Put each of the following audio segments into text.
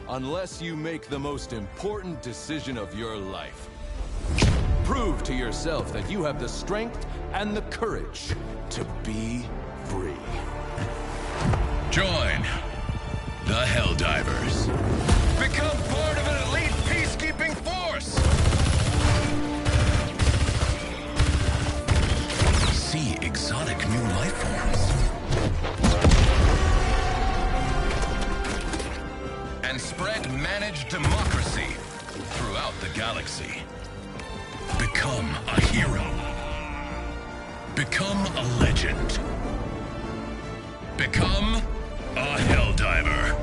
unless you make the most important decision of your life. Prove to yourself that you have the strength and the courage to be free. Join the HellDivers. Become part of an elite peacekeeping force. See exotic new life forms. And spread managed democracy throughout the galaxy. Become a hero. Become a legend. Become a HellDiver.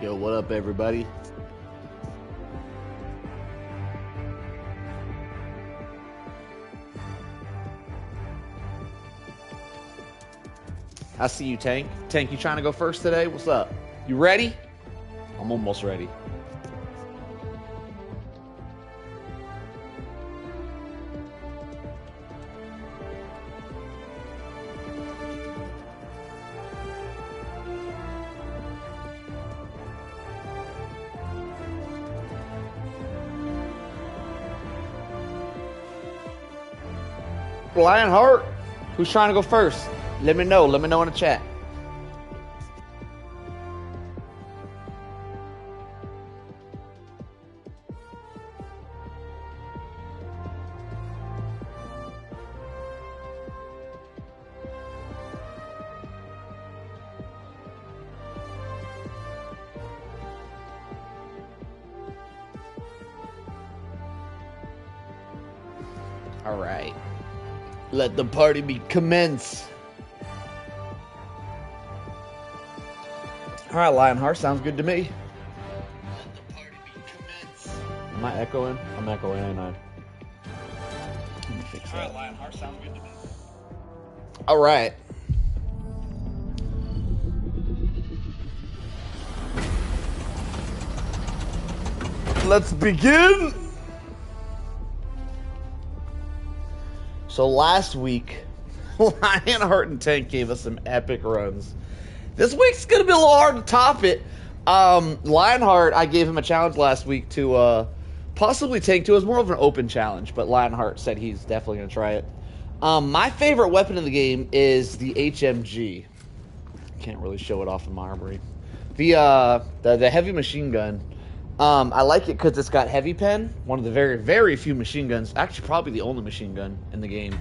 Yo, what up, everybody? I see you, Tank. Tank, you trying to go first today? What's up? You ready? I'm almost ready. Lionheart, who's trying to go first? Let me know. Let me know in the chat. Alright. Let the party be commence. Alright, Lionheart, sounds good to me. Let the party be commence. Am I echoing? I'm echoing, ain't I? Let me fix that. Alright, Lionheart, sounds good to me. Alright. Let's begin! So last week, Lionheart and Tank gave us some epic runs. This week's gonna be a little hard to top it. Lionheart, I gave him a challenge last week to possibly Tank 2. It was more of an open challenge, but Lionheart said he's definitely gonna try it. My favorite weapon in the game is the HMG. Can't really show it off in my armory. The heavy machine gun. I like it because it's got heavy pen, one of the very, very few machine guns, actually probably the only machine gun in the game,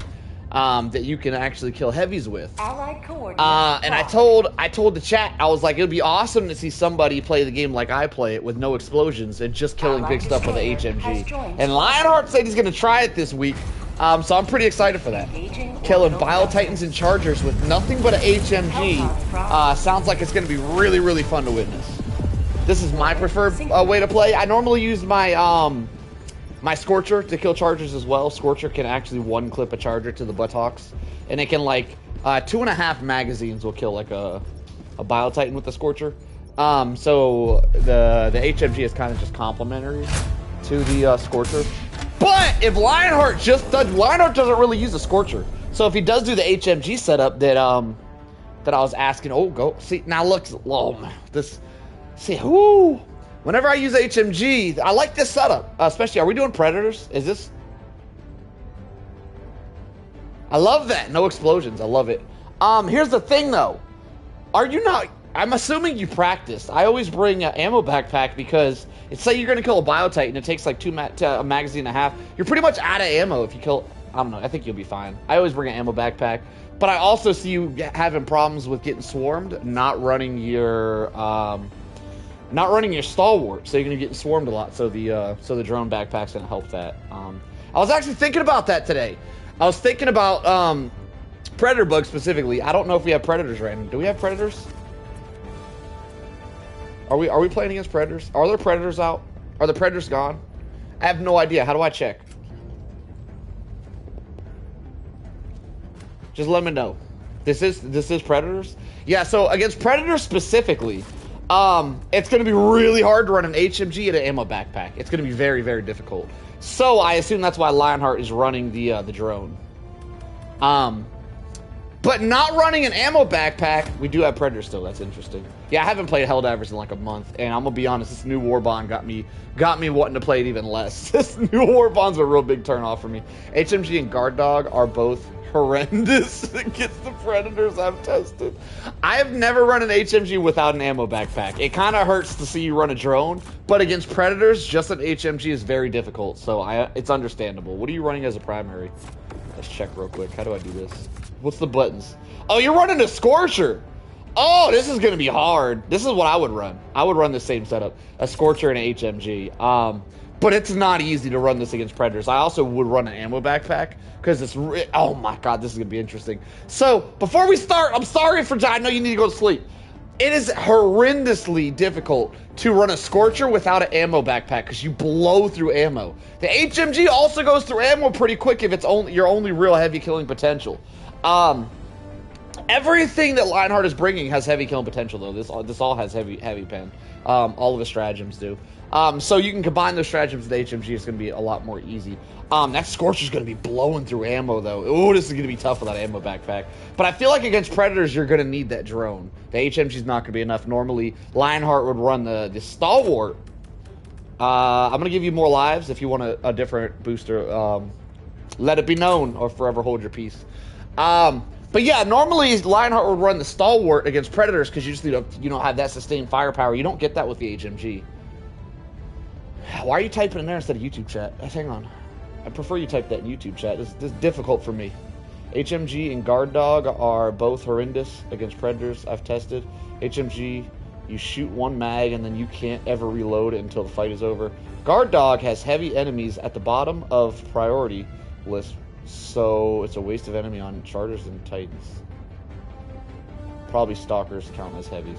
that you can actually kill heavies with. Allied coordinates. And I told the chat, I was like, it would be awesome to see somebody play the game like I play it with no explosions and just killing big stuff with the HMG. And Lionheart said he's going to try it this week, so I'm pretty excited for that. Killing Bile Titans and Chargers with nothing but an HMG sounds like it's going to be really, really fun to witness. This is my preferred way to play. I normally use my my Scorcher to kill Chargers as well. Scorcher can actually one-clip a Charger to the buttocks. And it can, like, 2.5 magazines will kill, like, a Bile Titan with the Scorcher. So the HMG is kind of just complementary to the Scorcher. But if Lionheart Lionheart doesn't really use a Scorcher. So if he does do the HMG setup that I was asking, see, now look, see, whoo! Whenever I use HMG, I like this setup. Especially, are we doing Predators? Is this? I love that. No explosions. I love it. Here's the thing, though. Are you not? I'm assuming you practiced. I always bring an ammo backpack because it's say you're going to kill a Bile Titan. It takes like a magazine and a half. You're pretty much out of ammo if you kill. I don't know. I think you'll be fine. I always bring an ammo backpack. But I also see you having problems with getting swarmed, not running your stalwart, so you're gonna get swarmed a lot. So the drone backpack's gonna help that. I was actually thinking about that today. I was thinking about Predator bugs specifically. I don't know if we have Predators right now. Do we have Predators? Are we playing against Predators? Are there Predators out? Are the Predators gone? I have no idea. How do I check? Just let me know. This is Predators? Yeah, so against Predators specifically, it's going to be really hard to run an HMG and an ammo backpack. It's going to be very, very difficult. So I assume that's why Lionheart is running the drone. But not running an ammo backpack. We do have Predators still. That's interesting. Yeah, I haven't played HellDivers in like a month, and I'm gonna be honest. This new Warbond got me wanting to play it even less. This new Warbond's a real big turn off for me. HMG and Guard Dog are both horrendous against the Predators I've tested. I have never run an HMG without an ammo backpack. It kind of hurts to see you run a drone, but against Predators, just an HMG is very difficult. So it's understandable. What are you running as a primary? Let's check real quick. How do I do this? What's the buttons? Oh, you're running a Scorcher. Oh, this is going to be hard. This is what I would run. I would run the same setup. A Scorcher and an HMG. But it's not easy to run this against Predators. I also would run an ammo backpack because it's... oh, my God. This is going to be interesting. So, before we start, I'm sorry for... I know you need to go to sleep. It is horrendously difficult to run a Scorcher without an ammo backpack because you blow through ammo. The HMG also goes through ammo pretty quick if it's your only real heavy killing potential. Everything that Lionheart is bringing has heavy killing potential, though. This all has heavy pen. All of his stratagems do. So you can combine those stratagems with the HMG. It's going to be a lot more easy. That Scorcher's going to be blowing through ammo, though. Ooh, this is going to be tough without an ammo backpack. But I feel like against Predators, you're going to need that drone. The HMG's not going to be enough. Normally, Lionheart would run the Stalwart. I'm going to give you more lives if you want a different booster. Let it be known, or forever hold your peace. But yeah, normally Lionheart would run the Stalwart against Predators because you just need to, have that sustained firepower. You don't get that with the HMG. Why are you typing in there instead of YouTube chat? Hang on. I prefer you type that in YouTube chat. This is difficult for me. HMG and Guard Dog are both horrendous against Predators. I've tested. HMG, you shoot one mag and then you can't ever reload it until the fight is over. Guard Dog has heavy enemies at the bottom of priority list So it's a waste of enemy on charters and titans. Probably stalkers count as heavies.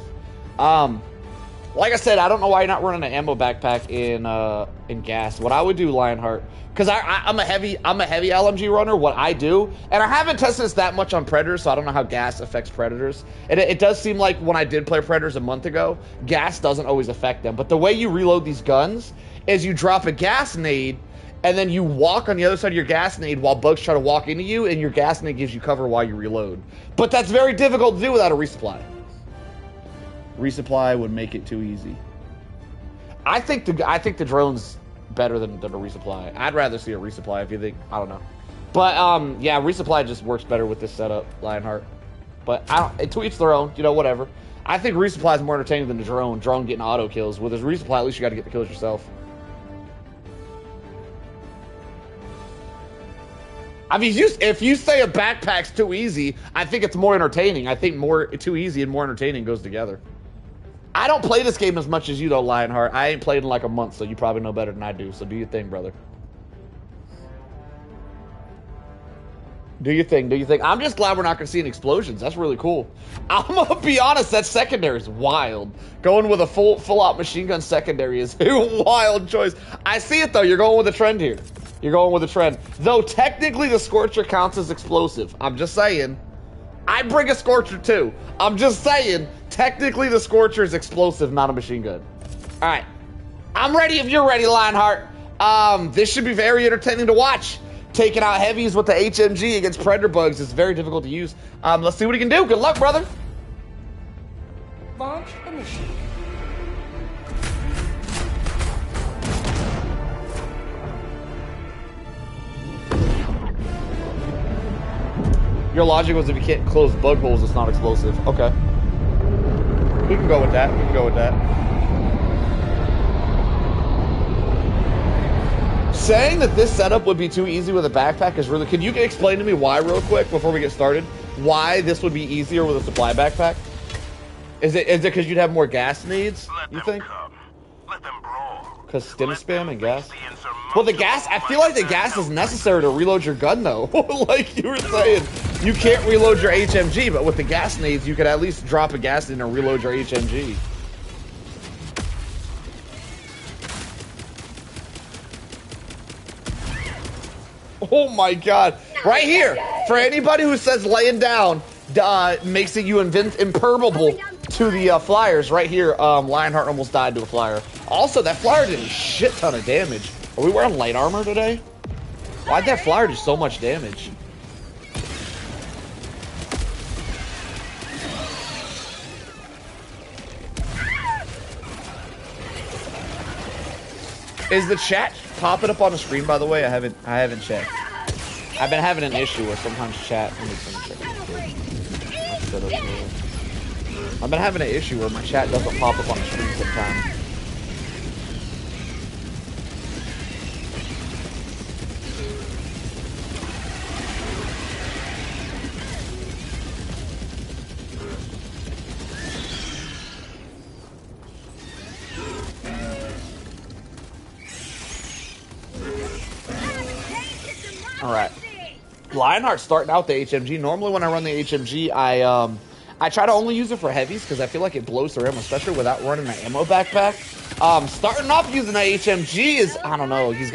Like I said, I don't know why you're not running an ammo backpack in gas. What I would do, Lionheart, because I'm a heavy LMG runner. What I do, and I haven't tested this that much on Predators, so I don't know how gas affects Predators. And it does seem like when I did play Predators a month ago, gas doesn't always affect them. But the way you reload these guns is you drop a gas nade, and then you walk on the other side of your gas nade while bugs try to walk into you, and your gas nade gives you cover while you reload. But that's very difficult to do without a resupply. Resupply would make it too easy. I think the drone's better than a resupply. I'd rather see a resupply if you think. I don't know. But yeah, resupply just works better with this setup, Lionheart. But to each their own, you know, whatever. I think resupply is more entertaining than the drone. Drone getting auto kills. With his resupply, at least you got to get the kills yourself. I mean, if you say a backpack's too easy, I think it's more entertaining. I think too easy and more entertaining goes together. I don't play this game as much as you, though, Lionheart. I ain't played in like a month, so you probably know better than I do. So do your thing, brother. Do your thing. Do your thing. I'm just glad we're not going to see any explosions. That's really cool. I'm going to be honest, that secondary is wild. Going with a full-out machine gun secondary is a wild choice. I see it, though. You're going with a trend here. You're going with a trend. Though, technically, the Scorcher counts as explosive. I'm just saying. I bring a Scorcher, too. I'm just saying, technically, the Scorcher is explosive, not a machine gun. All right. I'm ready if you're ready, Lionheart. This should be very entertaining to watch. Taking out heavies with the HMG against Predator bugs is very difficult to use. Let's see what he can do. Good luck, brother. Launch initiated. Your logic was if you can't close bug holes, it's not explosive. Okay. We can go with that. We can go with that. Saying that this setup would be too easy with a backpack is really... Can you explain to me why real quick before we get started? Why this would be easier with a supply backpack? Is it because you'd have more gas needs, you think? Let them brawl. Because stim spam and gas? Well, the gas... I feel like the gas is necessary to reload your gun, though. Like you were saying, you can't reload your HMG, but with the gas needs, you could at least drop a gas nade and reload your HMG. Oh my god. Right here. For anybody who says laying down makes it you impermeable to the flyers, right here, Lionheart almost died to a flyer. Also, that flyer did a shit ton of damage. Are we wearing light armor today? Why'd that flyer do so much damage? Is the chat popping up on the screen, by the way? I haven't checked. I've been having an issue where sometimes chat... Let me check. I've been having an issue where my chat doesn't pop up on the screen sometimes. All right, Lionheart starting out the HMG. Normally when I run the HMG, I try to only use it for heavies because I feel like it blows through ammo, especially without running an ammo backpack. Starting off using the HMG is, I don't know, his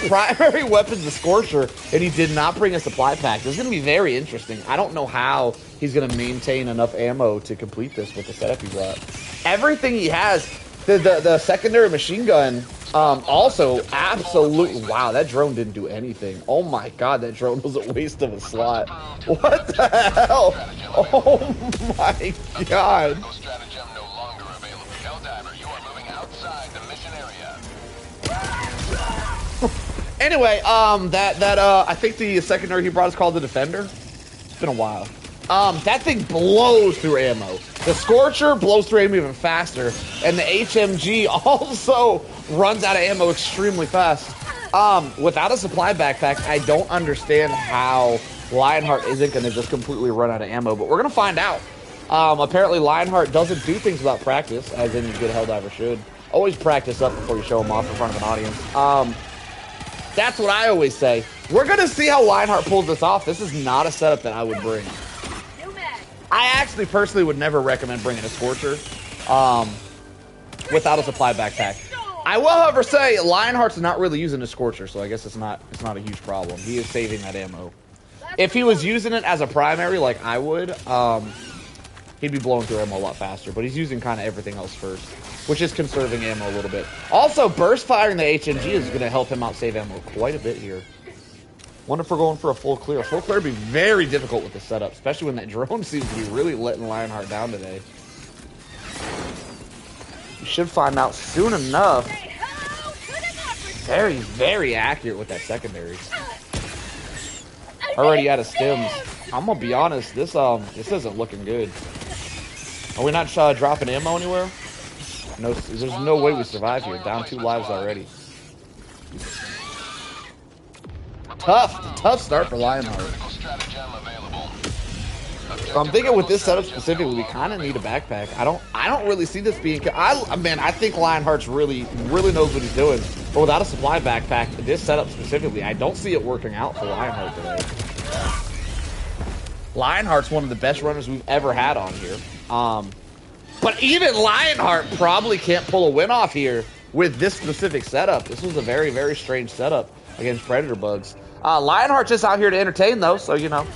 primary weapon's the Scorcher, and he did not bring a supply pack. This is going to be very interesting. I don't know how he's going to maintain enough ammo to complete this with the setup he brought. Everything he has, the secondary machine gun, also absolutely, wow, that drone didn't do anything. Oh my god, that drone was a waste of a slot. What the hell? Oh my god. Stratagem no longer available. HellDiver, you are moving outside the mission area. Anyway, I think the secondary he brought is called the Defender. It's been a while. That thing blows through ammo. The Scorcher blows through ammo even faster, and the HMG also runs out of ammo extremely fast. Without a supply backpack, I don't understand how Lionheart isn't going to just completely run out of ammo, but we're going to find out. Apparently, Lionheart doesn't do things without practice, as any good HellDiver should. Always practice up before you show them off in front of an audience. That's what I always say. We're going to see how Lionheart pulls this off. This is not a setup that I would bring. I actually personally would never recommend bringing a Scorcher without a supply backpack. I will, however, say Lionheart's not really using a Scorcher, so I guess it's not a huge problem. He is saving that ammo. If he was using it as a primary like I would, he'd be blowing through ammo a lot faster, but he's using kind of everything else first, which is conserving ammo a little bit. Also, burst firing the HMG is going to help him out save ammo quite a bit here. Wonder if we're going for a full clear. A full clear would be very difficult with the setup, especially when that drone seems to be really letting Lionheart down today. We should find out soon enough. Very, very accurate with that secondary. Already out of stims. I'm gonna be honest, this isn't looking good. Are we not dropping ammo anywhere? No, there's no way we survive here. Down 2 lives already. Tough start for Lionheart. So I'm thinking with this setup specifically, we kind of need a backpack. I don't really see this being. I think Lionheart's really knows what he's doing. But without a supply backpack, this setup specifically, I don't see it working out for Lionheart today. Lionheart's one of the best runners we've ever had on here. But even Lionheart probably can't pull a win off here with this specific setup. This was a very, very strange setup against Predator Bugs. Lionheart's just out here to entertain, though, so, you know,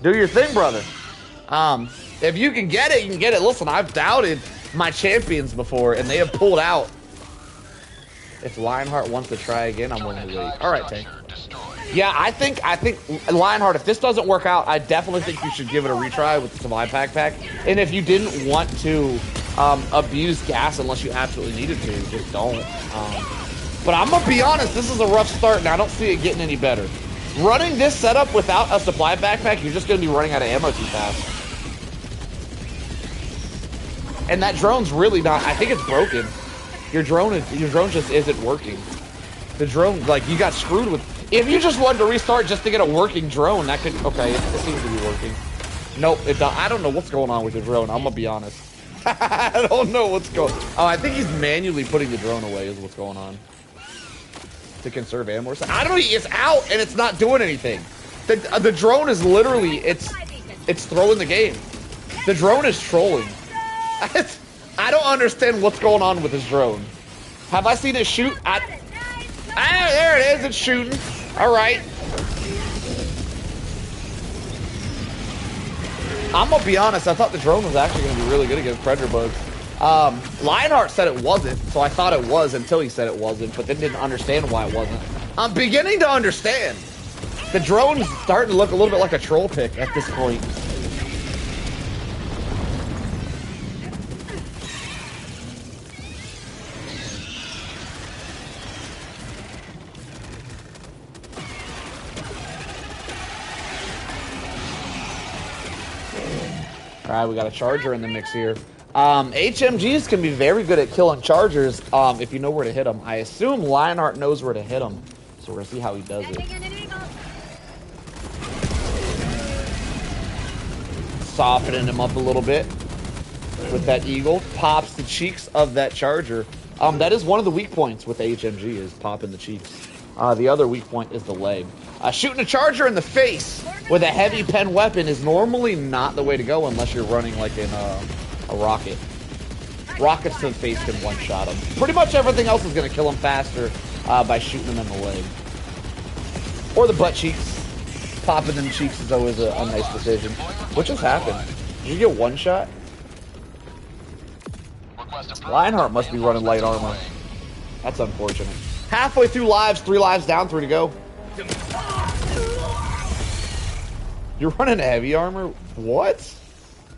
do your thing, brother. If you can get it, you can get it. Listen, I've doubted my champions before, and they have pulled out. If Lionheart wants to try again, I'm willing to wait. All right, Tank. Yeah, I think Lionheart, if this doesn't work out, I definitely think you should give it a retry with the supply backpack. And if you didn't want to abuse gas unless you absolutely needed to, just don't. But I'm going to be honest, this is a rough start, and I don't see it getting any better. Running this setup without a supply backpack, you're just going to be running out of ammo too fast. And that drone's really not, I think it's broken. Your drone just isn't working. The drone, like, you got screwed with. If you just wanted to restart just to get a working drone, that could, okay, it seems to be working. Nope, I don't know what's going on with the drone, I'm gonna be honest. I don't know what's going on. Oh, I think he's manually putting the drone away is what's going on. To conserve ammo. I don't know, it's out and it's not doing anything. The drone is literally, it's throwing the game. The drone is trolling. I don't understand what's going on with this drone. Have I seen it shoot? There it is, it's shooting. All right. I'm gonna be honest, I thought the drone was actually gonna be really good against Predator Bugs. Lionheart said it wasn't, so I thought it was until he said it wasn't, but then didn't understand why it wasn't. I'm beginning to understand. The drone's starting to look a little bit like a troll pick at this point. All right, we got a charger in the mix here. HMGs can be very good at killing chargers if you know where to hit them. I assume Lionheart knows where to hit them, so we're going to see how he does it. Softening him up a little bit with that eagle. Pops the cheeks of that charger. That is one of the weak points with the HMG is popping the cheeks. The other weak point is the leg. Shooting a charger in the face with a heavy pen weapon is normally not the way to go unless you're running like in a rocket. Rockets to the face can one-shot him. Pretty much everything else is going to kill him faster by shooting him in the leg. Or the butt cheeks. Popping them cheeks is always a nice decision. What just happened? Did you get one shot? Lionheart must be running light armor. That's unfortunate. Halfway through lives, 3 lives down, 3 to go. You're running heavy armor? What?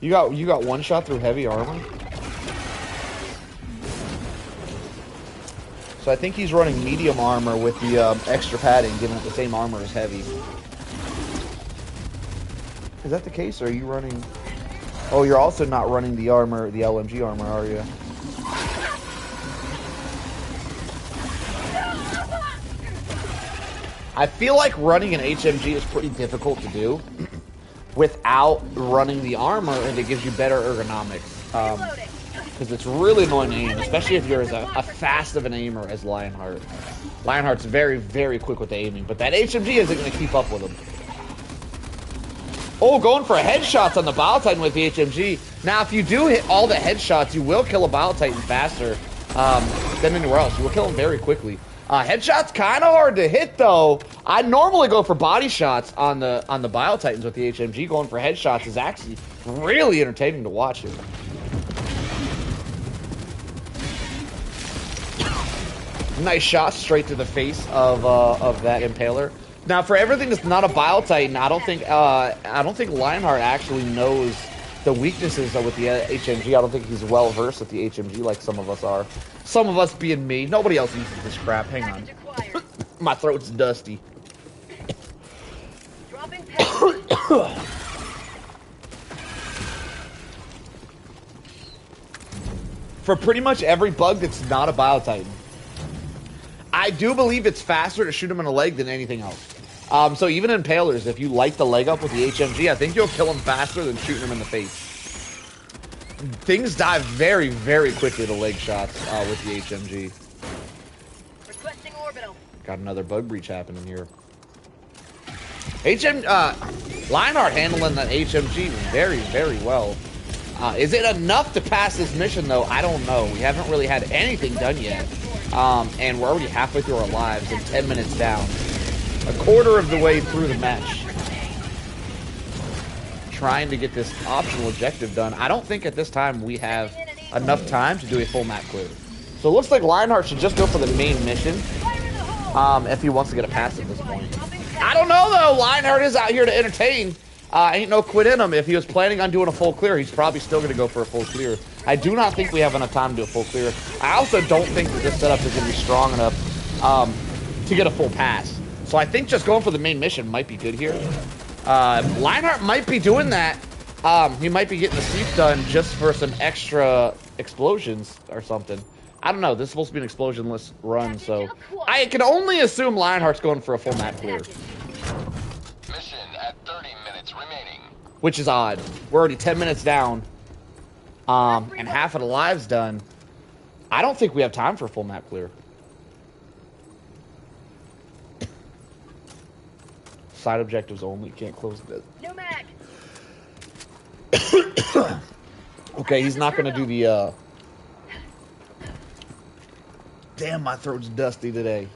You got one shot through heavy armor? So I think he's running medium armor with the extra padding, giving it the same armor as heavy. Is that the case, or are you running... Oh, you're also not running the armor, the LMG armor, are you? I feel like running an HMG is pretty difficult to do without running the armor, and it gives you better ergonomics. because it's really annoying to aim, especially if you're as a fast of an aimer as Lionheart. Lionheart's very, very quick with the aiming, but that HMG isn't going to keep up with him. Oh, going for headshots on the Bile Titan with the HMG. Now, if you do hit all the headshots, you will kill a Bile Titan faster than anywhere else. You will kill him very quickly. Headshots kind of hard to hit, though. I normally go for body shots on the Bile Titans with the HMG. Going for headshots is actually really entertaining to watch it. Nice shot straight to the face of that Impaler. Now, for everything that's not a Bile Titan, I don't think Lionheart actually knows the weaknesses with the HMG. I don't think he's well versed with the HMG like some of us are. Some of us being me. Nobody else uses this crap. Hang on. My throat's dusty. For pretty much every bug that's not a Bile Titan, I do believe it's faster to shoot him in the leg than anything else. So even in Impalers, if you light the leg up with the HMG, I think you'll kill him faster than shooting him in the face. Things die very, very quickly to leg shots with the HMG. Requesting orbital. Got another bug breach happening here. Lionheart handling that HMG very, very well. Is it enough to pass this mission, though? I don't know. We haven't really had anything done yet. And we're already halfway through our lives and 10 minutes down. A quarter of the way through the match. Trying to get this optional objective done. I don't think at this time we have enough time to do a full map clear. So it looks like Lionheart should just go for the main mission if he wants to get a pass at this point. I don't know, though. Lionheart is out here to entertain. Ain't no quit in him. If he was planning on doing a full clear, he's probably still going to go for a full clear. I do not think we have enough time to do a full clear. I also don't think that this setup is going to be strong enough to get a full pass. So I think just going for the main mission might be good here. Lionheart might be doing that. He might be getting the sweep done just for some extra explosions or something. I don't know. This is supposed to be an explosionless run, so I can only assume Lionheart's going for a full map clear. Mission at 30 minutes remaining. Which is odd. We're already 10 minutes down. And half of the lives done. I don't think we have time for a full map clear. Side objectives only. Can't close this. No mag. Okay, he's not going to do the... Damn, my throat's dusty today.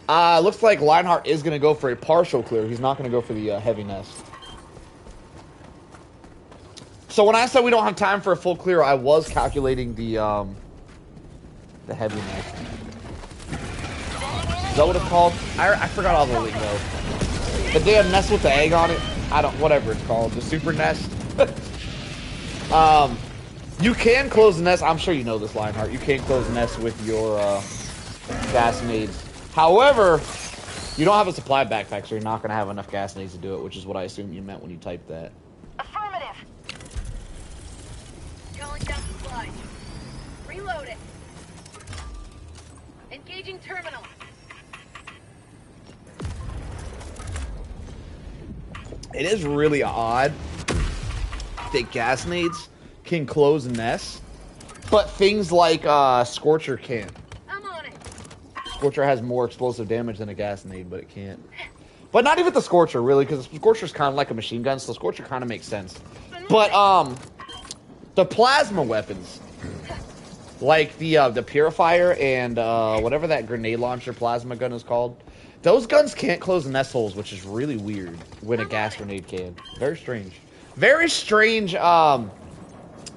Looks like Lionheart is going to go for a partial clear. He's not going to go for the heavy nest. So when I said we don't have time for a full clear, I was calculating the heavy nest. Is that what it's called? I forgot all the lingo. The damn nest with the egg on it. Whatever it's called. The super nest. You can close the nest. I'm sure you know this, Lionheart. You can close the nest with your gas nades. However, you don't have a supply backpack, so you're not going to have enough gas nades to do it, which is what I assume you meant when you typed that. Affirmative. Calling down supplies. Reload it. Engaging terminal. It is really odd that gas nades can close nests, but things like Scorcher can't. I'm on it. Scorcher has more explosive damage than a gas nade, but it can't. But not even the Scorcher, really, because the Scorcher's kind of like a machine gun, so the Scorcher kind of makes sense. But the plasma weapons, like the Purifier and whatever that grenade launcher plasma gun is called, those guns can't close nest holes, which is really weird when a gas grenade can. Very strange. Very strange, what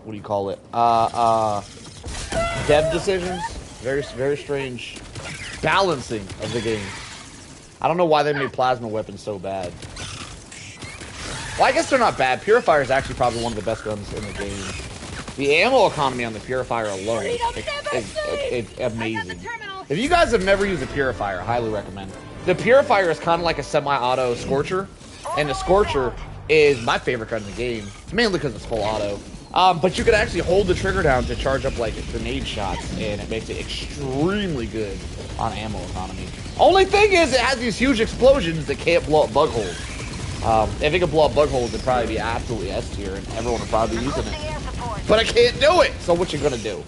do you call it? Dev decisions. Very, very strange balancing of the game. I don't know why they made plasma weapons so bad. Well, I guess they're not bad. Purifier is actually probably one of the best guns in the game. The ammo economy on the Purifier alone is amazing. If you guys have never used a Purifier, I highly recommend. The Purifier is kind of like a semi-auto Scorcher, and the Scorcher is my favorite gun in the game, mainly because it's full auto. But you can actually hold the trigger down to charge up like grenade shots, and it makes it extremely good on ammo economy. Only thing is, it has these huge explosions that can't blow up bug holes. If it could blow up bug holes, it'd probably be absolutely S tier, and everyone would probably be using it. but I can't do it. So what you gonna do?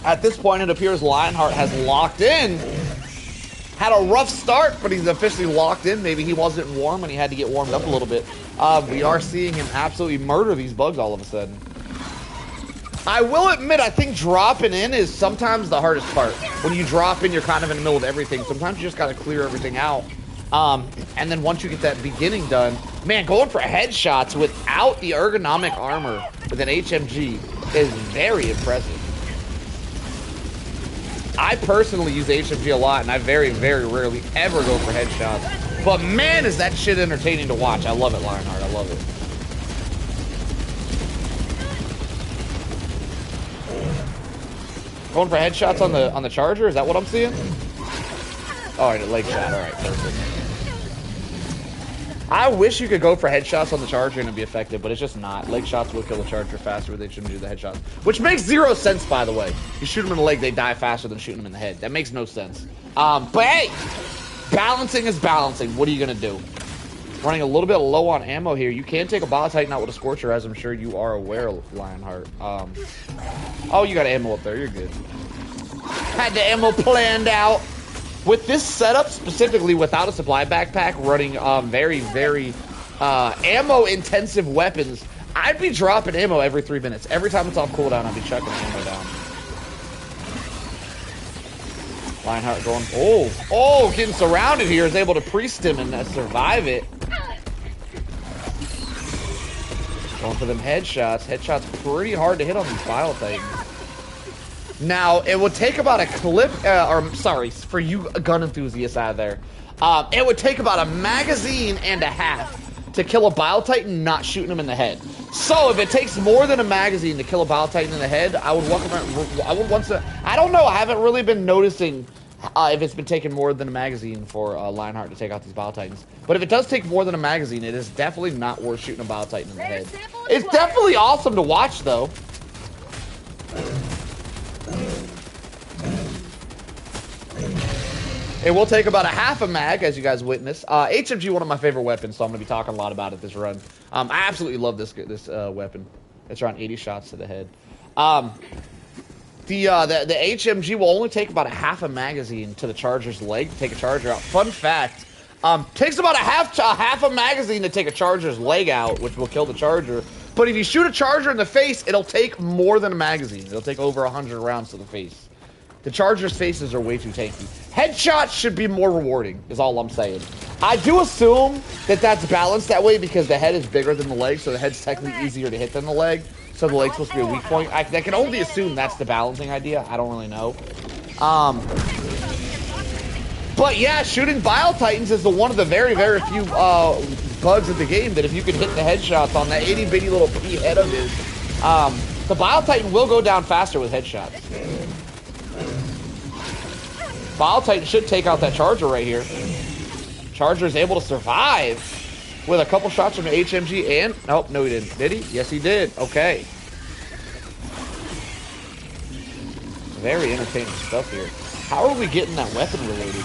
At this point, it appears Lionheart has locked in. Had a rough start, but he's officially locked in. Maybe he wasn't warm and he had to get warmed up a little bit. We are seeing him absolutely murder these bugs all of a sudden. I will admit, I think dropping in is sometimes the hardest part. When you drop in, you're kind of in the middle of everything. Sometimes you just got to clear everything out. And then once you get that beginning done, man, going for headshots without the ergonomic armor with an HMG is very impressive. I personally use HMG a lot, and I very, very rarely ever go for headshots. But man, is that shit entertaining to watch. I love it, Lionheart. I love it. Going for headshots on the charger? Is that what I'm seeing? All right, a leg shot. All right, perfect. I wish you could go for headshots on the charger and it'd be effective, but it's just not. Leg shots will kill the charger faster than they shouldn't do the headshots. Which makes zero sense, by the way. You shoot them in the leg, they die faster than shooting them in the head. That makes no sense. But hey, balancing is balancing. What are you going to do? Running a little bit low on ammo here. You can take a Bile Titan out with a Scorcher, as I'm sure you are aware, Lionheart. Oh, you got ammo up there. You're good. Had the ammo planned out. With this setup, specifically without a supply backpack, running very, very ammo-intensive weapons, I'd be dropping ammo every 3 minutes. Every time it's off cooldown, I'd be chucking ammo down. Lionheart going, oh, getting surrounded here, is able to pre-stim and survive it. Going for them headshots. Headshots pretty hard to hit on these Bile Titans. Now, it would take about a clip, sorry, for you gun enthusiasts out there, it would take about a magazine and a half to kill a Bile Titan not shooting him in the head. So, if it takes more than a magazine to kill a Bile Titan in the head, I don't know, I haven't really been noticing if it's been taking more than a magazine for Lionheart to take out these Bile Titans. But if it does take more than a magazine, it is definitely not worth shooting a Bile Titan in the head. It's definitely awesome to watch, though. It will take about a half a mag, as you guys witnessed. HMG, one of my favorite weapons, so I'm going to be talking a lot about it this run. I absolutely love this weapon. It's around 80 shots to the head. The HMG will only take about a half a magazine to the charger's leg to take a charger out. Fun fact, takes about a half a magazine to take a charger's leg out, which will kill the charger. But if you shoot a charger in the face, it'll take more than a magazine. It'll take over 100 rounds to the face. The charger's faces are way too tanky. Headshots should be more rewarding, is all I'm saying. I do assume that that's balanced that way because the head is bigger than the leg, so the head's technically easier to hit than the leg. So the leg's supposed to be a weak point. I can only assume that's the balancing idea. I don't really know. But yeah, shooting Bile Titans is one of the very, very few bugs of the game that if you could hit the headshots on that itty-bitty little pea head of his, the Bile Titan will go down faster with headshots. Bile Titan should take out that charger right here. Charger is able to survive with a couple shots from the HMG and... Nope, no he didn't. Did he? Yes, he did. Okay. Very entertaining stuff here. How are we getting that weapon related?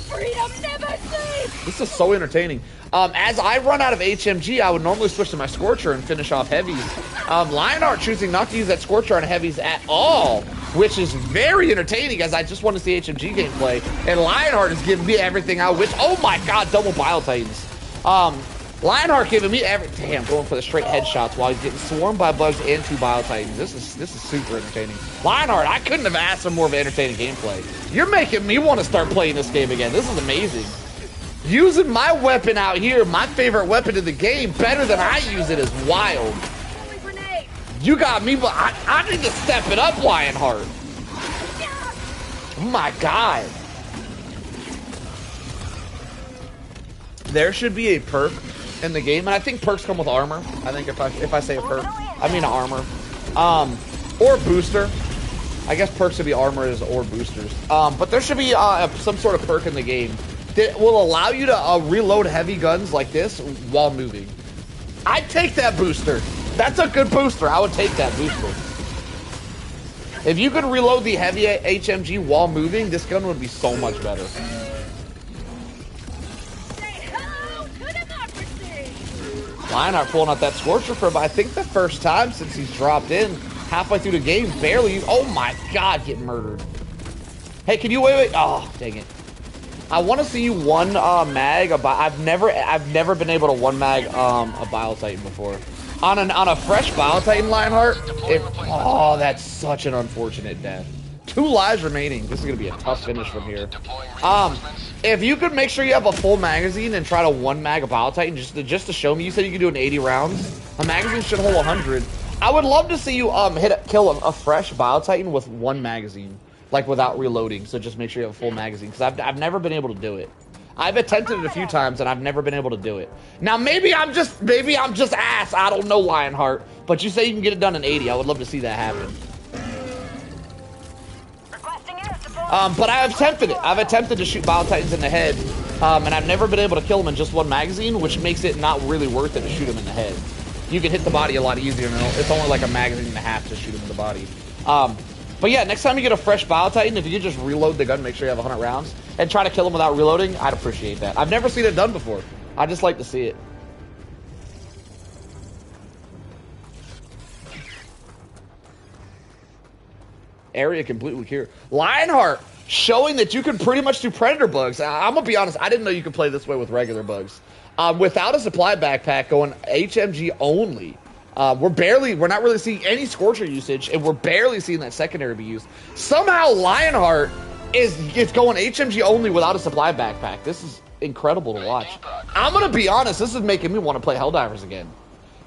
Freedom never sleeps! This is so entertaining. As I run out of HMG, I would normally switch to my Scorcher and finish off heavies. Lionheart choosing not to use that Scorcher on heavies at all, which is very entertaining as I just want to see HMG gameplay. And Lionheart is giving me everything out, which, oh my god, double Bile Titans. Lionheart giving me damn, going for the straight headshots while he's getting swarmed by bugs and 2 Bile Titans. This is super entertaining. Lionheart, I couldn't have asked for more of entertaining gameplay. You're making me want to start playing this game again. This is amazing. Using my weapon out here, my favorite weapon in the game, better than I use it is wild. You got me, but I need to step it up, Lionheart. Oh my god. There should be a perk in the game, and I think perks come with armor. I think if I say a perk, I mean armor. Or booster. I guess perks should be armors or boosters. But there should be some sort of perk in the game that will allow you to reload heavy guns like this while moving. I'd take that booster. That's a good booster. I would take that booster. If you could reload the heavy HMG while moving, this gun would be so much better. Say hello to democracy! Lionheart pulling out that Scorcher Probe, I think the first time since he's dropped in halfway through the game, barely. Oh my God, getting murdered. Hey, can you wait? Oh, dang it. I want to see you one mag. I've never been able to one mag a Bile Titan before. On a fresh Bile Titan Lionheart. Oh, that's such an unfortunate death. 2 lives remaining. This is gonna be a tough finish from here. If you could make sure you have a full magazine and try to one mag a Bile Titan just to show me, you said you could do an 80 rounds. A magazine should hold 100. I would love to see you kill a fresh Bile Titan with 1 magazine, like without reloading. So just make sure you have a full magazine, because I've never been able to do it. I've attempted it a few times and I've never been able to do it. Now maybe I'm just ass. I don't know, Lionheart. But you say you can get it done in 80. I would love to see that happen. But I've attempted it. I've attempted to shoot Bile Titans in the head, and I've never been able to kill them in just 1 magazine, which makes it not really worth it to shoot them in the head. You can hit the body a lot easier. It's only like a magazine and a half to shoot them in the body. But yeah, next time you get a fresh Bile Titan, if you could just reload the gun, make sure you have 100 rounds, and try to kill them without reloading, I'd appreciate that. I've never seen it done before. I just like to see it. Area completely clear. Lionheart showing that you can pretty much do Predator bugs. I'm gonna be honest, I didn't know you could play this way with regular bugs. Without a supply backpack, going HMG only. We're not really seeing any Scorcher usage, and we're barely seeing that secondary be used. Somehow Lionheart is going HMG only without a supply backpack. This is incredible to watch. I'm gonna be honest, this is making me want to play HellDivers again.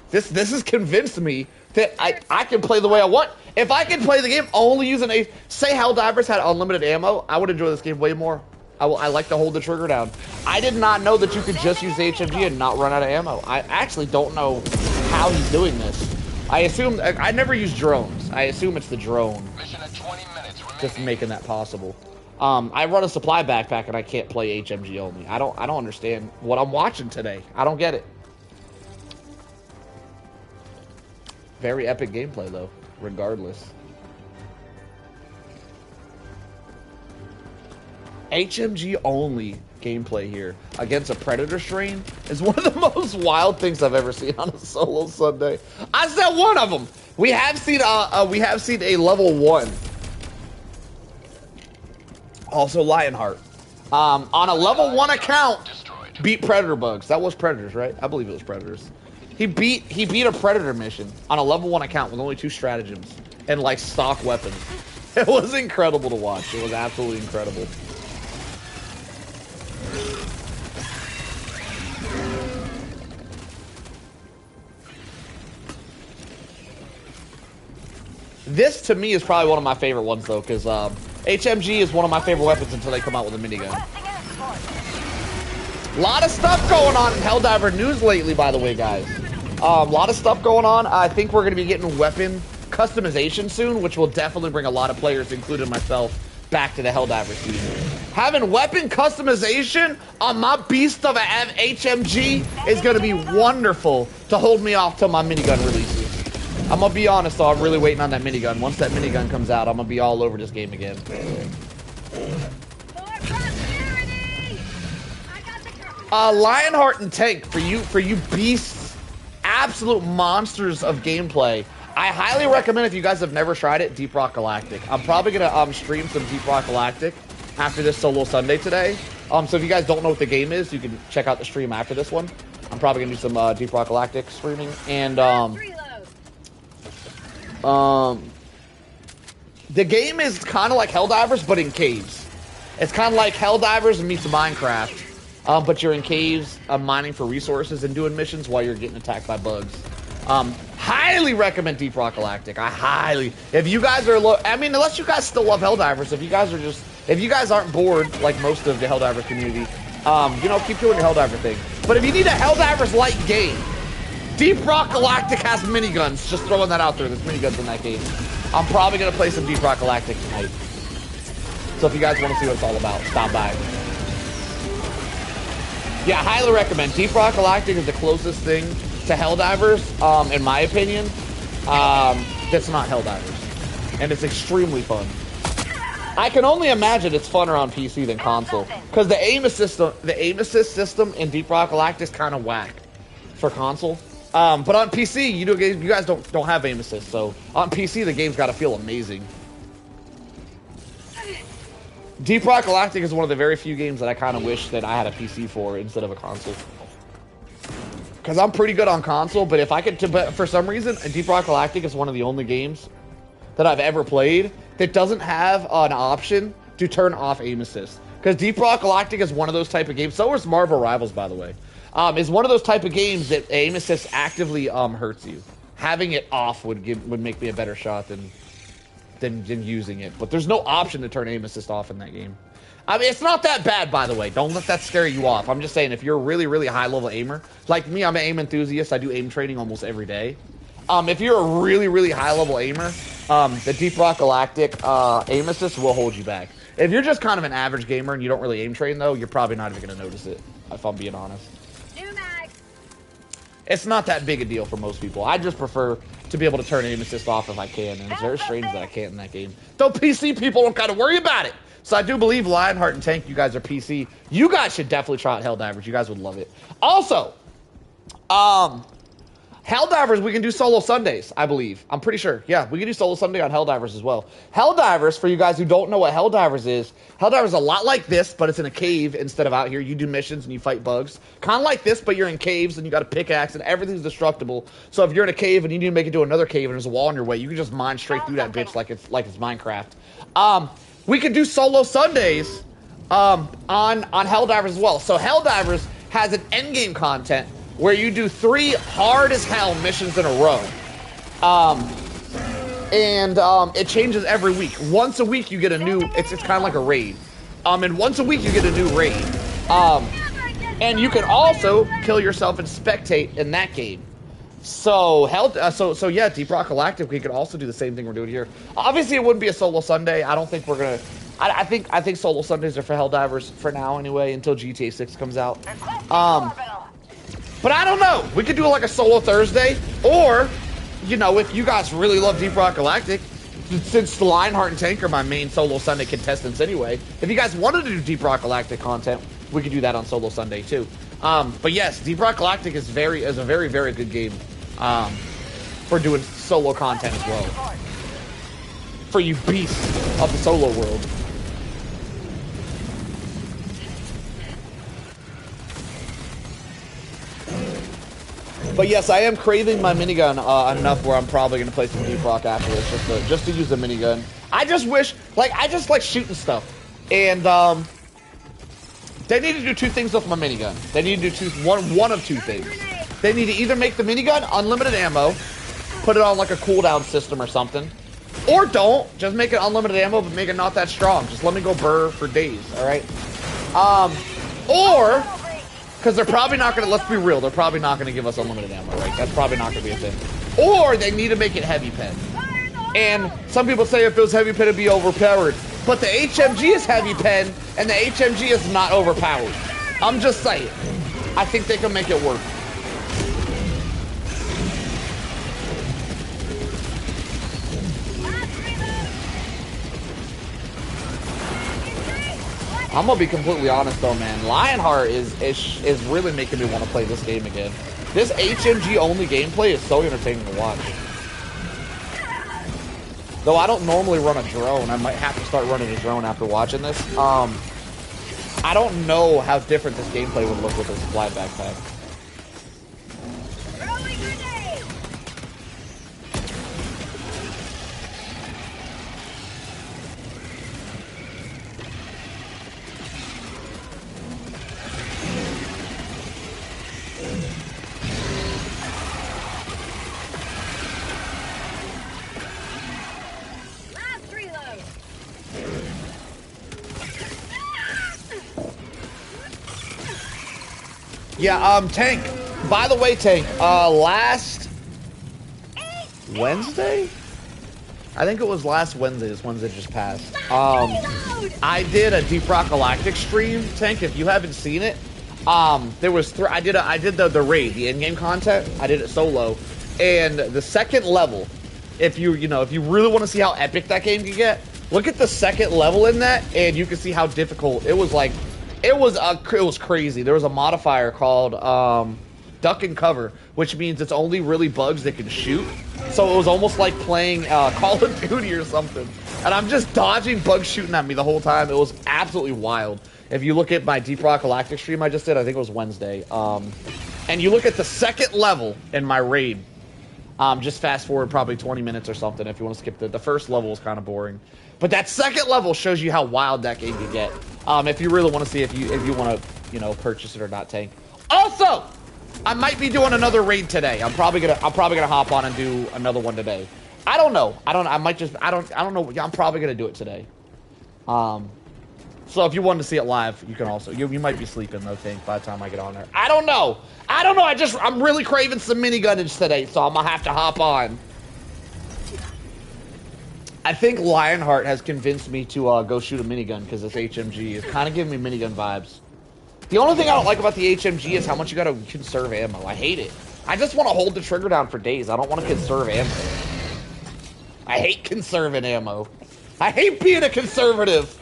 This has convinced me that I can play the way I want. If I can play the game only using say HellDivers had unlimited ammo, I would enjoy this game way more. I like to hold the trigger down. I did not know that you could just use HMG and not run out of ammo. I actually don't know how he's doing this. I assume I never use drones. I assume it's the drone just making that possible. I run a supply backpack and I can't play HMG only. I don't understand what I'm watching today. I don't get it. Very epic gameplay though, regardless. HMG only gameplay here against a Predator strain is one of the most wild things I've ever seen on a solo Sunday. I said one of them. We have seen a level 1. Also Lionheart. On a level 1 account, beat Predator bugs. That was Predators, right? I believe it was Predators. He beat a Predator mission on a level 1 account with only 2 stratagems and like stock weapons. It was incredible to watch. It was absolutely incredible. This to me is probably one of my favorite ones though, because HMG is one of my favorite weapons until they come out with a minigun. A lot of stuff going on in HellDiver news lately, by the way, guys. A lot of stuff going on. I think we're going to be getting weapon customization soon, which will definitely bring a lot of players, including myself, back to the HellDiver scene. Having weapon customization on my beast of a HMG is going to be wonderful to hold me off till my minigun releases. I'm going to be honest, though, I'm really waiting on that minigun. Once that minigun comes out, I'm going to be all over this game again. Lionheart and Tank, for you beasts, absolute monsters of gameplay. I highly recommend, if you guys have never tried it, Deep Rock Galactic. I'm probably going to stream some Deep Rock Galactic after this solo Sunday today. So if you guys don't know what the game is, you can check out the stream after this one. I'm probably going to do some Deep Rock Galactic streaming. And the game is kind of like HellDivers, but in caves. It's kind of like HellDivers meets Minecraft. But you're in caves, mining for resources and doing missions while you're getting attacked by bugs. Highly recommend Deep Rock Galactic. If you guys are unless you guys still love HellDivers, if you guys aren't bored like most of the HellDivers community, keep doing your HellDiver thing. But if you need a HellDivers-like game, Deep Rock Galactic has miniguns. Just throwing that out there. There's miniguns in that game. I'm probably going to play some Deep Rock Galactic tonight. So if you guys want to see what it's all about, stop by. Yeah, highly recommend. Deep Rock Galactic is the closest thing to HellDivers, in my opinion. That's not HellDivers. And it's extremely fun. I can only imagine it's funner on PC than console. Because the aim assist system in Deep Rock Galactic is kind of whack for console. But on PC, you guys don't have aim assist, so on PC the game's got to feel amazing. Deep Rock Galactic is one of the very few games that I kind of wish that I had a PC for instead of a console. Because I'm pretty good on console, but if I could, but for some reason, Deep Rock Galactic is one of the only games that I've ever played that doesn't have an option to turn off aim assist. Because Deep Rock Galactic is one of those type of games. So is Marvel Rivals, by the way. Is one of those type of games that aim assist actively hurts you. Having it off would make me a better shot than using it. But there's no option to turn aim assist off in that game. I mean, it's not that bad, by the way. Don't let that scare you off. I'm just saying, if you're a really, really high-level aimer, like me, I'm an aim enthusiast. I do aim training almost every day. If you're a really, really high-level aimer, the Deep Rock Galactic aim assist will hold you back. If you're just kind of an average gamer and you don't really aim train, though, you're probably not even going to notice it, if I'm being honest. It's not that big a deal for most people. I just prefer to be able to turn aim assist off if I can, and it's very strange that I can't in that game. Though PC people don't gotta worry about it. So I do believe Lionheart and Tank, you guys are PC. You guys should definitely try out HellDivers. You guys would love it. Also, HellDivers, we can do solo Sundays, I believe. I'm pretty sure. Yeah, we can do solo Sunday on HellDivers as well. HellDivers, for you guys who don't know what HellDivers is a lot like this, but it's in a cave instead of out here. You do missions and you fight bugs. Kind of like this, but you're in caves and you got a pickaxe and everything's destructible. So if you're in a cave and you need to make it to another cave and there's a wall in your way, you can just mine straight through that bitch like it's Minecraft. We can do solo Sundays on HellDivers as well. So HellDivers has an endgame content where you do 3 hard as hell missions in a row. It changes every week. Once a week you get a new, it's kind of like a raid. And once a week you get a new raid. And you can also kill yourself and spectate in that game. So yeah, Deep Rock Galactic, we could also do the same thing we're doing here. Obviously it wouldn't be a solo Sunday. I don't think we're gonna, I think solo Sundays are for HellDivers for now anyway, until GTA 6 comes out. But I don't know. We could do like a solo Thursday, or, you know, if you guys really love Deep Rock Galactic, since Lionheart and Tank are my main solo Sunday contestants anyway, if you guys wanted to do Deep Rock Galactic content, we could do that on solo Sunday too. But yes, Deep Rock Galactic is a very, very good game for doing solo content as well. For you beasts of the solo world. But yes, I am craving my minigun enough where I'm probably going to play some Deep Rock after this, just to use the minigun. I just wish, like, I just like shooting stuff. And they need to do 2 things with my minigun. They need to do one of 2 things. They need to either make the minigun unlimited ammo, put it on like a cooldown system or something, or don't. Just make it unlimited ammo, but make it not that strong. Just let me go burr for days, alright? Or, because they're probably not going to, let's be real, they're probably not going to give us unlimited ammo, right? That's probably not going to be a thing. Or they need to make it heavy pen. And some people say if it was heavy pen, it'd be overpowered. But the HMG is heavy pen, and the HMG is not overpowered. I'm just saying. I think they can make it work. I'm gonna be completely honest though, man. Lionheart is really making me want to play this game again. This HMG only gameplay is so entertaining to watch. Though I don't normally run a drone, I might have to start running a drone after watching this. I don't know how different this gameplay would look with a supply backpack. Yeah, Tank. By the way, Tank, last Wednesday? I think it was last Wednesday. This Wednesday just passed. I did a Deep Rock Galactic stream, Tank. If you haven't seen it, there was I did the raid, the in-game content. I did it solo, and the second level. If you really want to see how epic that game can get, look at the second level in that, and you can see how difficult it was. Like, it was crazy. There was a modifier called duck and cover, which means it's only really bugs that can shoot. So it was almost like playing Call of Duty or something. And I'm just dodging bugs shooting at me the whole time. It was absolutely wild. If you look at my Deep Rock Galactic stream I just did, I think it was Wednesday. And you look at the second level in my raid. Just fast forward probably 20 minutes or something if you want to skip the first level is kind of boring. But that second level shows you how wild that game can get. If you really want to see if you want to, purchase it or not, Tank. Also, I might be doing another raid today. I'm probably gonna hop on and do another one today. I don't know. I don't know. I'm probably gonna do it today. So if you wanted to see it live, you can also. You might be sleeping though, Tank, by the time I get on there. I don't know. I'm really craving some minigunnage today, so I'm gonna have to hop on. I think Lionheart has convinced me to go shoot a minigun because this HMG is kind of giving me minigun vibes. The only thing I don't like about the HMG is how much you gotta conserve ammo. I hate it. I just want to hold the trigger down for days. I don't want to conserve ammo. I hate conserving ammo. I hate being a conservative.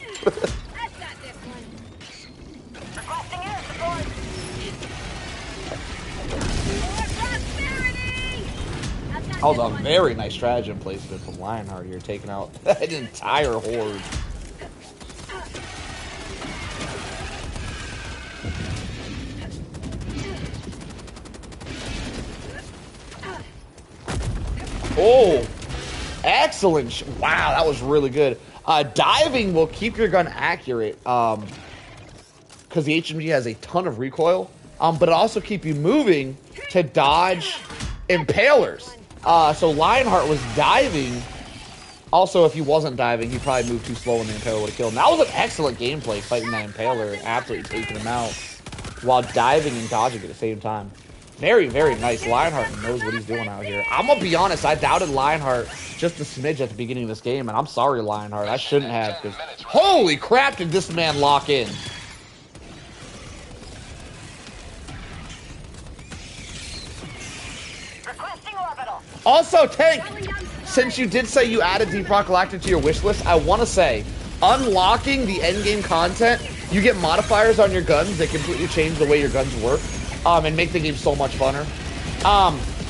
That was a very nice stratagem placement from Lionheart here, taking out an entire horde. Oh, excellent. Wow, that was really good. Diving will keep your gun accurate because the HMG has a ton of recoil, but it also keep you moving to dodge impalers. So Lionheart was diving. Also, if he wasn't diving, he probably moved too slow and the impaler would have killed him. That was an excellent gameplay, fighting that impaler and absolutely taking him out while diving and dodging at the same time. Very, very nice. Lionheart knows what he's doing out here. I'm going to be honest, I doubted Lionheart just a smidge at the beginning of this game, and I'm sorry, Lionheart. I shouldn't have, because holy crap did this man lock in. Also, Tank, since you did say you added Deep Rock Galactic to your wish list, I want to say, unlocking the endgame content, you get modifiers on your guns that completely change the way your guns work, and make the game so much funner.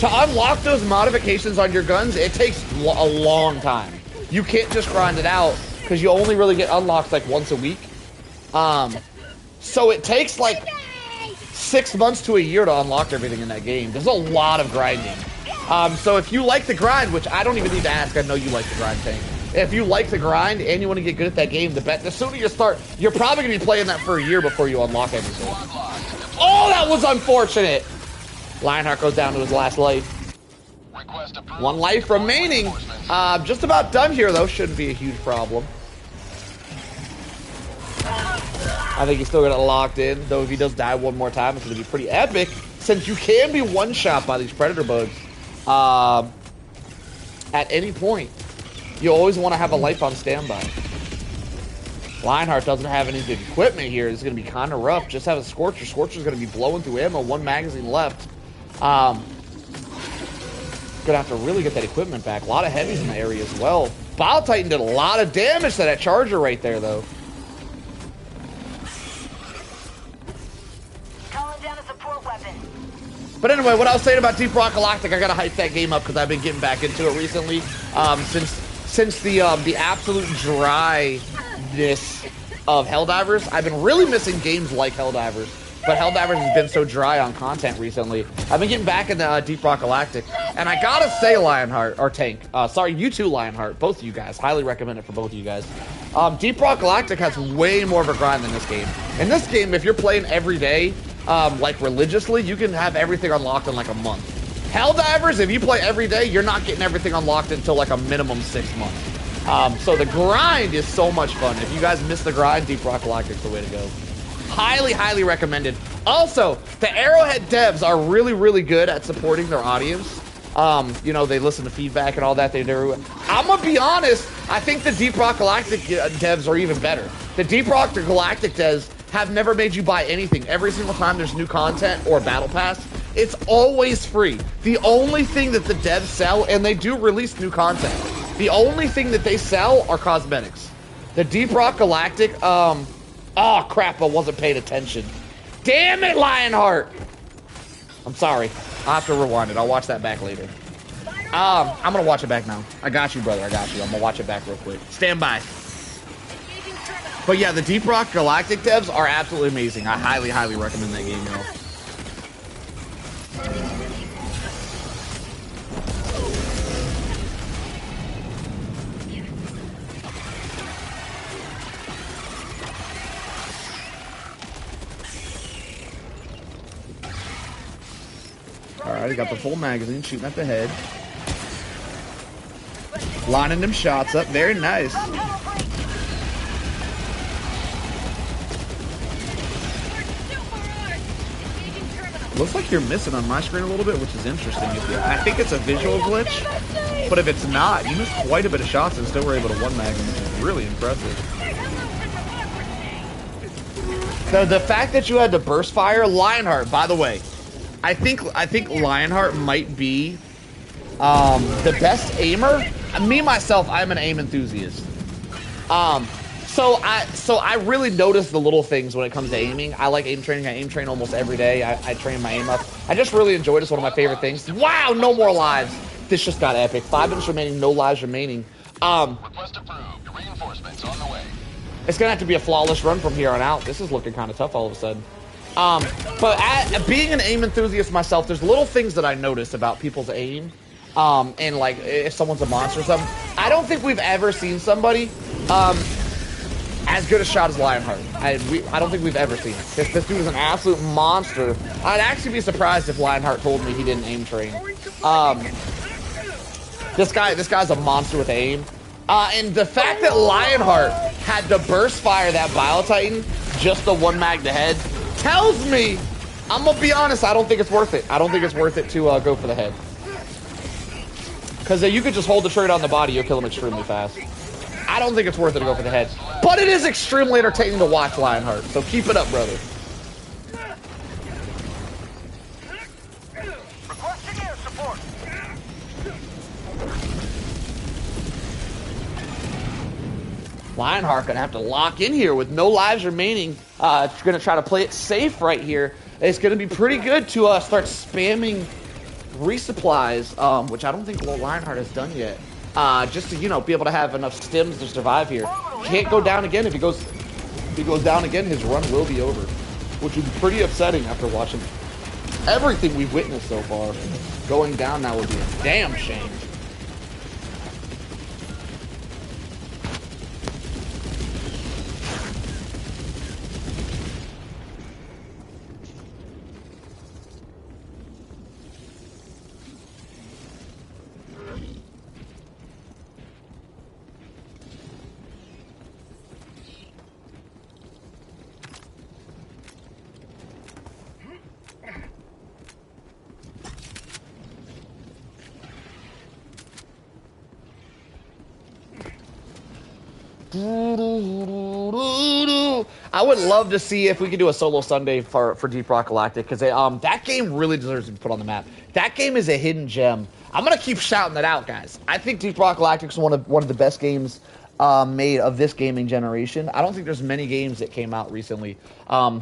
To unlock those modifications on your guns, it takes a long time. You can't just grind it out, because you only really get unlocks like once a week. So it takes like 6 months to a year to unlock everything in that game. There's a lot of grinding. So if you like the grind, which I don't even need to ask, I know you like the grind, Tank. If you like the grind and you want to get good at that game, the sooner you start, you're probably going to be playing that for a year before you unlock everything. Oh, that was unfortunate! Lionheart goes down to his last life. 1 life remaining. Just about done here, though. Shouldn't be a huge problem. I think he's still got it locked in, though if he does die one more time, it's going to be pretty epic, since you can be one-shot by these predator bugs. At any point, you always want to have a life on standby. Lionheart doesn't have any good equipment here. It's going to be kind of rough. Just have a Scorcher. Scorcher's going to be blowing through ammo. 1 magazine left. Going to have to really get that equipment back. A lot of heavies in the area as well. Bile Titan did a lot of damage to that Charger right there, though. But anyway, what I was saying about Deep Rock Galactic, I gotta hype that game up because I've been getting back into it recently. Since the absolute dryness of HellDivers, I've been really missing games like HellDivers. But HellDivers has been so dry on content recently. I've been getting back into Deep Rock Galactic, and I gotta say, Lionheart or Tank, sorry, you too, Lionheart, both of you guys, highly recommend it for both of you guys. Deep Rock Galactic has way more of a grind than this game. In this game, if you're playing every day, like religiously, you can have everything unlocked in like a month. HellDivers, if you play every day, you're not getting everything unlocked until like a minimum 6 months. So the grind is so much fun. If you guys miss the grind, Deep Rock Galactic's the way to go. Highly, highly recommended. Also, the Arrowhead devs are really, really good at supporting their audience. You know, they listen to feedback and all that. I'm gonna be honest. I think the Deep Rock Galactic devs are even better. The Deep Rock Galactic devs have never made you buy anything. Every single time there's new content or battle pass, it's always free. The only thing that the devs sell, and they do release new content, the only thing that they sell are cosmetics. The Deep Rock Galactic, oh crap, I wasn't paying attention. Damn it, Lionheart! I'm sorry. I'll have to rewind it. I'll watch that back later. I'm gonna watch it back now. I got you, brother. I got you. I'm gonna watch it back real quick. Stand by. But yeah, the Deep Rock Galactic devs are absolutely amazing. I highly, highly recommend that game, y'all. Alright, he got the full magazine, shooting at the head. Lining them shots up, very nice. Looks like you're missing on my screen a little bit, which is interesting. I think it's a visual glitch, but if it's not, you missed quite a bit of shots and still were able to one mag them, which is really impressive. So the fact that you had to burst fire, Lionheart, by the way, I think Lionheart might be the best aimer. Me myself, I'm an aim enthusiast. So I really notice the little things when it comes to aiming. I like aim training. I aim train almost every day. I train my aim up. I just really enjoy it. It's one of my favorite things. Wow, no more lives. This just got epic. 5 minutes remaining, no lives remaining. Request approved. Reinforcements on the way. It's gonna have to be a flawless run from here on out. This is looking kind of tough all of a sudden. But being an aim enthusiast myself, there's little things that I notice about people's aim. And like if someone's a monster or something. I don't think we've ever seen somebody as good a shot as Lionheart. I don't think we've ever seen it. This dude is an absolute monster. I'd actually be surprised if Lionheart told me he didn't aim train. This guy's a monster with aim. And the fact that Lionheart had to burst fire that Bio Titan just the one mag to head tells me, I'm gonna be honest, I don't think it's worth it. I don't think it's worth it to go for the head. Because you could just hold the trigger on the body, you'll kill him extremely fast. I don't think it's worth it to go for the head. But it is extremely entertaining to watch, Lionheart. So keep it up, brother. Requesting air support. Lionheart gonna have to lock in here with no lives remaining. It's gonna try to play it safe right here. It's gonna be pretty good to start spamming resupplies, which I don't think Lionheart has done yet. Just to, you know, be able to have enough stims to survive here. Can't go down again. If he goes down again, his run will be over, which would be pretty upsetting after watching everything we've witnessed so far. Going down now would be a damn shame. I would love to see if we could do a solo Sunday for Deep Rock Galactic, because that game really deserves to be put on the map. That game is a hidden gem. I'm gonna keep shouting that out, guys. I think Deep Rock Galactic is one of the best games made of this gaming generation. I don't think there's many games that came out recently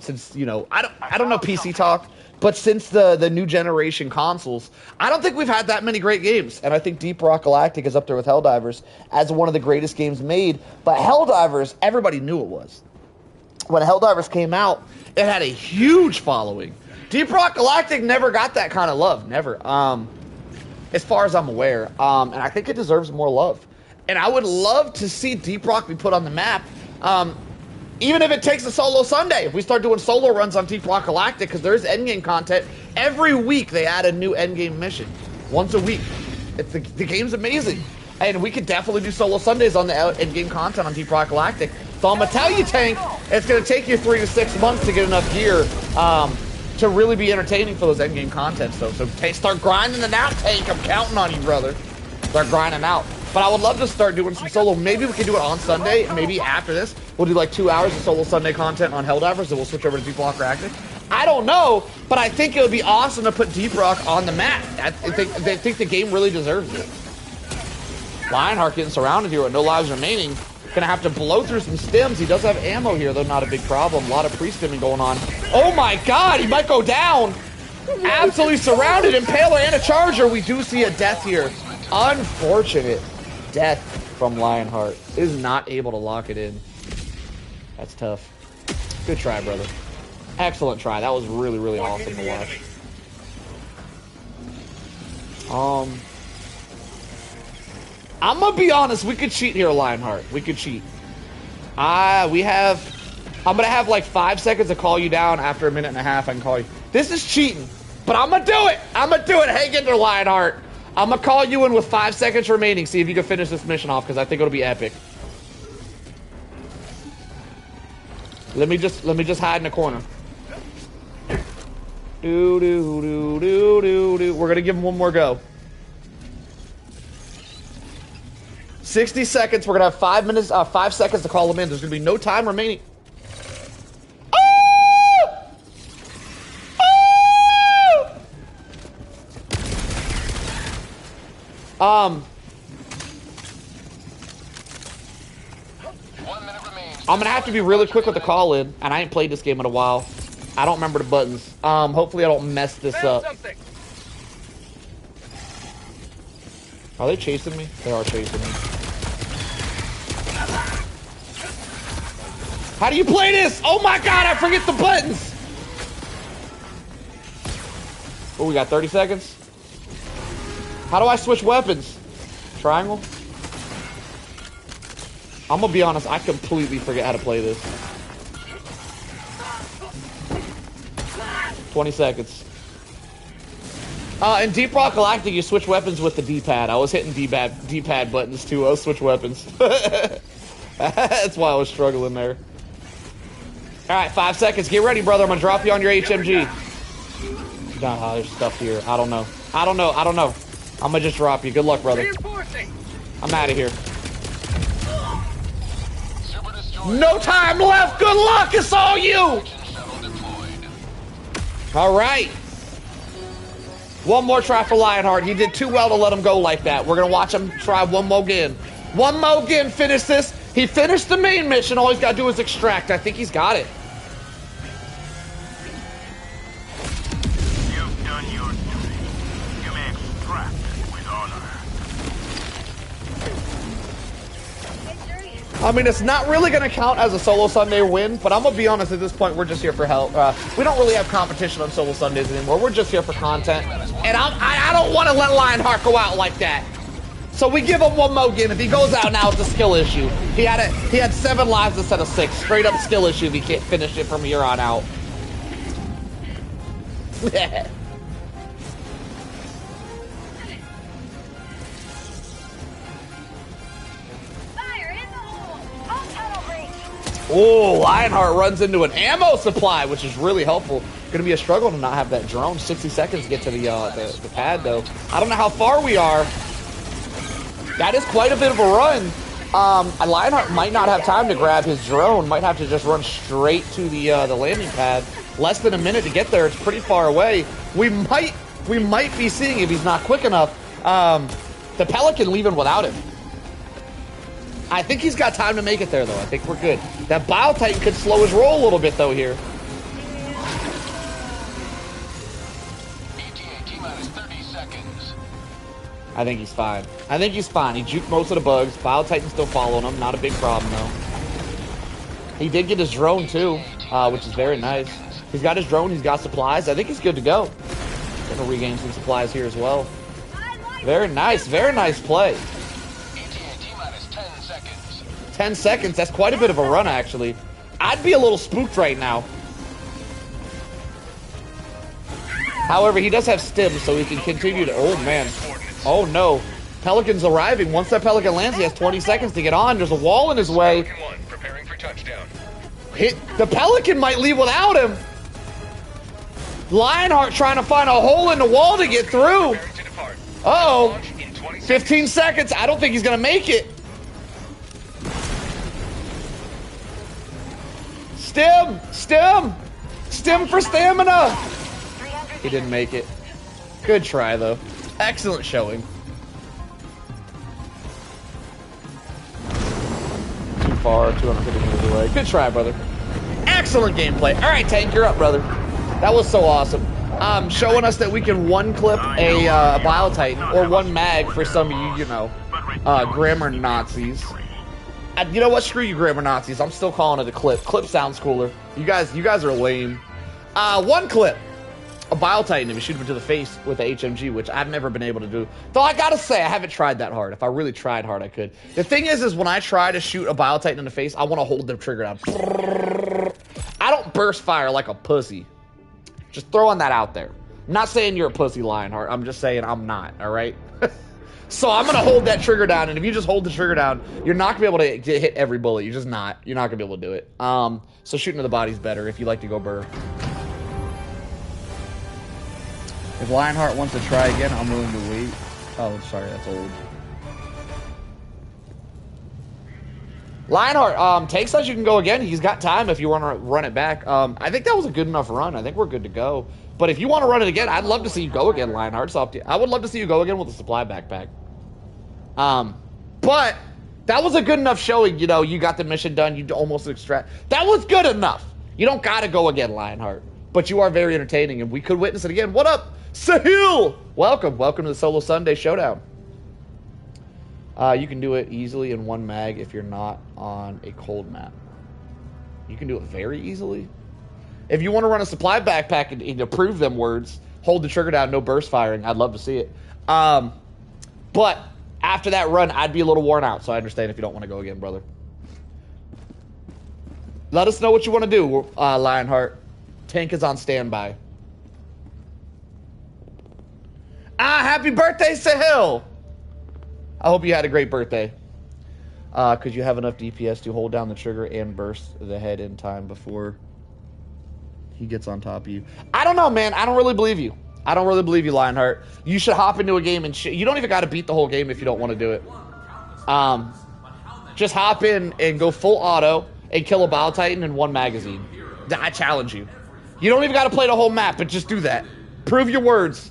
since, you know, I don't know PC talk, but since the new generation consoles, I don't think we've had that many great games. And I think Deep Rock Galactic is up there with HellDivers as one of the greatest games made. But HellDivers, everybody knew it was. When HellDivers came out, it had a huge following. Deep Rock Galactic never got that kind of love, never. As far as I'm aware. And I think it deserves more love. And I would love to see Deep Rock be put on the map. Even if it takes a solo Sunday, if we start doing solo runs on Deep Rock Galactic, because there's endgame content. Every week they add a new endgame mission. Once a week. The game's amazing. And we could definitely do solo Sundays on the endgame content on Deep Rock Galactic. So I'm going to tell you, Tank, it's going to take you 3 to 6 months to get enough gear to really be entertaining for those endgame contents, though. So start grinding it out, Tank. I'm counting on you, brother. Start grinding out. But I would love to start doing some solo. Maybe we can do it on Sunday, and maybe after this, we'll do like 2 hours of solo Sunday content on HellDivers, and we'll switch over to Deep Rock Reactive. I don't know, but I think it would be awesome to put Deep Rock on the map. I think the game really deserves it. Lionheart getting surrounded here with no lives remaining. Gonna have to blow through some stims. He does have ammo here, though not a big problem. A lot of pre-stimming going on. Oh my god, he might go down. Absolutely surrounded. Impaler and a charger. We do see a death here. Unfortunate death from Lionheart. Is not able to lock it in. That's tough. Good try, brother. Excellent try. That was really, really awesome to watch. I'm gonna be honest, we could cheat here, Lionheart. We could cheat. I'm gonna have like 5 seconds to call you down. After a minute and a half, I can call you. This is cheating, but I'm gonna do it. I'm gonna do it. Hang in there, Lionheart. I'm gonna call you in with 5 seconds remaining. See if you can finish this mission off, because I think it'll be epic. Let me just hide in the corner. We're gonna give him one more go. 60 seconds. We're gonna have 5 seconds to call him in. There's gonna be no time remaining. I'm gonna have to be really quick with the call in, and I ain't played this game in a while. I don't remember the buttons. Hopefully I don't mess this up. Are they chasing me? They are chasing me. How do you play this? Oh my god, I forget the buttons! Oh, we got 30 seconds. How do I switch weapons? Triangle? I'm gonna be honest, I completely forget how to play this. 20 seconds. In Deep Rock Galactic, you switch weapons with the D-pad. I was hitting D-pad buttons too. I was switch weapons. That's why I was struggling there. Alright, 5 seconds. Get ready, brother. I'm gonna drop you on your HMG. God, there's stuff here. I don't know. I'm gonna just drop you. Good luck, brother. I'm out of here. No time left. Good luck. It's all you. All right. One more try for Lionheart. He did too well to let him go like that. We're going to watch him try one more again. One more again. Finish this. He finished the main mission. All he's got to do is extract. I think he's got it. You've done your duty. You may extract with honor. I mean, it's not really going to count as a Solo Sunday win, but I'm going to be honest, at this point, we're just here for help. We don't really have competition on Solo Sundays anymore. We're just here for content. And I don't want to let Lionheart go out like that. So we give him one more again. If he goes out now, it's a skill issue. He had 7 lives instead of 6. Straight up skill issue if he can't finish it from here on out. Oh, Lionheart runs into an ammo supply, which is really helpful. Going to be a struggle to not have that drone. 60 seconds to get to the pad, though. I don't know how far we are. That is quite a bit of a run. Lionheart might not have time to grab his drone. Might have to just run straight to the landing pad. Less than a minute to get there. It's pretty far away. We might be seeing, if he's not quick enough, the Pelican leaving without him. I think he's got time to make it there, though. I think we're good. That Bile Titan could slow his roll a little bit, though, here. T-minus 30 seconds. I think he's fine. He juked most of the bugs. Bile Titan's still following him. Not a big problem, though. He did get his drone, too, which is very nice. He's got his drone. He's got supplies. I think he's good to go. Gonna regain some supplies here as well. Very nice. Very nice play. 10 seconds, that's quite a bit of a run, actually. I'd be a little spooked right now. However, he does have stims, so he can continue to... Oh, man. Oh, no. Pelican's arriving. Once that Pelican lands, he has 20 seconds to get on. There's a wall in his way. Preparing for touchdown. The Pelican might leave without him. Lionheart trying to find a hole in the wall to get through. Uh-oh. 15 seconds. I don't think he's going to make it. Stim. Stim. Stim for stamina. He didn't make it. Good try, though. Excellent showing. Too far, 250 meters away. Good try, brother. Excellent gameplay. All right, Tank, you're up, brother. That was so awesome. Showing us that we can one clip a Bile Titan or one mag for some of you, you know, grammar Nazis. You know what? Screw you, grammar Nazis. I'm still calling it a clip. Clip sounds cooler. You guys are lame. One clip. A Bile Titan if you shoot him to the face with the HMG, which I've never been able to do. Though I gotta say, I haven't tried that hard. If I really tried hard, I could. The thing is when I try to shoot a Bile Titan in the face, I want to hold the trigger down. I don't burst fire like a pussy. Just throwing that out there. I'm not saying you're a pussy, Lionheart. I'm just saying I'm not, all right? So I'm going to hold that trigger down, and if you just hold the trigger down, you're not going to be able to hit every bullet. You're just not. You're not going to be able to do it. So shooting to the body's better if you like to go burr. If Lionheart wants to try again, I'm willing to wait. Oh, sorry, that's old. Lionheart, Tank says you can go again. He's got time if you want to run it back. I think that was a good enough run. I think we're good to go. But if you want to run it again, I'd love to see you go again, Lionheart. It's up to you. I would love to see you go again with a supply backpack. But that was a good enough showing. You know, you got the mission done. You almost extract. That was good enough. You don't got to go again, Lionheart. But you are very entertaining, and we could witness it again. What up, Sahil? Welcome. Welcome to the Solo Sunday Showdown. You can do it easily in one mag if you're not on a cold map. You can do it very easily. If you want to run a supply backpack and to prove them words, hold the trigger down, no burst firing. I'd love to see it. But after that run, I'd be a little worn out, so I understand if you don't want to go again, brother. Let us know what you want to do, Lionheart. Tank is on standby. Happy birthday, Sahil! I hope you had a great birthday. Could you have enough DPS to hold down the trigger and burst the head in time before he gets on top of you? I don't know, man. I don't really believe you. I don't really believe you, Lionheart. You should hop into a game and you don't even got to beat the whole game if you don't want to do it. Just hop in and go full auto and kill a Bile Titan in one magazine. I challenge you. You don't even got to play the whole map, but just do that. Prove your words.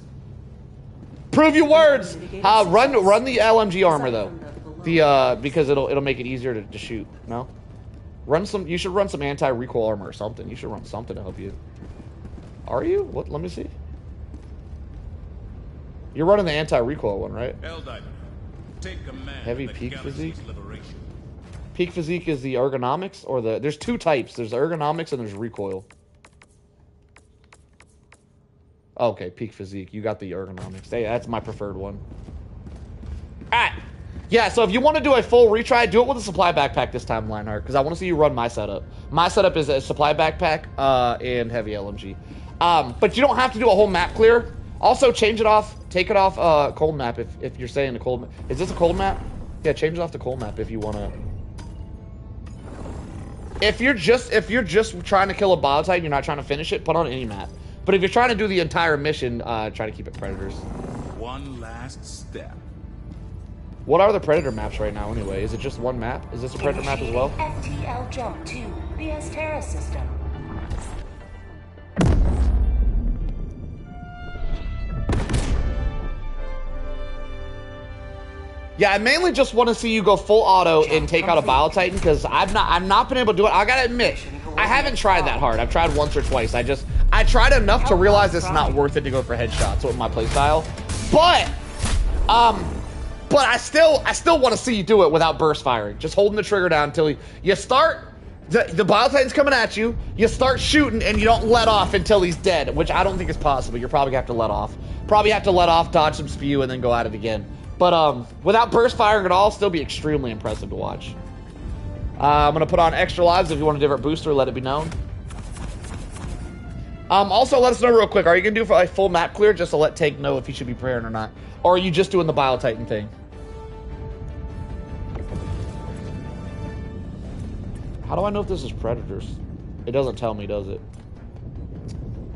Prove your words. Run the LMG armor though, because it'll make it easier to shoot. No, you should run some anti-recoil armor or something. You should run something to help you. Are you? What? Let me see. You're running the anti-recoil one, right? HellDivers, take command. Heavy peak physique. Peak physique is the ergonomics or the. There's two types. There's ergonomics and there's recoil. Okay, peak physique. You got the ergonomics. Hey, that's my preferred one. Alright. Yeah, so if you want to do a full retry, do it with a supply backpack this time, Lionheart, because I want to see you run my setup. My setup is a supply backpack and heavy LMG. But you don't have to do a whole map clear. Also, change it off. Take it off cold map if you're saying the cold map. Is this a cold map? Yeah, change it off to cold map if you want to. If you're just trying to kill a Bile Titan, you're not trying to finish it, put on any map. But if you're trying to do the entire mission, try to keep it Predators. One last step. What are the Predator maps right now anyway? Is it just one map? Is this a Predator map as well? FTL jump to BS Terra system. Yeah, I mainly just want to see you go full auto and take out a Bile Titan because I've not been able to do it. I gotta admit, I haven't tried that hard. I've tried once or twice. I tried enough to realize it's not worth it to go for headshots with my playstyle. But I still want to see you do it without burst firing. Just holding the trigger down until you start. The Bile Titan's coming at you. You start shooting and you don't let off until he's dead, which I don't think is possible. You're probably gonna have to let off. Probably have to let off, dodge some spew, and then go at it again. But without burst firing at all, still be extremely impressive to watch. I'm gonna put on extra lives. If you want a different booster, let it be known. Also, let us know real quick. Are you gonna do for a full map clear just to let Tank know if he should be preparing or not, or are you just doing the Bile Titan thing? How do I know if this is Predators? It doesn't tell me, does it?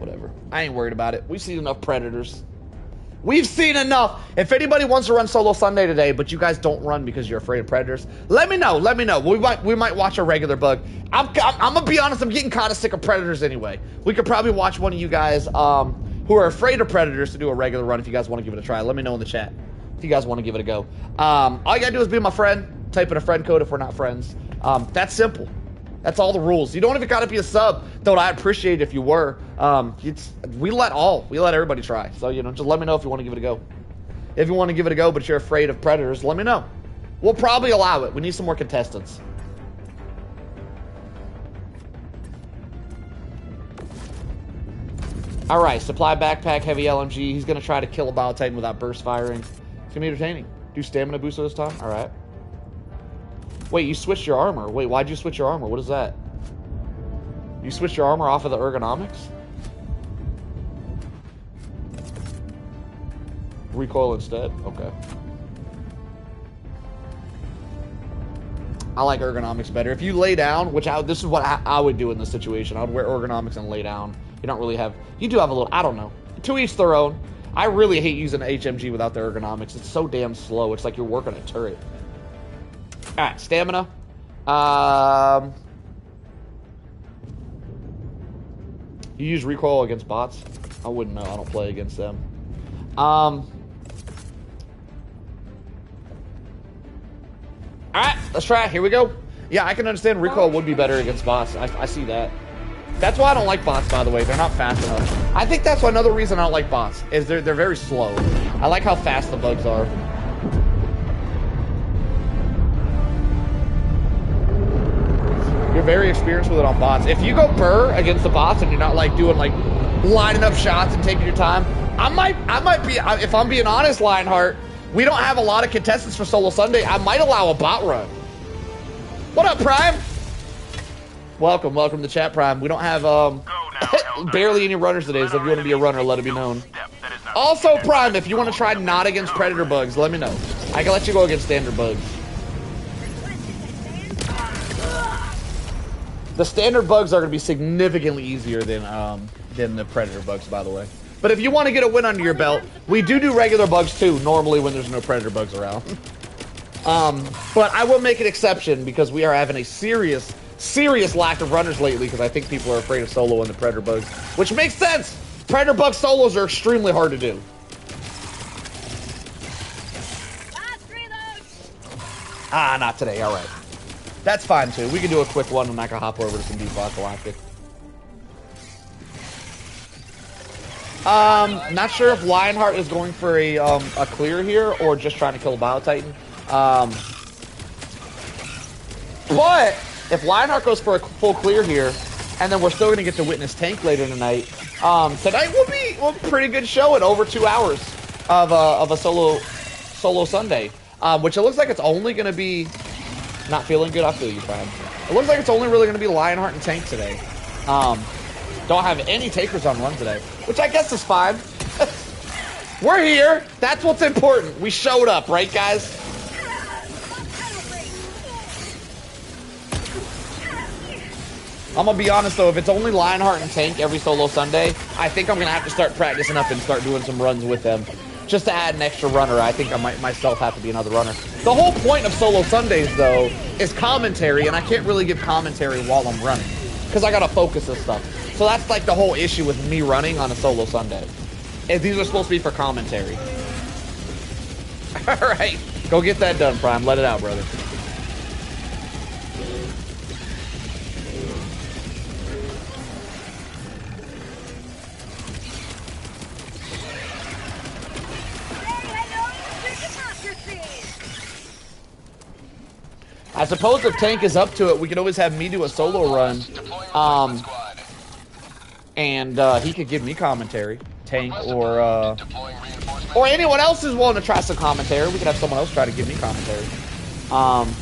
Whatever. I ain't worried about it. We've seen enough Predators. We've seen enough. If anybody wants to run Solo Sunday today, but you guys don't run because you're afraid of Predators, let me know. Let me know. We might watch a regular bug. I'm gonna be honest. I'm getting kind of sick of Predators anyway. We could probably watch one of you guys who are afraid of Predators to do a regular run if you guys want to give it a try. Let me know in the chat if you guys want to give it a go. All you gotta do is be my friend. Type in a friend code if we're not friends. That's simple. That's all the rules. You don't even gotta be a sub, though I'd appreciate it if you were. We let everybody try. So, you know, just let me know if you want to give it a go. If you want to give it a go, but you're afraid of Predators, let me know. We'll probably allow it. We need some more contestants. Alright, supply backpack, heavy LMG. He's gonna try to kill a Biotitan without burst firing. It's gonna be entertaining. Do stamina boost this time? Alright. Wait, you switched your armor. Wait, why'd you switch your armor? What is that? You switched your armor off of the ergonomics? Recoil instead? Okay. I like ergonomics better. If you lay down, this is what I would do in this situation. I would wear ergonomics and lay down. You don't really have... You do have a little... I don't know. To each their own. I really hate using an HMG without the ergonomics. It's so damn slow. It's like you're working a turret. Alright, stamina. You use recoil against bots? I wouldn't know. I don't play against them. Alright, let's try it. Here we go. Yeah, I can understand recoil would be better against bots. I see that. That's why I don't like bots, by the way. They're not fast enough. I think that's another reason I don't like bots, is they're very slow. I like how fast the bugs are. You're very experienced with it on bots. If you go burr against the bots and you're not like doing like lining up shots and taking your time, I might be, if I'm being honest, Lionheart, we don't have a lot of contestants for Solo Sunday. I might allow a bot run. What up, Prime? Welcome to chat, Prime. We don't have barely any runners today, so if you want to be a runner, let it be known. Also, Prime, if you want to try not against Predator bugs, let me know. I can let you go against standard bugs. The standard bugs are going to be significantly easier than the Predator bugs, by the way. But if you want to get a win under your belt, we do regular bugs too, normally when there's no Predator bugs around. But I will make an exception because we are having a serious lack of runners lately because I think people are afraid of solo and the Predator bugs, which makes sense. Predator bug solos are extremely hard to do. Ah, not today. All right. That's fine, too. We can do a quick one, and I can hop over to some Default Galactic. Not sure if Lionheart is going for a clear here, or just trying to kill a Biotitan. But, if Lionheart goes for a full clear here, and then we're still going to get to witness Tank later tonight, tonight will be a pretty good show at over 2 hours of a solo Sunday. Which it looks like it's only going to be... Not feeling good? I feel you, Prime. It looks like it's only really going to be Lionheart and Tank today. Don't have any takers on run today, which I guess is fine. We're here. That's what's important. We showed up, right, guys? I'm going to be honest, though. If it's only Lionheart and Tank every solo Sunday, I think I'm going to have to start practicing up and start doing some runs with them. Just to add an extra runner, I think I might myself have to be another runner. The whole point of Solo Sundays, though, is commentary, and I can't really give commentary while I'm running. Because I gotta focus this stuff. So that's like the whole issue with me running on a Solo Sunday. Is these are supposed to be for commentary. Alright, go get that done, Prime. Let it out, brother. I suppose if Tank is up to it, we could always have me do a solo run. And he could give me commentary. Tank or anyone else is willing to try some commentary. We could have someone else try to give me commentary. I'm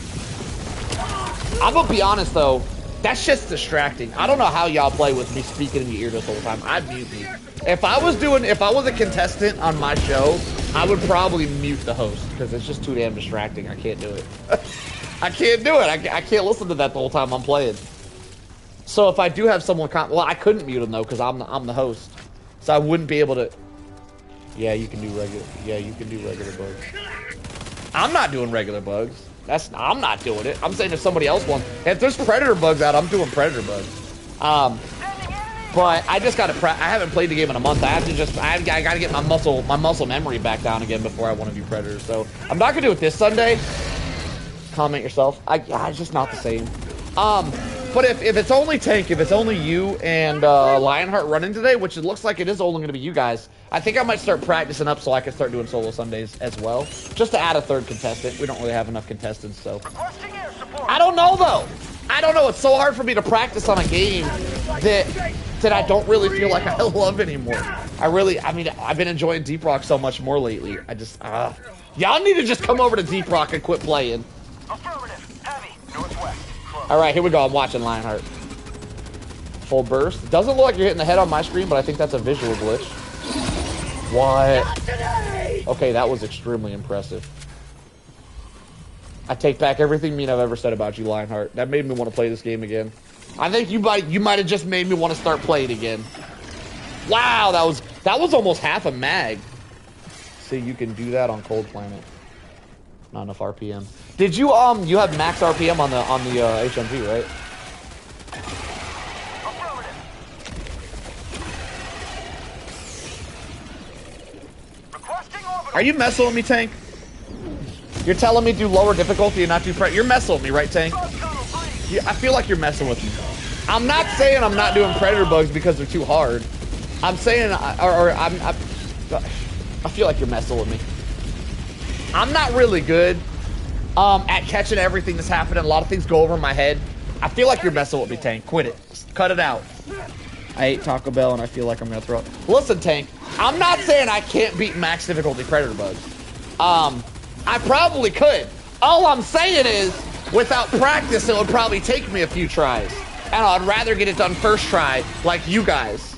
gonna be honest though, that's just distracting. I don't know how y'all play with me speaking in your ear this whole time. I'd mute me. If I was a contestant on my show, I would probably mute the host because it's just too damn distracting. I can't do it. I can't do it. I can't listen to that the whole time I'm playing. So if I do have someone, well, I couldn't mute them though because I'm the host, so I wouldn't be able to. Yeah, you can do regular. Yeah, you can do regular bugs. I'm not doing regular bugs. I'm not doing it. I'm saying if somebody else wants. If there's predator bugs out, I'm doing predator bugs. But I just gotta. I haven't played the game in a month. I gotta get my muscle memory back down again before I want to do predators. So I'm not gonna do it this Sunday. Comment yourself. It's just not the same. But if it's only Tank, if it's only you and Lionheart running today, which it looks like it is only going to be you guys, I think I might start practicing up so I can start doing solo Sundays as well, just to add a third contestant. We don't really have enough contestants, so. I don't know, though. I don't know. It's so hard for me to practice on a game that I don't really feel like I love anymore. I mean, I've been enjoying Deep Rock so much more lately. I just, y'all need to just come over to Deep Rock and quit playing. All right, here we go. I'm watching Lionheart. Full burst. Doesn't look like you're hitting the head on my screen, but I think that's a visual glitch. What? Okay, that was extremely impressive. I take back everything mean I've ever said about you, Lionheart. That made me want to play this game again. I think you might have just made me want to start playing again. Wow, that was almost half a mag. See, you can do that on Cold Planet. Not enough RPM. Did you you have max RPM on the HMG, right? Are you messing with me, Tank? You're telling me do lower difficulty and not do you're messing with me, right, Tank? I feel like you're messing with me. I'm not saying I'm not doing predator bugs because they're too hard. I'm saying, I feel like you're messing with me. I'm not really good at catching everything that's happening. A lot of things go over my head. I feel like you're messing with me, Tank. Quit it. Cut it out. I ate Taco Bell and I feel like I'm gonna throw it. Listen, Tank, I'm not saying I can't beat max difficulty predator bugs. I probably could. All I'm saying is, without practice, it would probably take me a few tries. And I'd rather get it done first try, like you guys.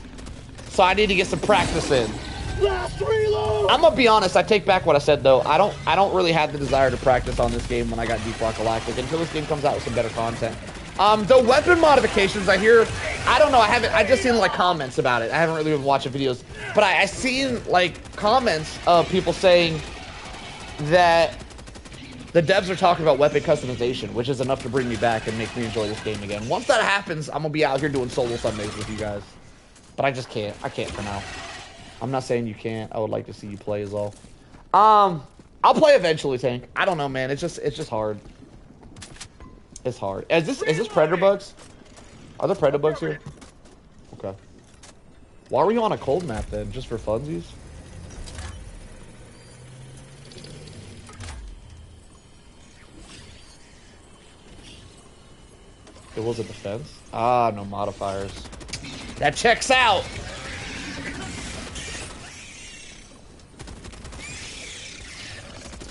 So I need to get some practice in. I'm gonna be honest, I take back what I said though. I don't really have the desire to practice on this game when I got Deep Rock Galactic until this game comes out with some better content. The weapon modifications I hear, I don't know, I just seen like comments about it. I haven't really been watching videos, but I seen like comments of people saying that the devs are talking about weapon customization, which is enough to bring me back and make me enjoy this game again. Once that happens, I'm gonna be out here doing solo Sundays with you guys. But I just can't. I can't for now. I'm not saying you can't. I would like to see you play as all. I'll play eventually, Tank. I don't know, man. It's just hard. It's hard. Is this predator bugs? Are there predator bugs here? Okay. Why were you on a cold map then? Just for funsies? It was a defense? Ah, no modifiers. That checks out!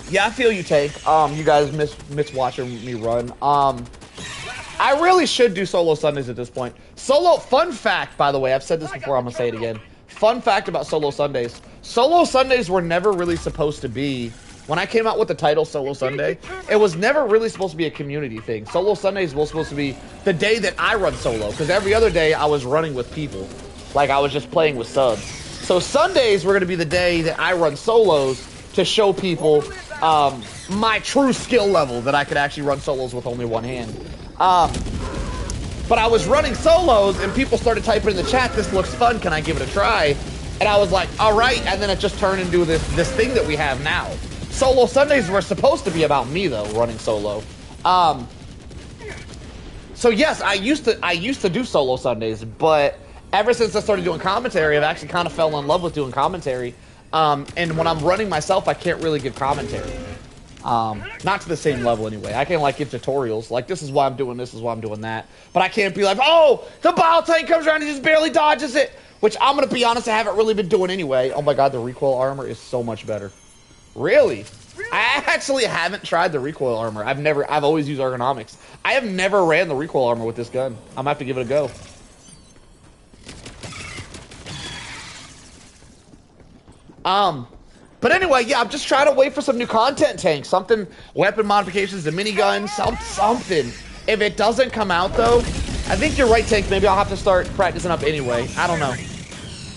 Yeah, I feel you, Tank. You guys miss watching me run. I really should do solo Sundays at this point. Fun fact, by the way, I've said this before, I'm gonna say it again. Fun fact about solo Sundays. Solo Sundays were never really supposed to be, when I came out with the title Solo Sunday, it was never really supposed to be a community thing. Solo Sundays was supposed to be the day that I run solo, because every other day I was running with people. Like I was just playing with subs. So Sundays were gonna be the day that I run solos to show people my true skill level, that I could actually run solos with only one hand. But I was running solos and people started typing in the chat, "This looks fun, can I give it a try?" And I was like, all right, and then it just turned into this thing that we have now. Solo Sundays were supposed to be about me though, running solo. So yes, I used to do solo Sundays, but ever since I started doing commentary, I've actually kind of fell in love with doing commentary. And when I'm running myself, I can't really give commentary. Not to the same level anyway. I can like give tutorials, like this is why I'm doing this, is why I'm doing that. But I can't be like, oh, the bile tank comes around and just barely dodges it. Which I'm gonna be honest, I haven't really been doing anyway. Oh my god, the recoil armor is so much better. Really? I actually haven't tried the recoil armor. I've always used ergonomics. I have never ran the recoil armor with this gun. I'm gonna have to give it a go. But anyway, yeah, I'm just trying to wait for some new content, Tank. Something, weapon modifications, the miniguns, something. If it doesn't come out, though, I think you're right, Tank. Maybe I'll have to start practicing up anyway. I don't know.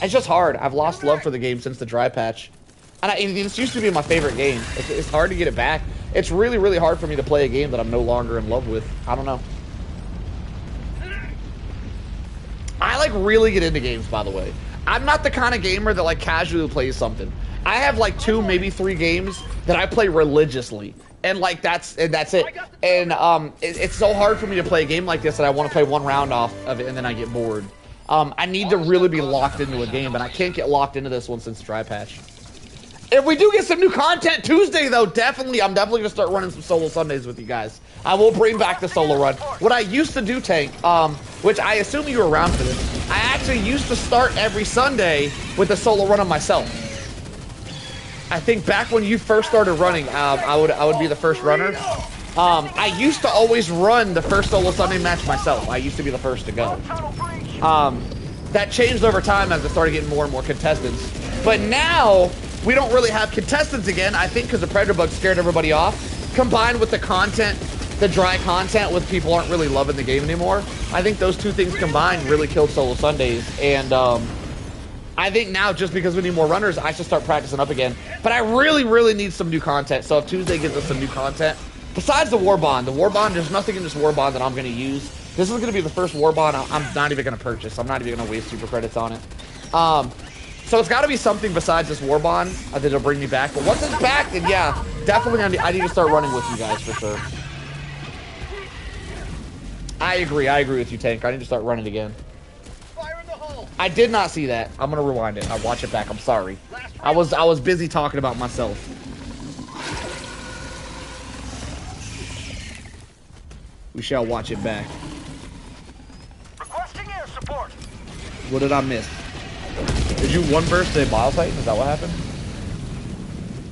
It's just hard. I've lost love for the game since the dry patch. And this used to be my favorite game. It's hard to get it back. It's really, really hard for me to play a game that I'm no longer in love with. I don't know. I like really get into games, by the way. I'm not the kind of gamer that like casually plays something. I have like 2, maybe 3 games that I play religiously. And like that's it. And it's so hard for me to play a game like this that I want to play 1 round off of it and then I get bored. I need to really be locked into a game, but I can't get locked into this one since dry patch. If we do get some new content Tuesday, though, I'm definitely going to start running some solo Sundays with you guys. I will bring back the solo run. What I used to do, Tank, which I assume you were around for this, I actually used to start every Sunday with a solo run on myself. I think back when you first started running, I would be the first runner. I used to always run the first solo Sunday match myself. I used to be the first to go. That changed over time as I started getting more and more contestants. But now, we don't really have contestants again, I think because the Predator Bug scared everybody off, combined with the content, the dry content with people aren't really loving the game anymore. I think those 2 things combined really killed Solo Sundays, and I think now, just because we need more runners, I should start practicing up again. But I really, really need some new content, so if Tuesday gives us some new content, besides the War Bond, there's nothing in this War Bond that I'm going to use. This is going to be the first War Bond I'm not even going to purchase. I'm not even going to waste super credits on it. So it's got to be something besides this War Bond that'll bring me back. But once it's back, then yeah, definitely I need to start running with you guys for sure. I agree with you, Tank. I need to start running again. Fire in the hole. I did not see that. I'm gonna rewind it. I'll watch it back. I'm sorry. I was busy talking about myself. We shall watch it back. Requesting air support. What did I miss? Did you 1 burst a Bile Titan? Is that what happened?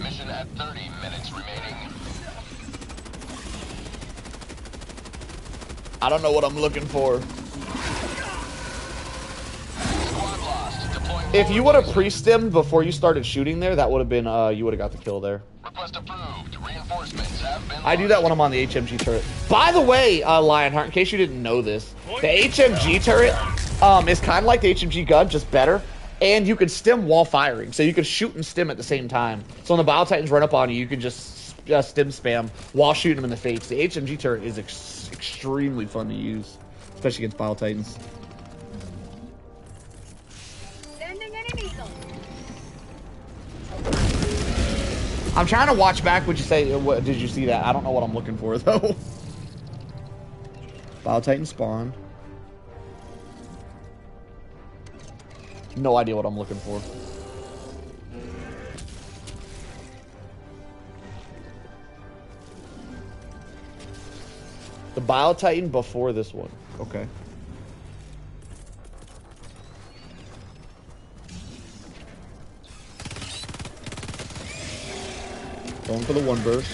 Mission at 30 minutes remaining. I don't know what I'm looking for. Squad lost. Deploying If you would have pre-stemmed before you started shooting there, that would have been, you would have got the kill there. Request approved. Reinforcements have been I do that when I'm on the HMG turret. By the way, Lionheart, in case you didn't know this, the HMG turret is kind of like the HMG gun, just better. And you can stem while firing, so you can shoot and stem at the same time. So when the Bile Titans run up on you, you can just stem spam while shooting them in the face. The HMG turret is extremely fun to use, especially against Bile Titans. Sending an eagle. I'm trying to watch back what you say. What, did you see that? I don't know what I'm looking for, though. Bile Titan spawn. No idea what I'm looking for. The Bile Titan before this one. Okay. Going for the 1 burst.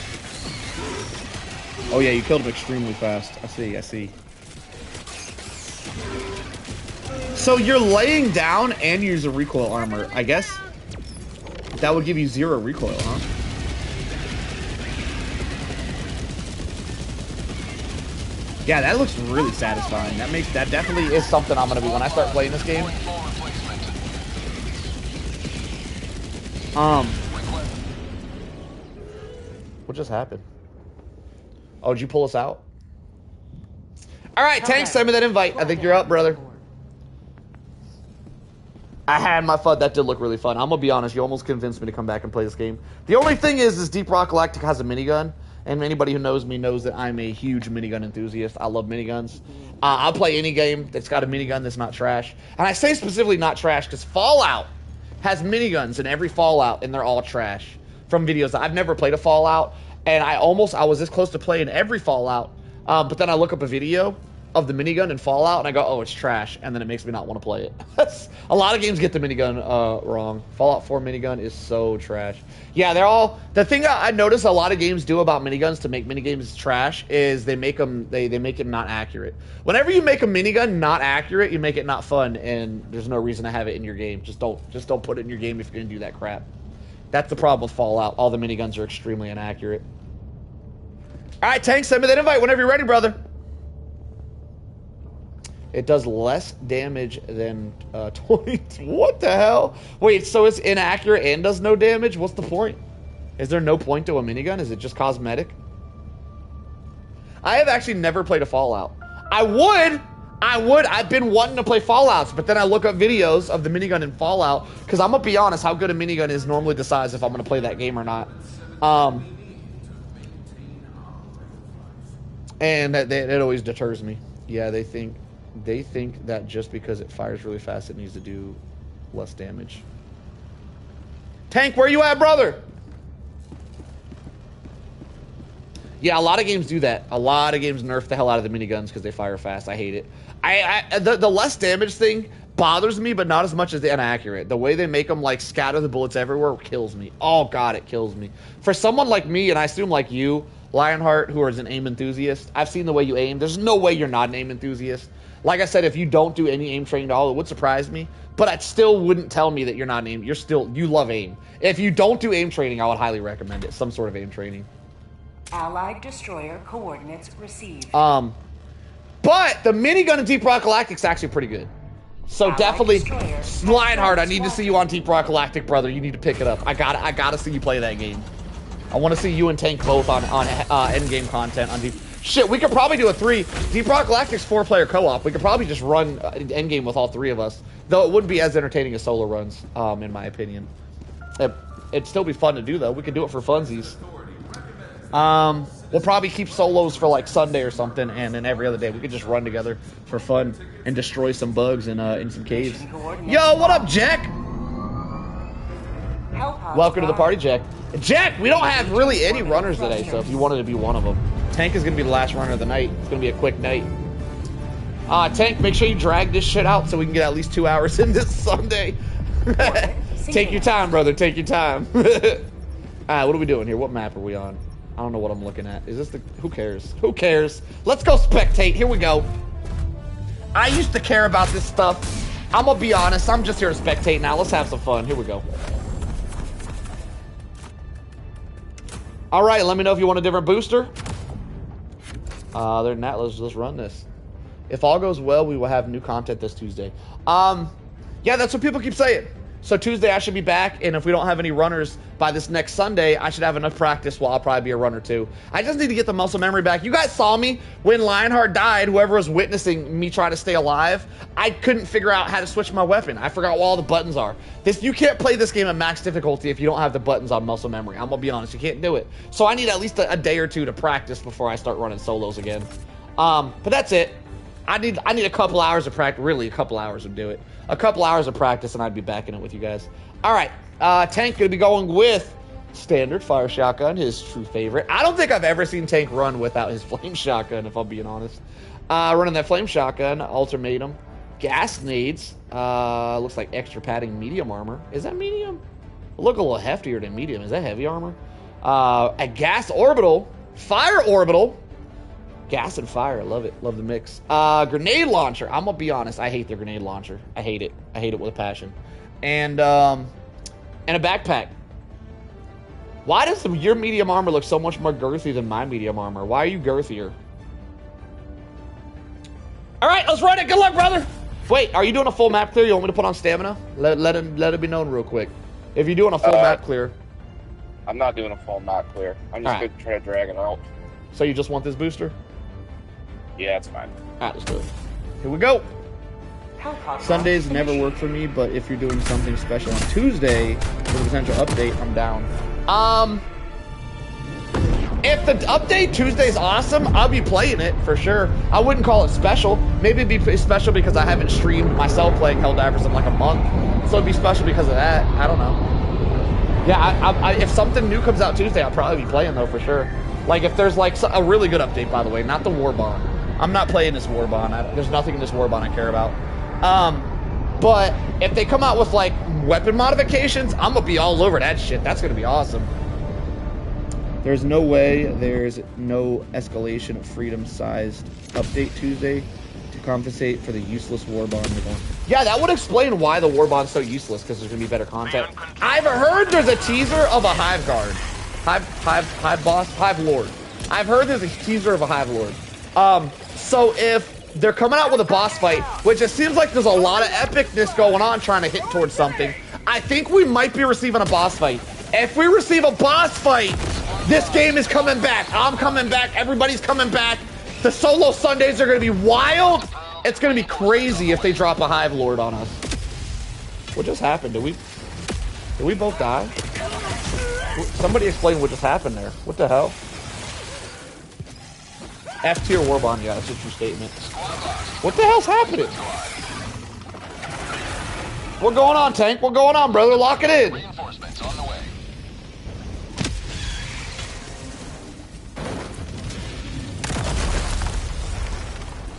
Oh yeah, you killed him extremely fast. I see. So you're laying down and use a recoil armor. I guess that would give you 0 recoil, huh? Yeah, that looks really satisfying. That definitely is something I'm gonna be when I start playing this game. What just happened? Oh, did you pull us out? All right, Tank, send me that invite. I think you're up, brother. I had my fun. That did look really fun. I'm gonna be honest. You almost convinced me to come back and play this game. The only thing is Deep Rock Galactic has a minigun, and anybody who knows me knows that I'm a huge minigun enthusiast. I love miniguns. I'll play any game that's got a minigun that's not trash. And I say specifically not trash because Fallout has miniguns in every Fallout, and they're all trash. From videos, I've never played a Fallout, and I was this close to playing every Fallout, but then I look up a video of the minigun in Fallout, and I go, oh, it's trash, and then it makes me not want to play it. A lot of games get the minigun wrong. Fallout 4 minigun is so trash. Yeah, they're all... The thing I notice a lot of games do about miniguns to make minigames trash is they make them they make it not accurate. Whenever you make a minigun not accurate, you make it not fun, and there's no reason to have it in your game. Just don't put it in your game if you're going to do that crap. That's the problem with Fallout. All the miniguns are extremely inaccurate. All right, Tank, send me that invite whenever you're ready, brother. It does less damage than 20. What the hell? Wait, so it's inaccurate and does no damage? What's the point? Is there no point to a minigun? Is it just cosmetic? I have actually never played a Fallout. I would. I've been wanting to play Fallouts, but then I look up videos of the minigun in Fallout, because I'm going to be honest, how good a minigun is normally decides if I'm going to play that game or not. And it always deters me. Yeah, they think that just because it fires really fast, it needs to do less damage. Tank, where you at, brother? Yeah, a lot of games do that. A lot of games nerf the hell out of the miniguns because they fire fast. I hate it. The less damage thing bothers me, but not as much as the inaccurate. The way they make them like scatter the bullets everywhere kills me. Oh god, it kills me. For someone like me, and I assume like you, Lionheart, who is an aim enthusiast, I've seen the way you aim. There's no way you're not an aim enthusiast. Like I said, if you don't do any aim training at all, it would surprise me. But it still wouldn't tell me that you're not an aim. You love aim. If you don't do aim training, I would highly recommend it. Some sort of aim training. Allied destroyer coordinates received. But the minigun in Deep Rock Galactic is actually pretty good. So Allied definitely, destroyer. Lionheart, I need to see you on Deep Rock Galactic, brother. You need to pick it up. I gotta see you play that game. I want to see you and Tank both on endgame content on Deep. Shit, we could probably do a 3. Deep Rock Galactic's 4-player co-op. We could probably just run endgame with all 3 of us. Though it wouldn't be as entertaining as solo runs, in my opinion. It'd still be fun to do, though. We could do it for funsies. We'll probably keep solos for like Sunday or something, and then every other day we could just run together for fun and destroy some bugs in some caves. Yo, what up, Jack? Welcome to the party, Jack. Jack, we don't have really any runners today, so if you wanted to be one of them. Tank is going to be the last runner of the night. It's going to be a quick night. Tank, make sure you drag this shit out so we can get at least 2 hours in this Sunday. Take your time, brother. Take your time. Alright, what are we doing here? What map are we on? I don't know what I'm looking at. Is this the... Who cares? Who cares? Let's go spectate. Here we go. I used to care about this stuff. I'm going to be honest. I'm just here to spectate now. Let's have some fun. Here we go. Alright, let me know if you want a different booster. Other than that, let's run this. If all goes well, we will have new content this Tuesday. Yeah, that's what people keep saying. So Tuesday I should be back, and if we don't have any runners by this next Sunday, I should have enough practice where I'll probably be a runner too. I just need to get the muscle memory back. You guys saw me when Lionheart died, whoever was witnessing me trying to stay alive, I couldn't figure out how to switch my weapon. I forgot what all the buttons are. You can't play this game at max difficulty if you don't have the buttons on muscle memory. I'm gonna be honest, you can't do it. So I need at least a day or two to practice before I start running solos again. But that's it. I need a couple hours of practice. Really, a couple hours would do it. A couple hours of practice, and I'd be back in it with you guys. All right, Tank gonna be going with standard fire shotgun, his true favorite. I don't think I've ever seen Tank run without his flame shotgun, if I'm being honest. Running that flame shotgun, ultimatum, gas nades. Looks like extra padding, medium armor. Is that medium? Look a little heftier than medium. Is that heavy armor? A gas orbital, fire orbital. Gas and fire, I love it. Love the mix. Grenade launcher. I'm gonna be honest, I hate the grenade launcher. I hate it. I hate it with a passion. And a backpack. Why does your medium armor look so much more girthy than my medium armor? Why are you girthier? All right, let's run it. Good luck, brother. Wait, are you doing a full map clear? You want me to put on stamina? Let it be known real quick. If you're doing a full map clear. I'm not doing a full map clear. I'm just gonna try to drag it out. So you just want this booster? Yeah, it's fine. Alright, let's do it. Here we go. Sundays never work for me, but if you're doing something special on Tuesday for the potential update, I'm down. If the update Tuesday's awesome, I'll be playing it for sure. I wouldn't call it special. Maybe it'd be special because I haven't streamed myself playing HellDivers in like a month. So it'd be special because of that. I don't know. Yeah, if something new comes out Tuesday, I'll probably be playing though for sure. Like if there's like a really good update, by the way, not the War Bond. I'm not playing this War Bond. There's nothing in this War Bond I care about. But if they come out with like weapon modifications, I'm gonna be all over that shit. That's gonna be awesome. There's no way there's no escalation of freedom-sized update Tuesday to compensate for the useless War Bond. Yeah, that would explain why the War Bond's so useless, because there's gonna be better content. I've heard there's a teaser of a Hive Guard. Hive Boss? Hive Lord. I've heard there's a teaser of a Hive Lord. So if they're coming out with a boss fight, which it seems like there's a lot of epicness going on trying to hit towards something. I think we might be receiving a boss fight. If we receive a boss fight, this game is coming back. I'm coming back. Everybody's coming back. The solo Sundays are going to be wild. It's going to be crazy if they drop a Hive Lord on us. What just happened? Did we both die? Somebody explain what just happened there. What the hell? F tier Warbond, yeah, that's a true statement. What the hell's happening? What's going on, Tank? What's going on, brother? Lock it in. Reinforcements on the way.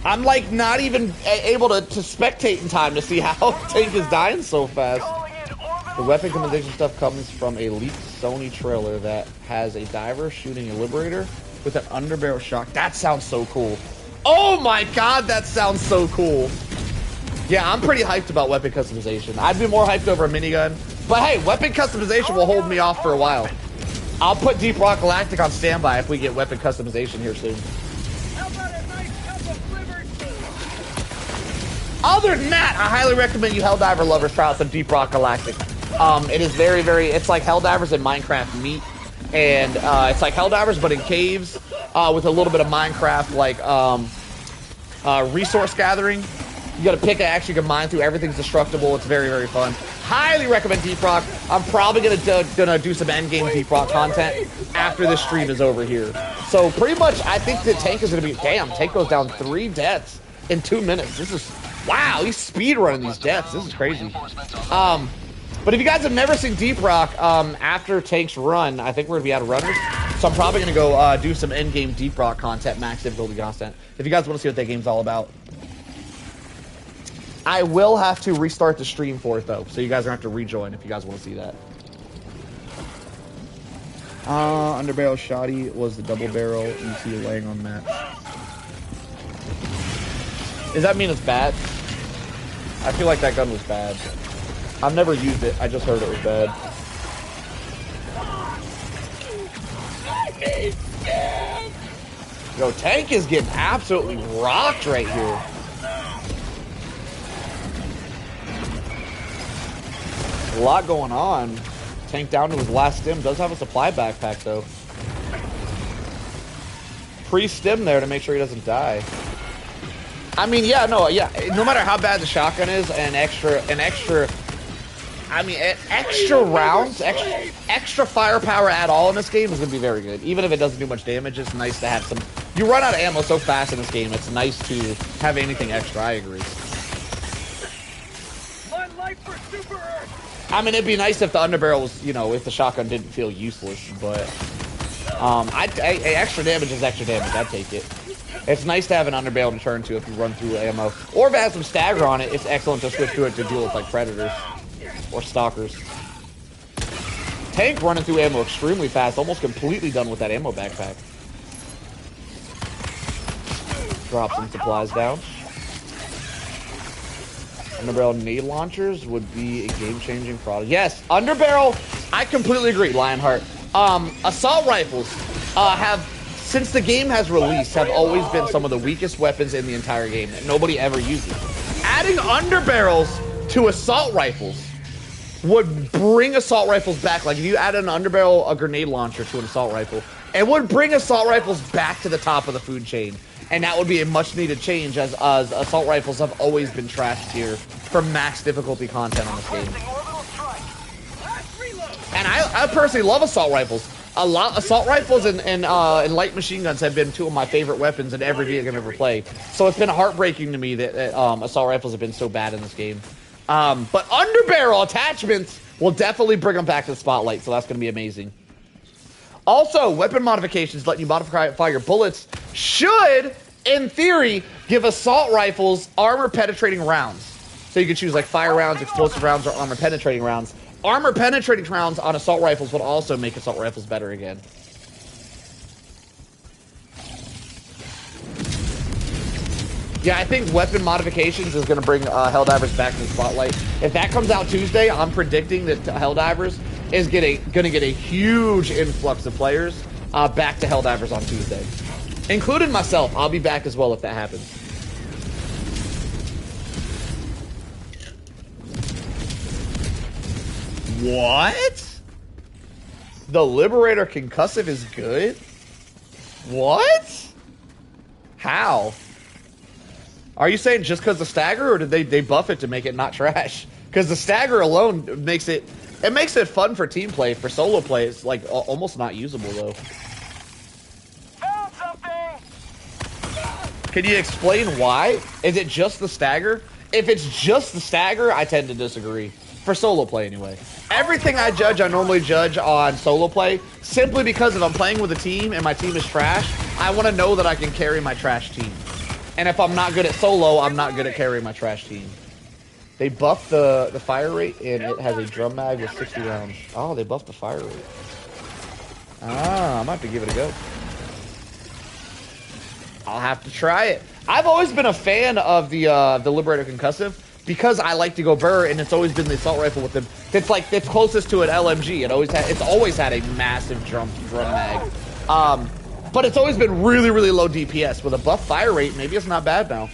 I'm like not even able to spectate in time to see how Tank is dying so fast. The weapon customization stuff comes from a leaked Sony trailer that has a diver shooting a Liberator with an underbarrel shock. That sounds so cool. Oh my god, that sounds so cool. Yeah, I'm pretty hyped about weapon customization. I'd be more hyped over a minigun. But hey, weapon customization will hold me off for a while. I'll put Deep Rock Galactic on standby if we get weapon customization here soon. How about a nice cup of liver tea? Other than that, I highly recommend you HellDiver lovers try out some Deep Rock Galactic. It is very, it's like HellDivers in Minecraft meat. And it's like HellDivers, but in caves with a little bit of Minecraft, like resource gathering. You got a pickaxe, you can mine through, everything's destructible. It's very, very fun. Highly recommend Deep Rock. I'm probably gonna do some endgame Deep Rock content after this stream is over here. So pretty much, I think the Tank is gonna be, damn, Tank goes down 3 deaths in 2 minutes. This is, wow, he's speed running these deaths. This is crazy. But if you guys have never seen Deep Rock, after Tank's run, I think we're gonna be out of runners. So I'm probably gonna go do some endgame Deep Rock content, max difficulty content. If you guys want to see what that game's all about. I will have to restart the stream for it though, so you guys are gonna have to rejoin if you guys want to see that. Underbarrel Shoddy was the double barrel you see laying on the map. Does that mean it's bad? I feel like that gun was bad. I've never used it, I just heard it was bad. Yo, Tank is getting absolutely rocked right here. A lot going on. Tank down to his last stim. Does have a supply backpack though. Pre-stim there to make sure he doesn't die. I mean, yeah, no matter how bad the shotgun is, extra rounds, extra firepower at all in this game is gonna be very good. Even if it doesn't do much damage, it's nice to have some. You run out of ammo so fast in this game. It's nice to have anything extra. I agree. My life for Super Earth. I mean, it'd be nice if the underbarrel was, you know, if the shotgun didn't feel useless, but extra damage is extra damage. I'd take it. It's nice to have an underbarrel to turn to if you run through ammo, or if it has some stagger on it. It's excellent to switch to it to deal with like predators or stalkers. Tank running through ammo extremely fast, almost completely done with that ammo backpack. Drop some supplies down. Underbarrel nade launchers would be a game-changing product. Yes, underbarrel, I completely agree, Lionheart. Assault rifles have, since the game has released, have always been some of the weakest weapons in the entire game that nobody ever uses. Adding underbarrels to assault rifles would bring assault rifles back. Like if you added an underbarrel, a grenade launcher to an assault rifle, it would bring assault rifles back to the top of the food chain. And that would be a much needed change as assault rifles have always been trashed here for max difficulty content on this game. And I personally love assault rifles. Assault rifles and light machine guns have been 2 of my favorite weapons in every video game I've ever played. So it's been heartbreaking to me that assault rifles have been so bad in this game. But underbarrel attachments will definitely bring them back to the spotlight, so that's going to be amazing. Also, weapon modifications letting you modify your bullets should, in theory, give assault rifles armor-penetrating rounds. So you can choose like fire rounds, explosive rounds, or armor-penetrating rounds. Armor-penetrating rounds on assault rifles would also make assault rifles better again. Yeah, I think weapon modifications is going to bring HellDivers back to the spotlight. If that comes out Tuesday, I'm predicting that HellDivers is going to get a huge influx of players back to HellDivers on Tuesday. Including myself. I'll be back as well if that happens. What? The Liberator concussive is good? What? How? Are you saying just because the stagger, or did they buff it to make it not trash? Because the stagger alone makes it fun for team play. For solo play, it's like almost not usable though. Found something! Can you explain why? Is it just the stagger? If it's just the stagger, I tend to disagree. For solo play anyway. Everything I normally judge on solo play, simply because if I'm playing with a team and my team is trash, I want to know that I can carry my trash team. And if I'm not good at solo, I'm not good at carrying my trash team. They buffed the fire rate, and it has a drum mag with 60 rounds. Oh, they buffed the fire rate. Ah, I might have to give it a go. I'll have to try it. I've always been a fan of the Liberator concussive because I like to go burr, and it's always been the assault rifle with them. It's closest to an LMG. It's always had a massive drum mag. But it's always been really, really low DPS. With a buff fire rate, maybe it's not bad now.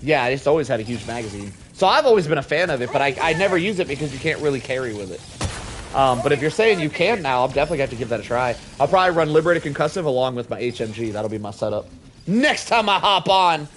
Yeah, it's always had a huge magazine. So I've always been a fan of it, but I never use it because you can't really carry with it. But if you're saying you can now, I'll definitely have to give that a try. I'll probably run Liberator concussive along with my HMG. That'll be my setup. Next time I hop on.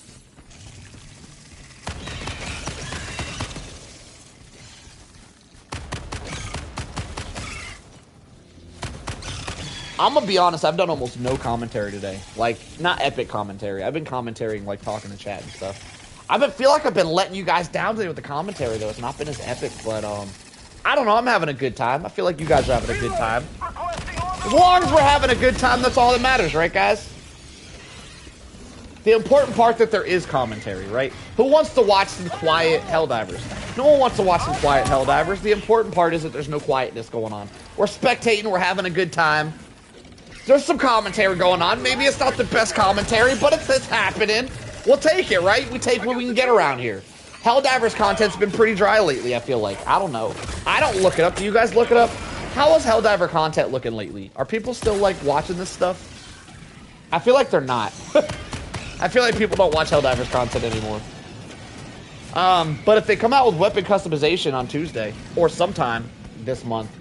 I'm gonna be honest, I've done almost no commentary today. Like, not epic commentary. I've been commentating, like, talking to chat and stuff. I feel like I've been letting you guys down today with the commentary, though. It's not been as epic, but, I don't know. I'm having a good time. I feel like you guys are having a good time. As long as we're having a good time, that's all that matters, right, guys? The important part that there is commentary, right? Who wants to watch some quiet HellDivers? No one wants to watch some quiet HellDivers. The important part is that there's no quietness going on. We're spectating. We're having a good time. There's some commentary going on. Maybe it's not the best commentary, but it's happening. We'll take it, right? We take what we can get around here. HellDivers content's been pretty dry lately, I feel like. I don't know. I don't look it up. Do you guys look it up? How is HellDiver content looking lately? Are people still, like, watching this stuff? I feel like they're not. I feel like people don't watch HellDivers content anymore. But if they come out with weapon customization on Tuesday, or sometime this month,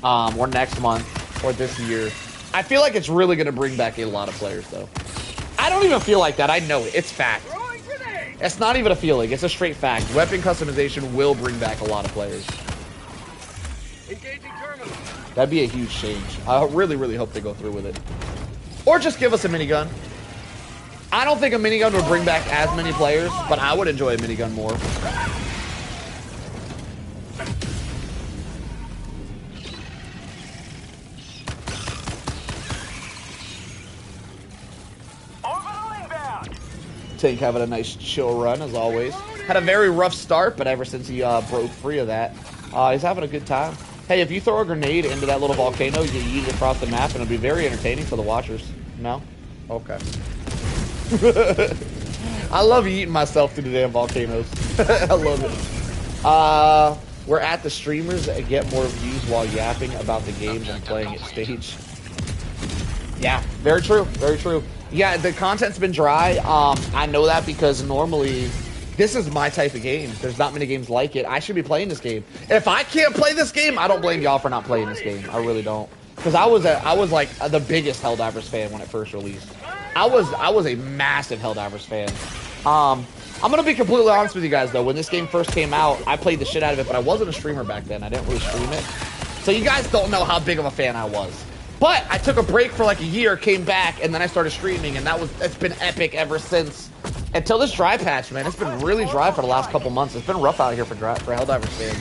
or next month, or this year, I feel like it's really going to bring back a lot of players, though. I don't even feel like that. I know it. It's fact. It's not even a feeling. It's a straight fact. Weapon customization will bring back a lot of players. That'd be a huge change. I really, really hope they go through with it. Or just give us a minigun. I don't think a minigun would bring back as many players, but I would enjoy a minigun more. Tank having a nice chill run as always. Had a very rough start, but ever since he broke free of that, he's having a good time. Hey, if you throw a grenade into that little volcano, you can yeet it across the map, and it'll be very entertaining for the watchers. No? Okay. I love eating myself through the damn volcanoes. I love it. We're at the streamers that get more views while yapping about the games and playing at stage. Yeah, very true. Very true. Yeah, the content's been dry. I know that because normally this is my type of game. There's not many games like it. I should be playing this game. If I can't play this game, I don't blame y'all for not playing this game. I really don't. Because I was like the biggest HellDivers fan when it first released. I was a massive HellDivers fan. I'm gonna be completely honest with you guys though. When this game first came out, I played the shit out of it, but I wasn't a streamer back then. I didn't really stream it. So you guys don't know how big of a fan I was. But I took a break for like a year, came back, and then I started streaming, and it's been epic ever since. Until this dry patch, man. It's been really dry for the last couple months. It's been rough out here for HellDivers fans.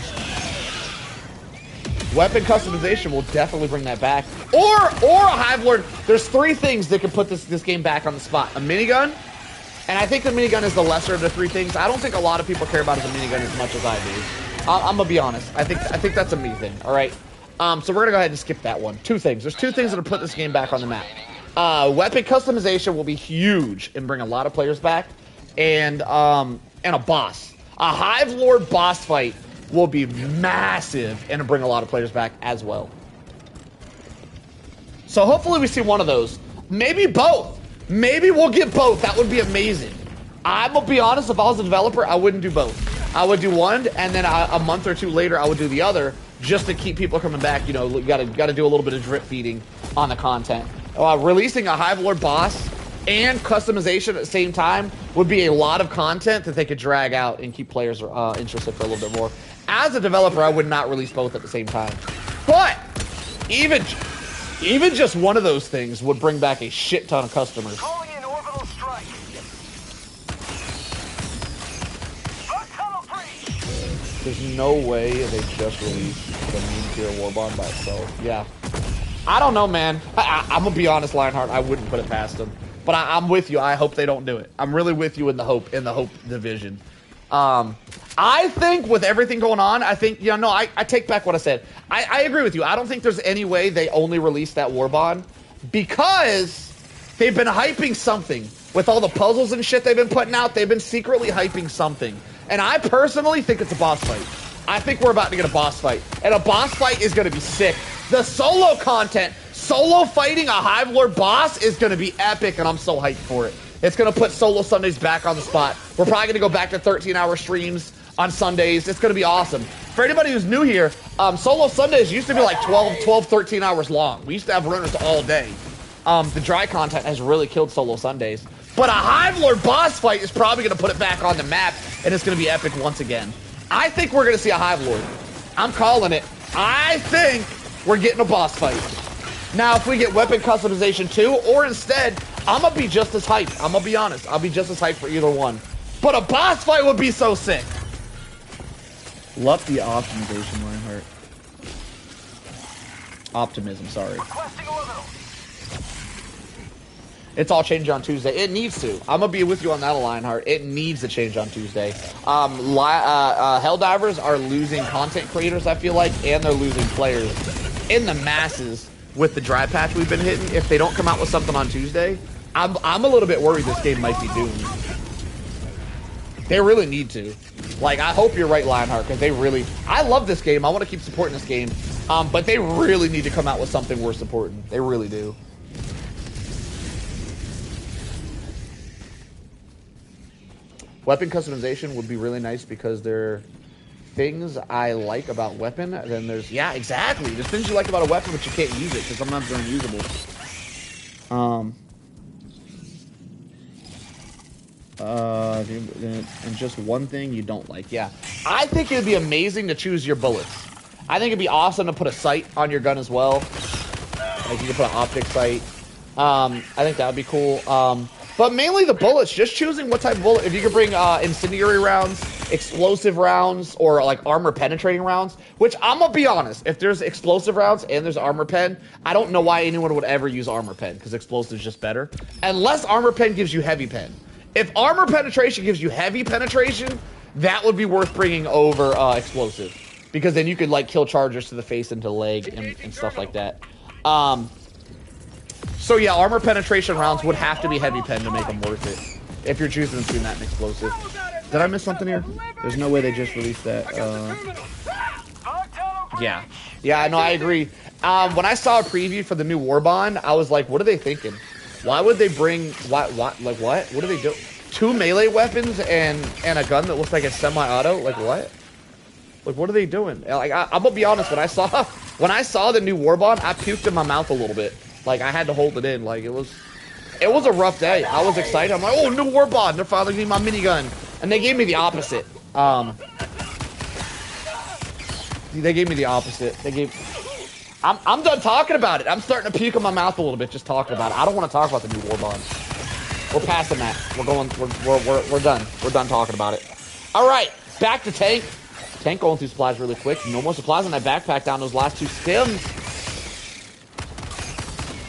Weapon customization will definitely bring that back. Or a Hive Lord. There's three things that can put this game back on the spot. A minigun, and I think the minigun is the lesser of the three things. I don't think a lot of people care about the minigun as much as I do. I'm gonna be honest. I think that's a me thing. All right. So we're gonna go ahead and skip that one. Two things. There's two things that'll put this game back on the map. Weapon customization will be huge and bring a lot of players back, and a boss. A Hive Lord boss fight will be massive and bring a lot of players back as well. So hopefully we see one of those. Maybe both. Maybe we'll get both. That would be amazing. I'm gonna be honest. If I was a developer, I wouldn't do both. I would do one, and then a month or two later, I would do the other, just to keep people coming back. You know, got to do a little bit of drip feeding on the content. Releasing a Hive Lord boss and customization at the same time would be a lot of content that they could drag out and keep players interested for a little bit more. As a developer, I would not release both at the same time. But even just one of those things would bring back a shit ton of customers. Calling in orbital strike. There's no way they just released the Mean Tier Warbond by itself. Yeah. I don't know, man. I'm gonna be honest, Lionheart. I wouldn't put it past them. But I'm with you. I hope they don't do it. I'm really with you in the hope division. I think with everything going on, I think, you know, no, I take back what I said. I agree with you. I don't think there's any way they only released that Warbond because they've been hyping something. With all the puzzles and shit they've been putting out, they've been secretly hyping something. And I personally think it's a boss fight. I think we're about to get a boss fight. And a boss fight is going to be sick. The solo content, solo fighting a Hive Lord boss is going to be epic, and I'm so hyped for it. It's going to put Solo Sundays back on the spot. We're probably going to go back to 13-hour streams on Sundays. It's going to be awesome. For anybody who's new here, Solo Sundays used to be like 12, 13 hours long. We used to have runners all day. The dry content has really killed Solo Sundays. But a Hive Lord boss fight is probably going to put it back on the map, and it's going to be epic once again. I think we're going to see a Hive Lord. I'm calling it. I think we're getting a boss fight. Now, if we get weapon customization too, or instead, I'm going to be just as hyped. I'm going to be honest. I'll be just as hyped for either one. But a boss fight would be so sick. Love the optimization, Lionheart. Optimism, sorry. It's all changed on Tuesday. It needs to. I'm going to be with you on that, Lionheart. It needs to change on Tuesday. HellDivers are losing content creators, I feel like, and they're losing players in the masses with the dry patch we've been hitting. If they don't come out with something on Tuesday, I'm a little bit worried this game might be doomed. They really need to. Like, I hope you're right, Lionheart, because they really... I love this game. I want to keep supporting this game. But they really need to come out with something worth supporting. They really do. Weapon customization would be really nice because there are things I like about weapon. Then there's... Yeah, exactly. There's things you like about a weapon, but you can't use it because sometimes they're unusable. And just one thing you don't like. Yeah. I think it would be amazing to choose your bullets. I think it'd be awesome to put a sight on your gun as well. Like you could put an optic sight. I think that would be cool. But mainly the bullets, just choosing what type of bullet. If you could bring incendiary rounds, explosive rounds, or like armor penetrating rounds, which I'm gonna be honest, if there's explosive rounds and there's armor pen, I don't know why anyone would ever use armor pen because explosive is just better. Unless armor pen gives you heavy pen. If armor penetration gives you heavy penetration, that would be worth bringing over explosive. Because then you could like kill chargers to the face and to the leg and stuff like that. So yeah, armor penetration rounds would have to be heavy pen to make them worth it. If you're choosing between that and explosive. Did I miss something here? There's no way they just released that. Yeah. Yeah, no, I agree. When I saw a preview for the new Warbond, I was like, what are they thinking? Why would they bring... What? What do they do? 2 melee weapons and a gun that looks like a semi-auto? Like, what? Like, what are they doing? Like, I'm gonna be honest, when I saw the new Warbond, I puked in my mouth a little bit. Like, I had to hold it in. Like, it was a rough day. I was excited. I'm like, oh, new Warbond. They're finally giving me my minigun. And they gave me the opposite. They gave me the opposite. I'm done talking about it. I'm starting to puke in my mouth a little bit just talking about it. I don't want to talk about the new Warbond. We're passing that. We're done. We're done talking about it. All right, back to Tank. Tank going through supplies really quick. No more supplies in that backpack down those last 2 stems.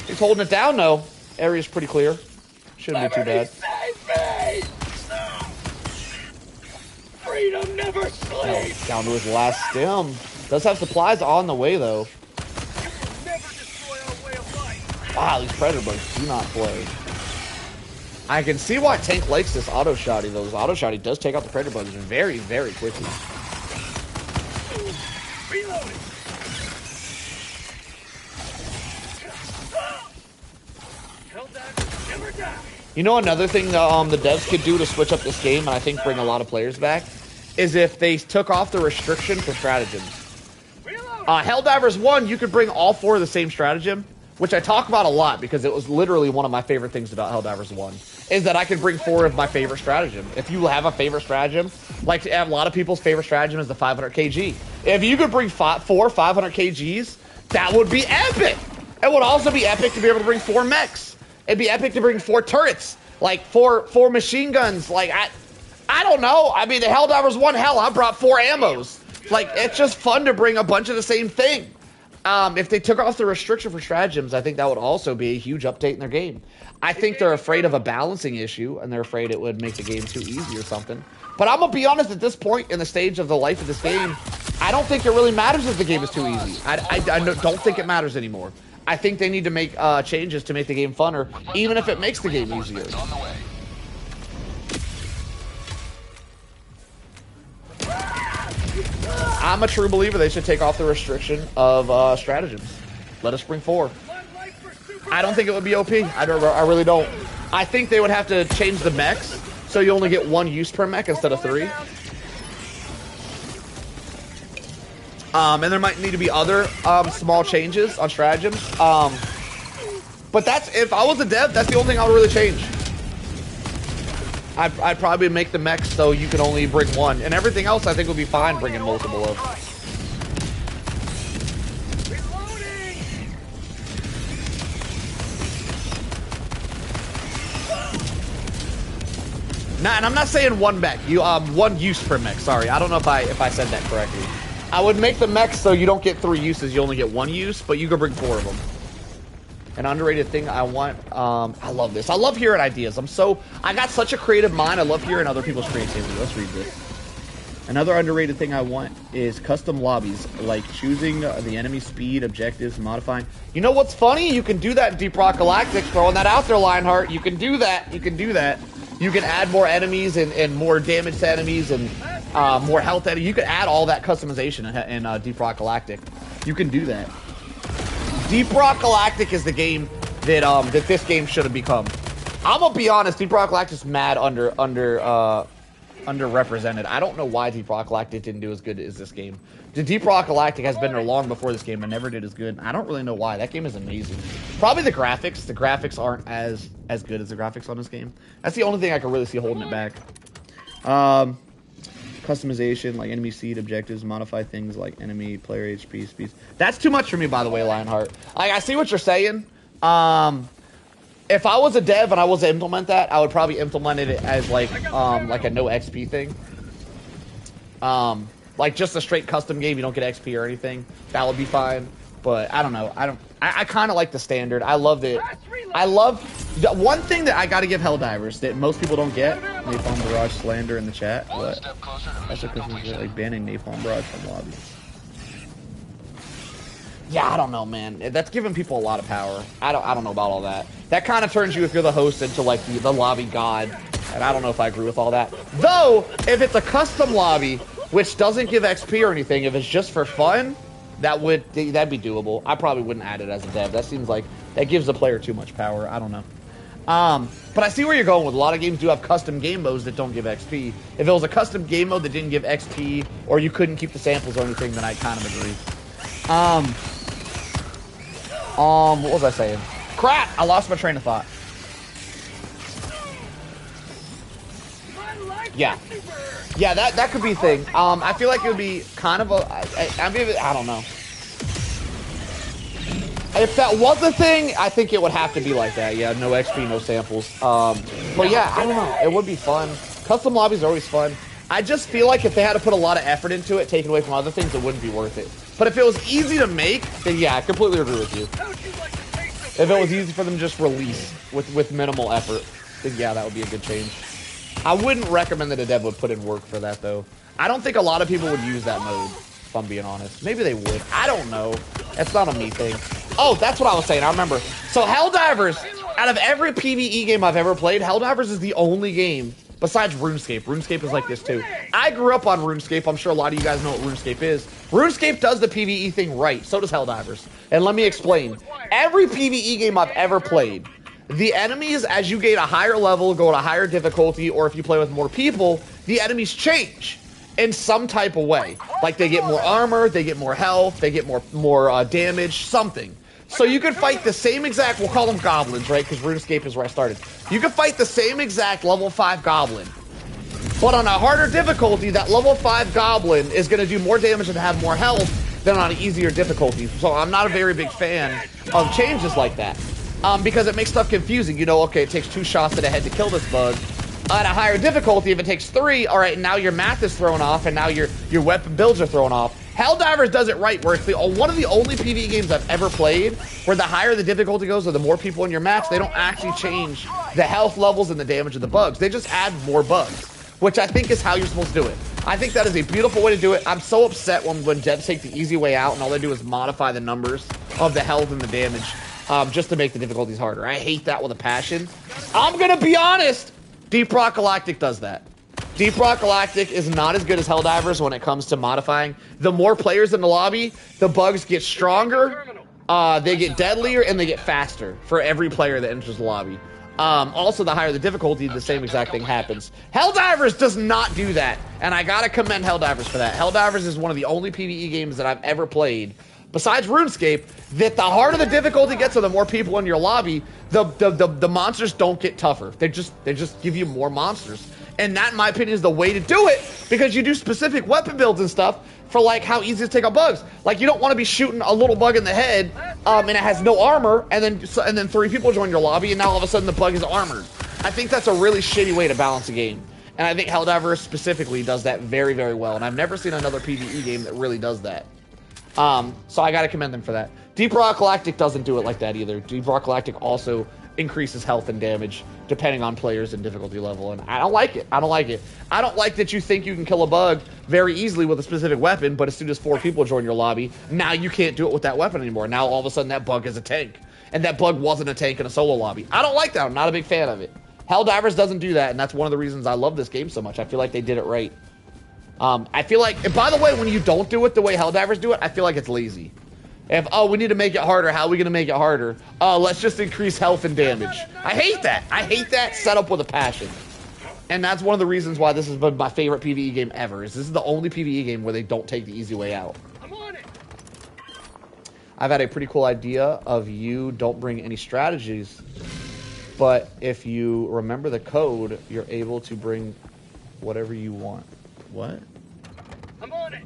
He's holding it down, though. Area's pretty clear. Shouldn't be too bad. Freedom never sleeps. Down to his last stem. Does have supplies on the way, though. Wow, these predator bugs do not play. I can see why Tank likes this auto shotty, though. This auto shotty does take out the predator bugs very, very quickly. Reloading. You know another thing that the devs could do to switch up this game, and I think bring a lot of players back, is if they took off the restriction for stratagems. HellDivers 1, you could bring all 4 of the same stratagem, which I talk about a lot because it was literally one of my favorite things about HellDivers 1, is that I could bring 4 of my favorite stratagem. If you have a favorite stratagem, like a lot of people's favorite stratagem is the 500 kg. If you could bring 4 500 kgs, that would be epic. It would also be epic to be able to bring 4 mechs. It'd be epic to bring 4 turrets, like 4 machine guns. Like, I don't know. I mean, the HellDivers 1, hell, I brought 4 ammos. Like, it's just fun to bring a bunch of the same thing. If they took off the restriction for stratagems, I think that would also be a huge update in their game. I think they're afraid of a balancing issue, and they're afraid it would make the game too easy or something. But I'm gonna be honest, at this point in the stage of the life of this game, I don't think it really matters if the game is too easy. I don't think it matters anymore. I think they need to make changes to make the game funner, even if it makes the game easier. I'm a true believer they should take off the restriction of stratagems. Let us bring 4. I don't think it would be OP. I really don't. I think they would have to change the mechs so you only get 1 use per mech instead of 3. And there might need to be other small changes on stratagems. But that's, if I was a dev, that's the only thing I would really change. I'd probably make the mechs so you can only bring 1. And everything else I think would be fine bringing multiple of. Nah, and I'm not saying 1 mech. 1 use per mech. Sorry, I don't know if I said that correctly. I would make the mechs so you don't get 3 uses, you only get 1 use, but you could bring 4 of them. An underrated thing I want, I love this. I love hearing ideas. I got such a creative mind. I love hearing other people's creativity. Let's read this. Another underrated thing I want is custom lobbies, like choosing the enemy speed, objectives, modifying. You know what's funny? You can do that in Deep Rock Galactic. Throwing that out there, Lionheart. You can do that. You can do that. You can add more enemies and more damage to enemies and more health. You can add all that customization in Deep Rock Galactic. You can do that. Deep Rock Galactic is the game that that this game should have become. I'm gonna be honest, Deep Rock Galactic is mad underrepresented. I don't know why Deep Rock Galactic didn't do as good as this game. The Deep Rock Galactic has been there long before this game, but never did as good. I don't really know why. That game is amazing. Probably the graphics. The graphics aren't as good as the graphics on this game. That's the only thing I can really see holding it back. Customization, like enemy seed, objectives, modify things like enemy, player HP, speed. That's too much for me, by the way, Lionheart. Like, I see what you're saying. If I was a dev and I was to implement that, I would probably implement it as like a no XP thing. Like just a straight custom game, you don't get XP or anything. That would be fine. But I don't know. I kind of like the standard. I love it. I love the one thing that I got to give HellDivers that most people don't get. Napalm Barrage slander in the chat. What? That's because they're like banning Napalm Barrage from lobby. Yeah, I don't know, man. That's giving people a lot of power. I don't know about all that. That kind of turns you, if you're the host, into like the lobby god. And I don't know if I agree with all that. Though, if it's a custom lobby, which doesn't give XP or anything, if it's just for fun, that'd be doable. I probably wouldn't add it as a dev. That seems like that gives the player too much power. I don't know. But I see where you're going with. A lot of games do have custom game modes that don't give XP. If it was a custom game mode that didn't give XP, or you couldn't keep the samples or anything, then I kind of agree. What was I saying? Crap! I lost my train of thought. Yeah. Yeah, that could be a thing. I feel like it would be kind of a... I don't know. If that was a thing, I think it would have to be like that. Yeah, no XP, no samples. But yeah, I don't know. It would be fun. Custom lobbies are always fun. I just feel like if they had to put a lot of effort into it, taken away from other things, it wouldn't be worth it. But if it was easy to make, then yeah, I completely agree with you. If it was easy for them to just release with minimal effort, then yeah, that would be a good change. I wouldn't recommend that a dev would put in work for that, though. I don't think a lot of people would use that mode, if I'm being honest. Maybe they would. I don't know. It's not a me thing. Oh, that's what I was saying. I remember. So HellDivers, out of every PvE game I've ever played, HellDivers is the only game besides RuneScape. RuneScape is like this, too. I grew up on RuneScape. I'm sure a lot of you guys know what RuneScape is. RuneScape does the PvE thing right. So does HellDivers. And let me explain. Every PvE game I've ever played, the enemies, as you gain a higher level, go to higher difficulty, or if you play with more people, the enemies change. in some type of way. Like they get more armor, they get more health, they get more damage, something. So you can fight the same exact, we'll call them goblins, right? Because RuneScape is where I started. You can fight the same exact level 5 goblin. But on a harder difficulty, that level 5 goblin is going to do more damage and have more health than on an easier difficulty. So I'm not a very big fan of changes like that. Because it makes stuff confusing. You know, okay, it takes 2 shots to the head to kill this bug. At a higher difficulty, if it takes 3, all right, now your math is thrown off, and now your weapon builds are thrown off. HellDivers does it right, where it's one of the only PvE games I've ever played where the higher the difficulty goes or the more people in your match, they don't actually change the health levels and the damage of the bugs. They just add more bugs, which I think is how you're supposed to do it. I think that is a beautiful way to do it. I'm so upset when devs take the easy way out and all they do is modify the numbers of the health and the damage just to make the difficulties harder. I hate that with a passion. I'm going to be honest. Deep Rock Galactic does that. Deep Rock Galactic is not as good as HellDivers when it comes to modifying. The more players in the lobby, the bugs get stronger, they get deadlier, and they get faster for every player that enters the lobby. Also, the higher the difficulty, the same exact thing happens. HellDivers does not do that, and I gotta commend HellDivers for that. HellDivers is one of the only PvE games that I've ever played, besides RuneScape, that the harder the difficulty gets or the more people in your lobby, the monsters don't get tougher. They just give you more monsters. And that, in my opinion, is the way to do it, because you do specific weapon builds and stuff for like how easy to take out bugs. Like you don't want to be shooting a little bug in the head, and it has no armor, and then 3 people join your lobby, and now all of a sudden the bug is armored. I think that's a really shitty way to balance a game, and I think HellDivers specifically does that very, very well. And I've never seen another PvE game that really does that. So I gotta commend them for that. Deep Rock Galactic doesn't do it like that either. Deep Rock Galactic also increases health and damage depending on players and difficulty level, and I don't like it. I don't like it. I don't like that you think you can kill a bug very easily with a specific weapon, but as soon as 4 people join your lobby, now you can't do it with that weapon anymore. Now all of a sudden that bug is a tank, and that bug wasn't a tank in a solo lobby. I don't like that. I'm not a big fan of it. HellDivers doesn't do that, and that's one of the reasons I love this game so much. I feel like they did it right. I feel like, and by the way, when you don't do it the way HellDivers do it, I feel like it's lazy. If, oh, we need to make it harder, how are we going to make it harder? Let's just increase health and damage. I hate that. I hate that setup with a passion. And that's one of the reasons why this has been my favorite PvE game ever. This is the only PvE game where they don't take the easy way out. I'm on it. I've had a pretty cool idea of you don't bring any strategies, but if you remember the code, you're able to bring whatever you want. What? I'm on it.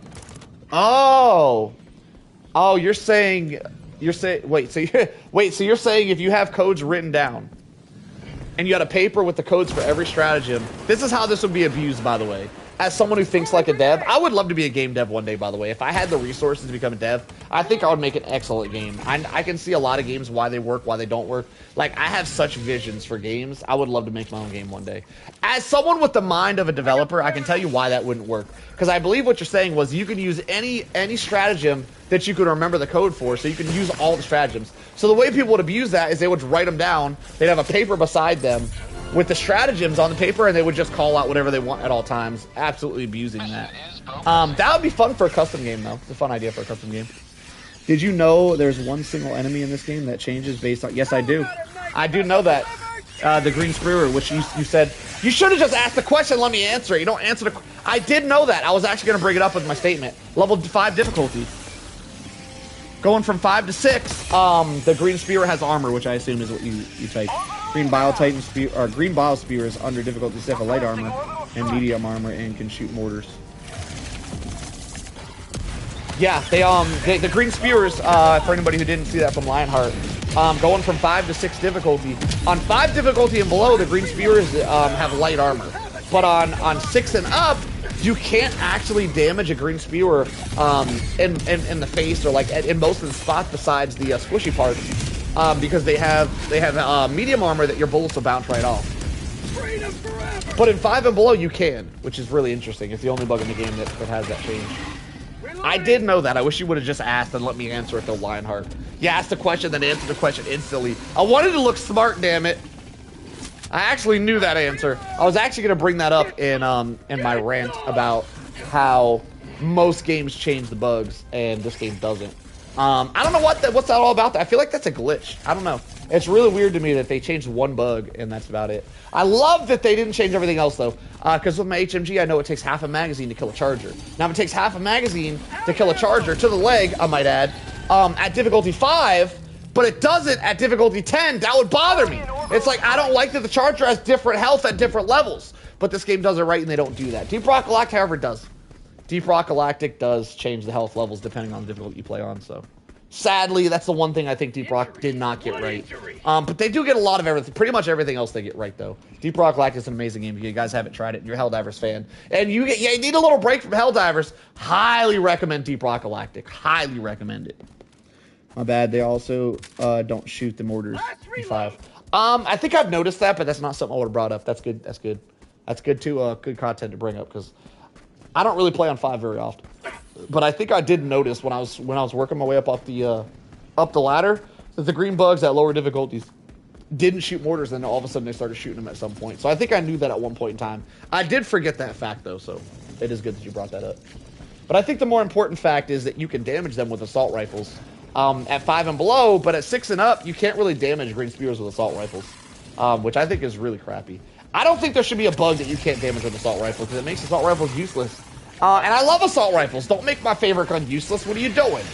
Oh! Oh, you're saying, wait, so you're saying if you have codes written down, and you had a paper with the codes for every stratagem, this is how this would be abused, by the way. As someone who thinks like a dev, I would love to be a game dev one day, by the way. If I had the resources to become a dev, I think I would make an excellent game. I can see a lot of games, why they work, why they don't work. Like, I have such visions for games. I would love to make my own game one day. As someone with the mind of a developer, I can tell you why that wouldn't work. Because I believe what you're saying was you could use any stratagem that you could remember the code for, so you can use all the stratagems. So the way people would abuse that is they would write them down, they'd have a paper beside them with the stratagems on the paper, and they would just call out whatever they want at all times, absolutely abusing that. That would be fun for a custom game, though. It's a fun idea for a custom game. Did you know there's one single enemy in this game that changes based on... Yes, I do. I do know that. The Green Spearer, which you said... You should have just asked the question, let me answer it. You don't answer the... I did know that. I was actually going to bring it up with my statement. Level 5 difficulty. Going from 5 to 6, the Green Spear has armor, which I assume is what you type. Green Bile Titan Spear, or Green Bile Spear is under difficulty 7, light armor and medium armor, and can shoot mortars. Yeah, the Green Spears, for anybody who didn't see that from Lionheart, going from 5 to 6 difficulty. On 5 difficulty and below, the Green Spears have light armor, but on 6 and up, you can't actually damage a Green Spear in the face or like in most of the spots besides the squishy parts, because they have medium armor that your bullets will bounce right off. But in 5 and below you can, which is really interesting. It's the only bug in the game that has that change. I did know that. I wish you would have just asked and let me answer it though, Lionheart. You asked the question, then answered the question instantly. I wanted to look smart, damn it. I actually knew that answer. I was actually going to bring that up in my rant about how most games change the bugs and this game doesn't. I don't know what's that all about. I feel like that's a glitch. I don't know. It's really weird to me that they changed one bug and that's about it. I love that they didn't change everything else though, because with my HMG I know it takes half a magazine to kill a charger. Now if it takes half a magazine to kill a charger to the leg, I might add, at difficulty 5, but it doesn't at difficulty 10, that would bother me. It's like I don't like that the charger has different health at different levels, but this game does it right and they don't do that. Deep Rock Galactic, however, does. Deep Rock Galactic does change the health levels depending on the difficulty you play on, so. Sadly, that's the one thing I think Deep Rock did not get right. But they do get a lot of everything. Pretty much everything else they get right, though. Deep Rock Galactic is an amazing game. If you guys haven't tried it and you're a HellDivers fan, and you need a little break from HellDivers, highly recommend Deep Rock Galactic. Highly recommend it. My bad. They also don't shoot the mortars in 5. I think I've noticed that, but that's not something I would have brought up. That's good. That's good. That's good, too. Good content to bring up, because I don't really play on 5 very often. But I think I did notice when I was working my way up the ladder that the green bugs at lower difficulties didn't shoot mortars, and all of a sudden they started shooting them at some point. So I think I knew that at one point in time. I did forget that fact though, so it is good that you brought that up. But I think the more important fact is that you can damage them with assault rifles at 5 and below, but at 6 and up you can't really damage green spears with assault rifles, which I think is really crappy. I don't think there should be a bug that you can't damage with assault rifles because it makes assault rifles useless. And I love assault rifles. Don't make my favorite gun useless. What are you doing?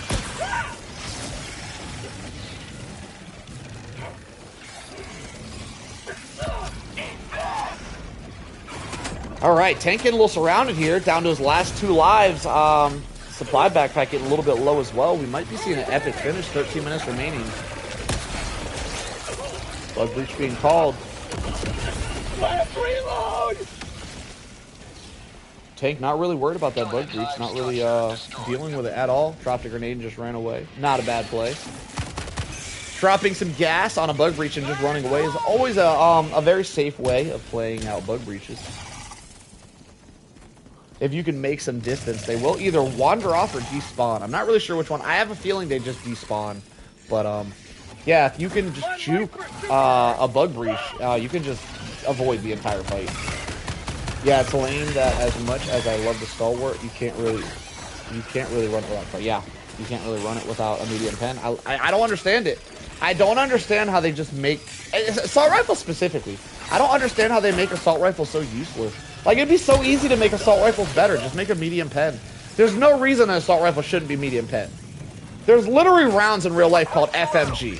All right, Tank getting a little surrounded here. Down to his last 2 lives. Supply backpack getting a little bit low as well. We might be seeing an epic finish. 13 minutes remaining. Bug breach being called. Left reload! Tank not really worried about that bug breach, not really dealing with it at all. Dropped a grenade and just ran away. Not a bad play. Dropping some gas on a bug breach and just running away is always a very safe way of playing out bug breaches. If you can make some distance, they will either wander off or despawn. I'm not really sure which one. I have a feeling they just despawn. But yeah, if you can just juke a bug breach, you can just avoid the entire fight. Yeah, it's lame that as much as I love the stalwart, you can't really run it without fight. Yeah, you can't really run it without a medium pen. I don't understand it. I don't understand how they just make assault rifles specifically. I don't understand how they make assault rifles so useless. Like it'd be so easy to make assault rifles better. Just make a medium pen. There's no reason an assault rifle shouldn't be medium pen. There's literally rounds in real life called FMG,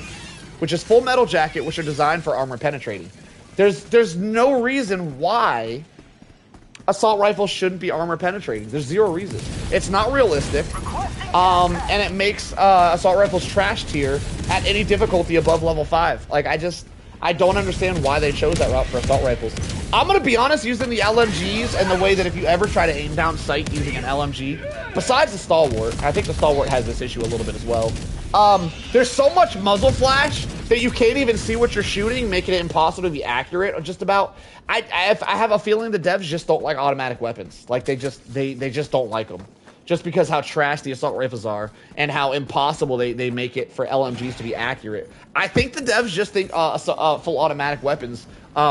which is full metal jacket, which are designed for armor penetrating. There's no reason why assault rifles shouldn't be armor penetrating. There's zero reason. It's not realistic, and it makes assault rifles trash tier at any difficulty above level 5. Like I don't understand why they chose that route for assault rifles. I'm gonna be honest, using the LMGs and the way that if you ever try to aim down sight using an LMG, besides the stalwart, I think the stalwart has this issue a little bit as well. There's so much muzzle flash that you can't even see what you're shooting, making it impossible to be accurate. Or just about, I have a feeling the devs just don't like automatic weapons. Like they just don't like them, just because how trash the assault rifles are and how impossible they make it for LMGs to be accurate. I think the devs just think full automatic weapons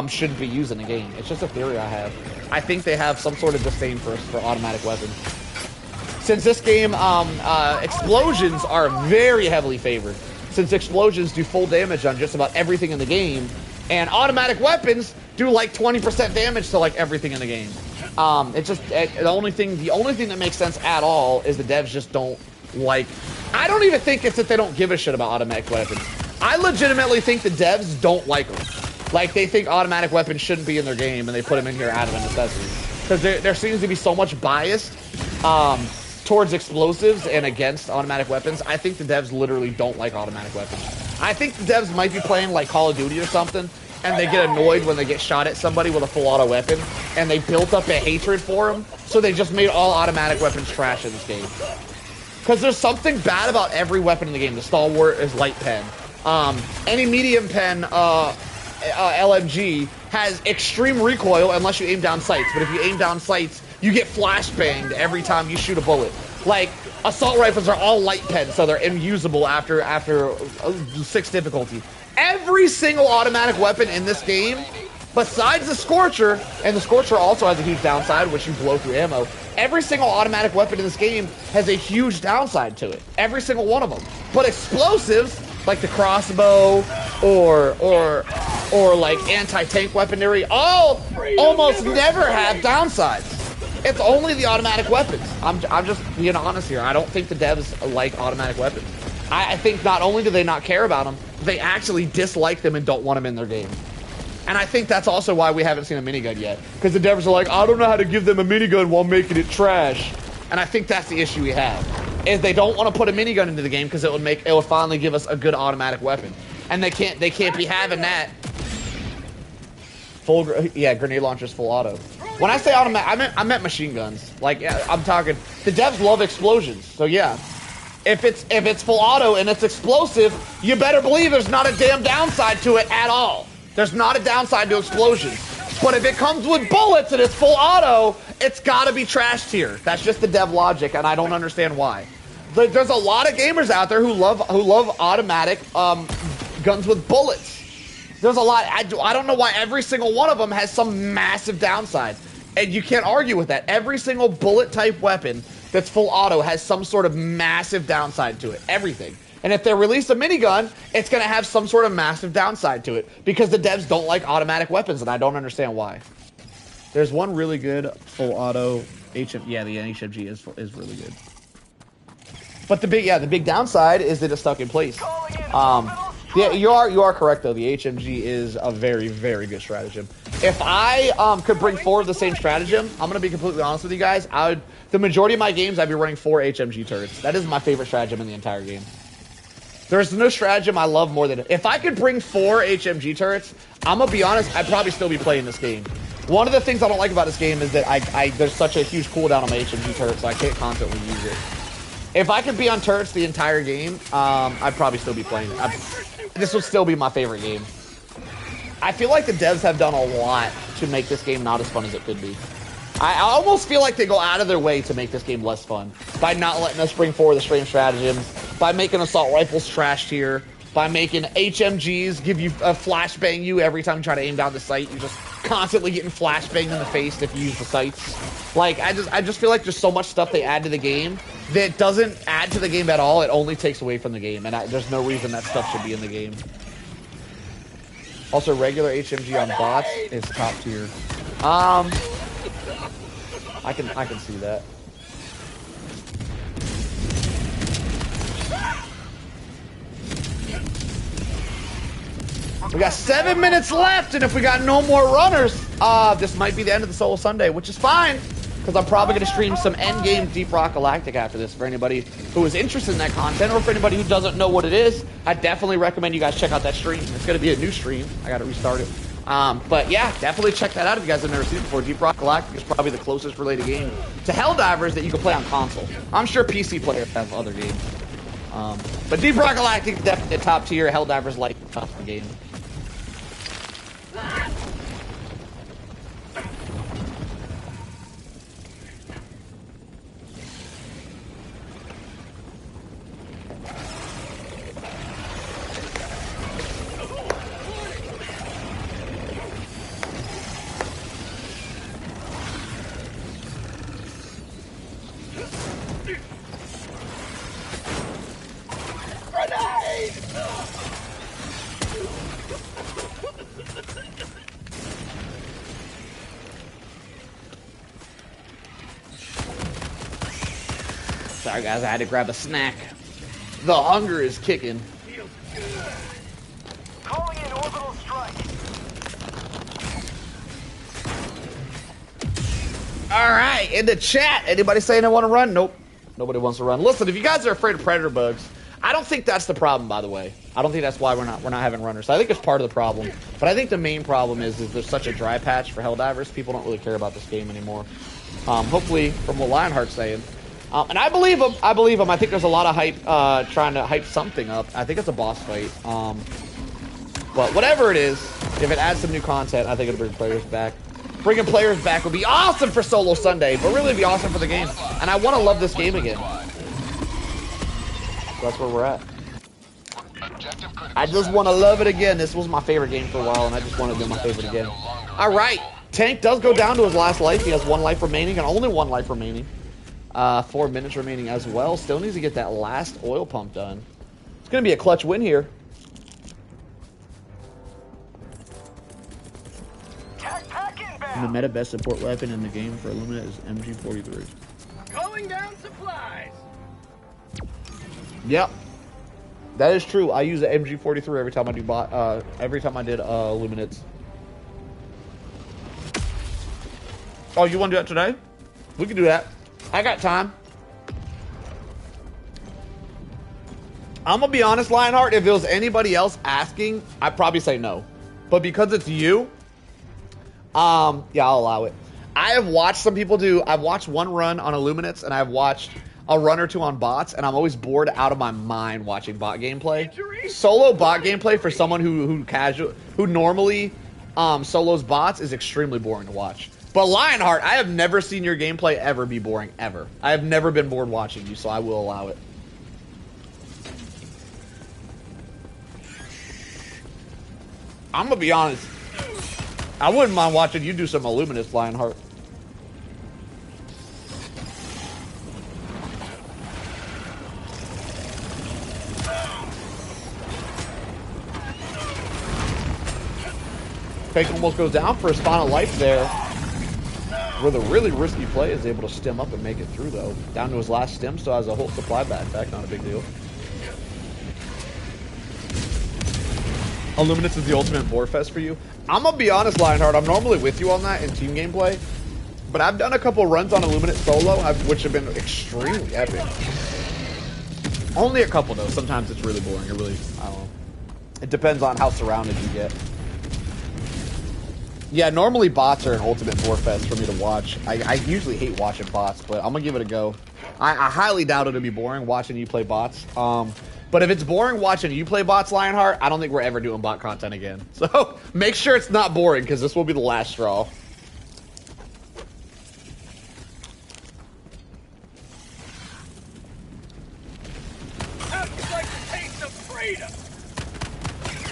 shouldn't be used in a game. It's just a theory I have. I think they have some sort of disdain for automatic weapons. Since this game, explosions are very heavily favored. Since explosions do full damage on just about everything in the game, and automatic weapons do like 20% damage to like everything in the game. The only thing that makes sense at all is the devs just don't like. I don't even think it's that they don't give a shit about automatic weapons. I legitimately think the devs don't like them. Like they think automatic weapons shouldn't be in their game, and they put them in here out of a necessity. Because there seems to be so much bias towards explosives and against automatic weapons. I think the devs literally don't like automatic weapons. I think the devs might be playing like Call of Duty or something, and they get annoyed when they get shot at somebody with a full auto weapon, and they built up a hatred for them, so they just made all automatic weapons trash in this game. Because there's something bad about every weapon in the game. The stalwart is light pen. Any medium pen LMG has extreme recoil unless you aim down sights, but if you aim down sights, you get flashbanged every time you shoot a bullet. Like, assault rifles are all light pens, so they're unusable after 6 difficulty. Every single automatic weapon in this game, besides the Scorcher, and the Scorcher also has a huge downside, which you blow through ammo, every single automatic weapon in this game has a huge downside to it. Every single one of them. But explosives, like the crossbow or like anti-tank weaponry, all almost never have downsides. It's only the automatic weapons. I'm just being honest here. I don't think the devs like automatic weapons. I think not only do they not care about them, they actually dislike them and don't want them in their game. And I think that's also why we haven't seen a minigun yet. Because the devs are like, I don't know how to give them a minigun while making it trash. And I think that's the issue we have. Is they don't want to put a minigun into the game because it would finally give us a good automatic weapon. And they can't be having that. Grenade launchers full auto. When I say automatic, I meant machine guns. Like, I'm talking, the devs love explosions. So yeah, if it's full auto and it's explosive, you better believe there's not a damn downside to it at all. There's not a downside to explosions. But if it comes with bullets and it's full auto, it's gotta be trash tier. That's just the dev logic, and I don't understand why. There's a lot of gamers out there who love automatic guns with bullets. There's a lot. I don't know why every single one of them has some massive downside. And you can't argue with that. Every single bullet type weapon that's full auto has some sort of massive downside to it. Everything. And if they release a minigun, it's going to have some sort of massive downside to it. Because the devs don't like automatic weapons, and I don't understand why. There's one really good full auto HM. Yeah, the HMG is really good. But the big downside is that it's stuck in place. Yeah, you are correct though. The HMG is a very, very good stratagem. If I could bring 4 of the same stratagem, I'm gonna be completely honest with you guys. The majority of my games I'd be running 4 HMG turrets. That is my favorite stratagem in the entire game. There's no stratagem I love more than it. If I could bring 4 HMG turrets, I'm gonna be honest, I'd probably still be playing this game. One of the things I don't like about this game is that there's such a huge cooldown on my HMG turret, so I can't constantly use it. If I could be on turrets the entire game, I'd probably still be playing it. This would still be my favorite game. I feel like the devs have done a lot to make this game not as fun as it could be. I almost feel like they go out of their way to make this game less fun. By not letting us bring forward the strange stratagems, by making assault rifles trash tier, by making HMGs give you a flashbang you every time you try to aim down the sight. You're just constantly getting flashbanged in the face if you use the sights. Like, I just feel like there's so much stuff they add to the game that doesn't add to the game at all. It only takes away from the game, and there's no reason that stuff should be in the game. Also, regular HMG on bots is top tier. I can see that. We got 7 minutes left, and if we got no more runners, this might be the end of the Solo Sunday, which is fine, because I'm probably going to stream some endgame Deep Rock Galactic after this for anybody who is interested in that content, or for anybody who doesn't know what it is. I definitely recommend you guys check out that stream. It's going to be a new stream. I got to restart it. But yeah, definitely check that out if you guys have never seen it before. Deep Rock Galactic is probably the closest related game to HellDivers that you can play on console. I'm sure PC players have other games. But Deep Rock Galactic is definitely a top tier HellDivers like game. Sorry guys, I had to grab a snack. The hunger is kicking. Calling in orbital strike. Alright, in the chat, anybody saying they want to run? Nope. Nobody wants to run. Listen, if you guys are afraid of predator bugs, I don't think that's the problem, by the way. I don't think that's why we're not having runners. I think it's part of the problem. But I think the main problem is there's such a dry patch for HellDivers, people don't really care about this game anymore. Hopefully, from what Lionheart's saying. And I believe him. I believe him. I think there's a lot of hype trying to hype something up. I think it's a boss fight. But whatever it is, if it adds some new content, I think it'll bring players back. Bringing players back would be awesome for Solo Sunday, but really it'd be awesome for the game. And I want to love this game again. So that's where we're at. I just want to love it again. This was my favorite game for a while, and I just want to do my favorite again. All right. Tank does go down to his last life. He has 1 life remaining and only 1 life remaining. 4 minutes remaining as well. Still needs to get that last oil pump done. It's going to be a clutch win here. And the meta best support weapon in the game for Illumina is MG43. Going down supplies. Yep. That is true. I use the MG43 every time I do every time I did Illuminates. Oh, you want to do that today? We can do that. I got time. I'm gonna be honest, Lionheart, if it was anybody else asking, I'd probably say no. But because it's you, yeah, I'll allow it. I have watched some people do, I've watched one run on Illuminates, and I've watched a run or two on bots, and I'm always bored out of my mind watching bot gameplay. Solo bot gameplay for someone who normally solos bots is extremely boring to watch. But Lionheart, I have never seen your gameplay ever be boring, ever. I have never been bored watching you, so I will allow it. I'm gonna be honest. I wouldn't mind watching you do some Illuminous, Lionheart. Fake almost goes down for his final life there. With a really risky play, is able to stem up and make it through, though. Down to his last stem, still has a whole supply backpack, not a big deal. Illuminous is the ultimate boar fest for you. I'm gonna be honest, Lionheart, I'm normally with you on that in team gameplay, but I've done a couple runs on Illuminate solo, which have been extremely epic. Only a couple, though. Sometimes it's really boring. It really, I don't know. It depends on how surrounded you get. Yeah, normally bots are an ultimate boar fest for me to watch. I usually hate watching bots, but I'm gonna give it a go. I highly doubt it'll be boring watching you play bots. But if it's boring watching you play bots, Lionheart, I don't think we're ever doing bot content again. So make sure it's not boring, because this will be the last straw.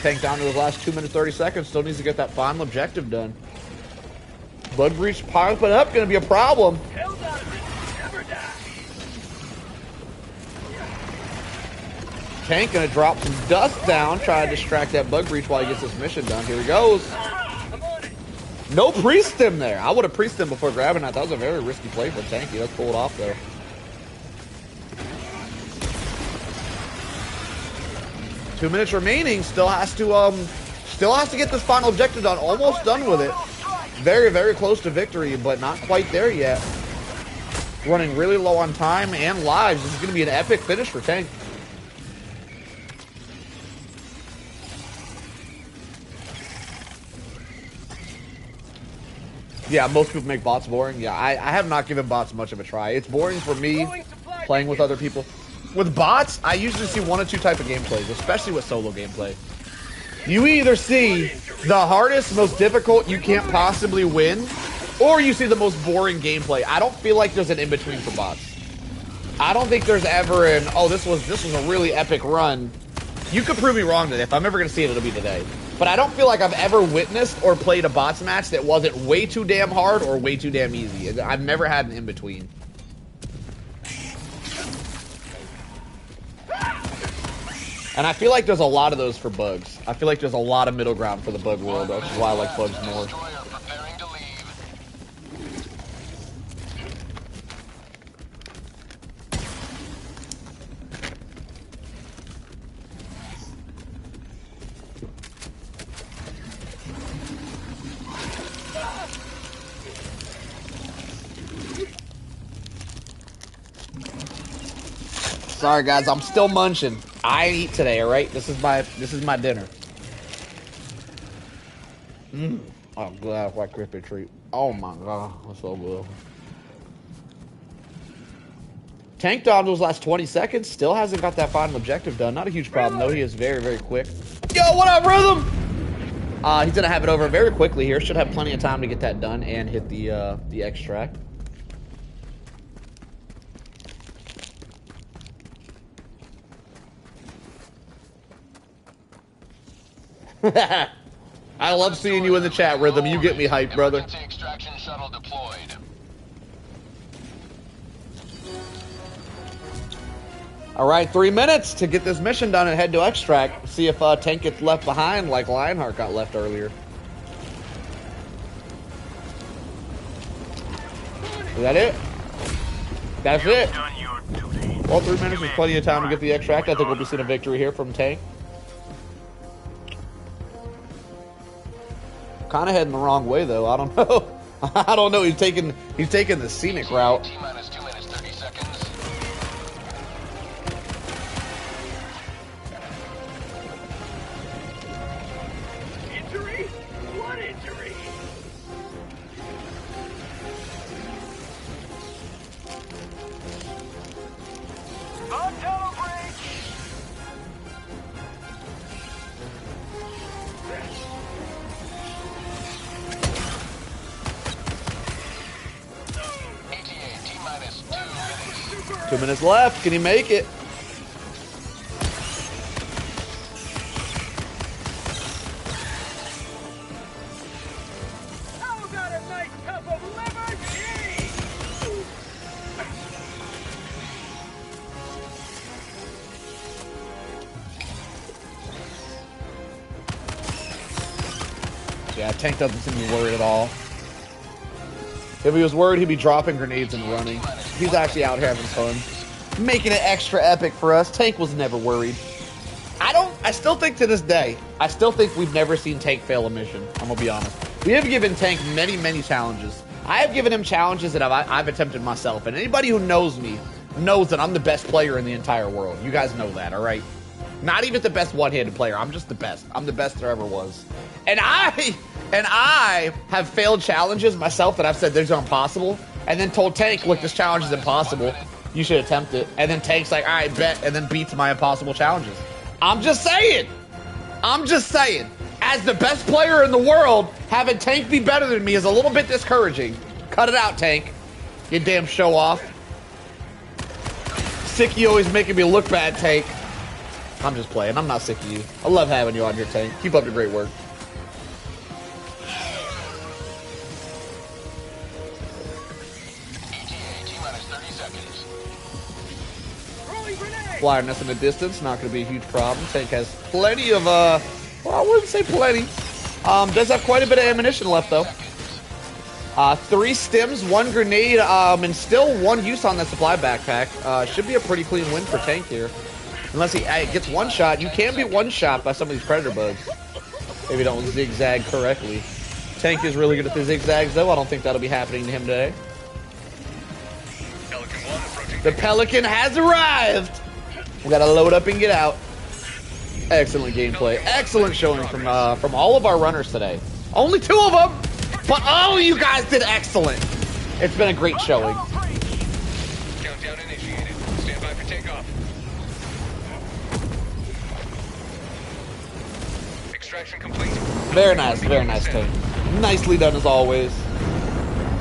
Tank down to his last 2 minutes 30 seconds. Still needs to get that final objective done. Bug breach popping up, gonna be a problem. Tank gonna drop some dust down, try to distract that bug breach while he gets this mission done. Here he goes. No pre-stem there. I would have pre-stem before grabbing that. That was a very risky play for Tanky. Let's pull it off though. Two minutes remaining. Still has to get this final objective done. Almost done with it. Very, very close to victory, but not quite there yet. Running really low on time and lives. This is going to be an epic finish for Tank. Yeah, most people make bots boring. Yeah, I have not given bots much of a try. It's boring for me playing with other people. With bots, I usually see one or two type of gameplays, especially with solo gameplay. You either see the hardest, most difficult you can't possibly win, or you see the most boring gameplay. I don't feel like there's an in-between for bots. I don't think there's ever an, oh, this was a really epic run. You could prove me wrong today. If I'm ever going to see it, it'll be today. But I don't feel like I've ever witnessed or played a bots match that wasn't way too damn hard or way too damn easy. I've never had an in-between. And I feel like there's a lot of those for bugs. I feel like there's a lot of middle ground for the bug world, which is why I like bugs more. Sorry guys, I'm still munching. I eat today, alright? This is my dinner. Oh god, what crispy treat. Oh my god, that's so good. Tank down those last 20 seconds, still hasn't got that final objective done. Not a huge problem though, he is very, very quick. Yo, what up, Rhythm? He's gonna have it over very quickly here. Should have plenty of time to get that done and hit the extract. I love seeing you in the chat, Rhythm. You get me hyped, brother. Emergency extraction shuttle deployed. All right, 3 minutes to get this mission done and head to extract. See if Tank gets left behind like Lionheart got left earlier. Is that it? That's it. Done your duty. Well, 3 minutes is plenty of time to get the extract. I think we'll be seeing a victory here from Tank. Kind of heading the wrong way though. I don't know. I don't know. He's taking the scenic route. T-minus 2 minutes, 30 seconds. Injury? What injury? On tunnel break! ETA T-minus 2 minutes. 2 minutes left. Can he make it? How about a nice cup of liver tea? Yeah, Tank doesn't seem to be worried at all. If he was worried, he'd be dropping grenades and running. He's actually out here having fun. Making it extra epic for us. Tank was never worried. I still think to this day, I still think we've never seen Tank fail a mission. I'm gonna be honest. We have given Tank many, many challenges. I have given him challenges that I've attempted myself. And anybody who knows me knows that I'm the best player in the entire world. You guys know that, all right? Not even the best one-handed player. I'm just the best. I'm the best there ever was. And I have failed challenges myself that I've said they're impossible, and then told Tank, look, this challenge is impossible. You should attempt it. And then Tank's like, all right, bet, and then beats my impossible challenges. I'm just saying. As the best player in the world, having Tank be better than me is a little bit discouraging. Cut it out, Tank. You damn show off. Sick, you always making me look bad, Tank. I'm just playing. I'm not sick of you. I love having you on here, Tank. Keep up the great work. ETA T-minus 30 seconds. Throwing grenade! Flyer nest in the distance, not going to be a huge problem. Tank has plenty of, well, I wouldn't say plenty. Does have quite a bit of ammunition left, though. 3 stims, 1 grenade, and still 1 use on that supply backpack. Should be a pretty clean win for Tank here. Unless he gets one shot. You can be one shot by some of these predator bugs. Maybe don't zigzag correctly. Tank is really good at the zigzags, though. I don't think that'll be happening to him today. The Pelican has arrived! We gotta load up and get out. Excellent gameplay. Excellent showing from all of our runners today. Only 2 of them, but all of you guys did excellent. It's been a great showing. Countdown initiated. Stand by for takeoff. Extraction complete. Very nice, Tank. Nicely done as always.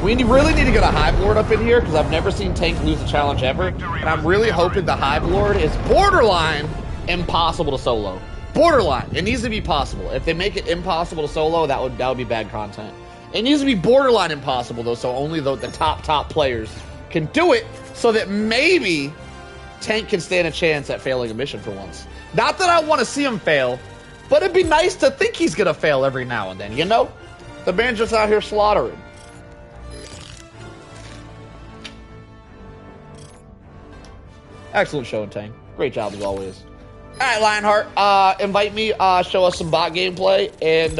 We really need to get a Hive Lord up in here because I've never seen Tank lose a challenge ever. And I'm really hoping the Hive Lord is borderline impossible to solo. Borderline. It needs to be possible. If they make it impossible to solo, that would be bad content. It needs to be borderline impossible though, so only the top players can do it, so that maybe Tank can stand a chance at failing a mission for once. Not that I want to see him fail, but it'd be nice to think he's gonna fail every now and then, you know? The man's just out here slaughtering. Excellent showing, Tank. Great job as always. All right, Lionheart, invite me, show us some bot gameplay, and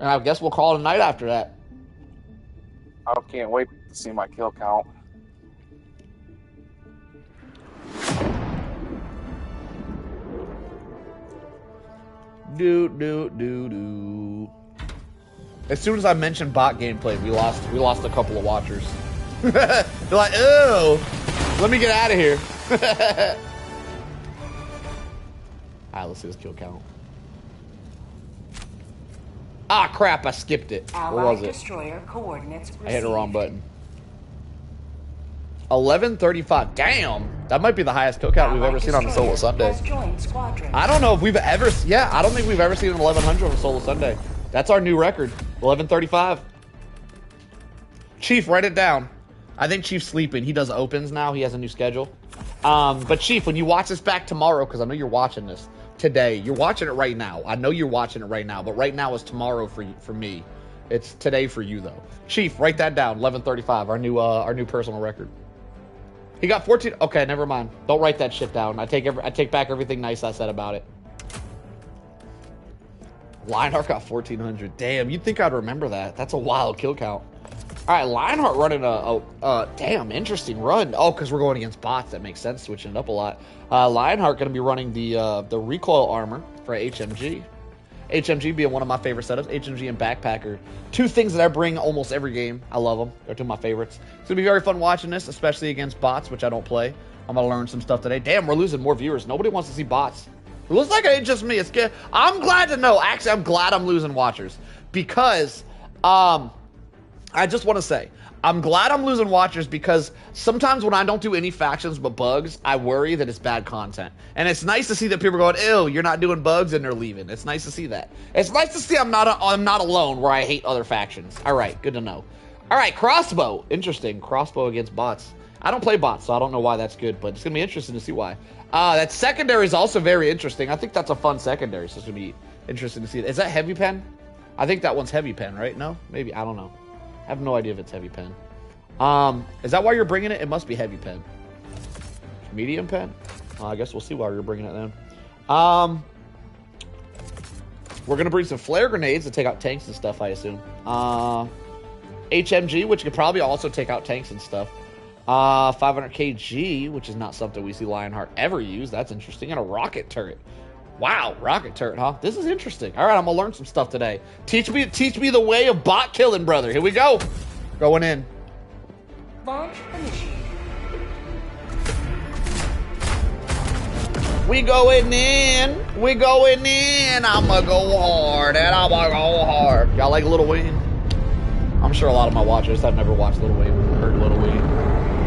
I guess we'll call it a night after that. I can't wait to see my kill count. Do. As soon as I mentioned bot gameplay, we lost a couple of watchers. They're like, ew, let me get out of here. Alright, let's see this kill count. Ah, crap, I skipped it. What was it? Destroyer coordinates received. I hit the wrong button. 11:35. Damn. That might be the highest kill count we've ever seen on a Solo Sunday. I don't know if we've ever... Yeah, I don't think we've ever seen an 1100 on a Solo Sunday. That's our new record. 1135. Chief, write it down. I think Chief's sleeping. He does opens now. He has a new schedule. But Chief, when you watch this back tomorrow, because I know you're watching this today. You're watching it right now. I know you're watching it right now, but right now is tomorrow for me. It's today for you, though. Chief, write that down. 1135, our new personal record. He got 14. Okay, never mind. Don't write that shit down. I take back everything nice I said about it. Lionheart got 1400. Damn, you'd think I'd remember that. That's a wild kill count. All right, Lionheart running a damn interesting run. Oh, because we're going against bots. That makes sense, switching it up a lot. Lionheart going to be running the recoil armor for HMG. HMG being one of my favorite setups. HMG and Backpacker. Two things that I bring almost every game. I love them. They're two of my favorites. It's going to be very fun watching this, especially against bots, which I don't play. I'm going to learn some stuff today. Damn, we're losing more viewers. Nobody wants to see bots. It looks like it ain't just me. It's good. I'm glad to know. Actually, I'm glad I'm losing watchers. Because, I just want to say, I'm glad I'm losing watchers because sometimes when I don't do any factions but bugs, I worry that it's bad content. And it's nice to see that people are going, ew, you're not doing bugs, and they're leaving. It's nice to see that. It's nice to see I'm not alone where I hate other factions. All right, good to know. All right, crossbow. Interesting. Crossbow against bots. I don't play bots, so I don't know why that's good, but it's going to be interesting to see why. That secondary is also very interesting. I think that's a fun secondary, so it's going to be interesting to see. Is that heavy pen? I think that one's heavy pen, right? No? Maybe. I don't know. I have no idea if it's heavy pen. Is that why you're bringing it? It must be heavy pen. Medium pen? I guess we'll see why you're bringing it then. We're going to bring some flare grenades to take out tanks and stuff, I assume. HMG, which could probably also take out tanks and stuff. 500 kg, which is not something we see Lionheart ever use. That's interesting. And a rocket turret. Wow, rocket turret, huh? This is interesting. All right, I'm gonna learn some stuff today. Teach me the way of bot killing, brother. Here we go. Going in. Launch initiated. We going in. We going in. I'ma go hard and I'ma go hard. Y'all like Lil Wayne? I'm sure a lot of my watchers have never watched Lil Wayne or heard Lil Wayne.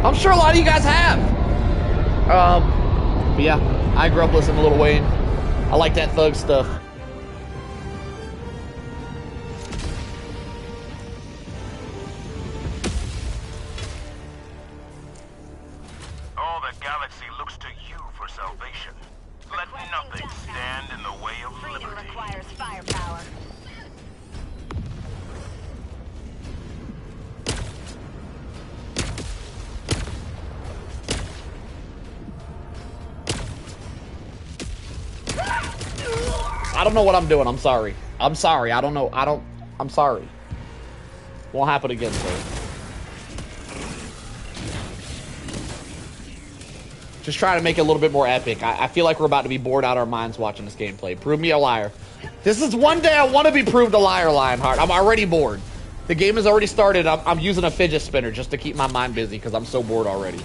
I'm sure a lot of you guys have. But yeah, I grew up listening to Lil Wayne. I like that thug stuff. All the galaxy looks to you for salvation. Let nothing stand in the way of Freedom liberty. requires firepower. I don't know what I'm doing. I'm sorry. I'm sorry. I don't know. I'm sorry. Won't happen again, sir. Just trying to make it a little bit more epic. I feel like we're about to be bored out of our minds watching this gameplay. Prove me a liar. This is one day I want to be proved a liar, Lionheart. I'm already bored. The game has already started. I'm using a fidget spinner just to keep my mind busy because I'm so bored already.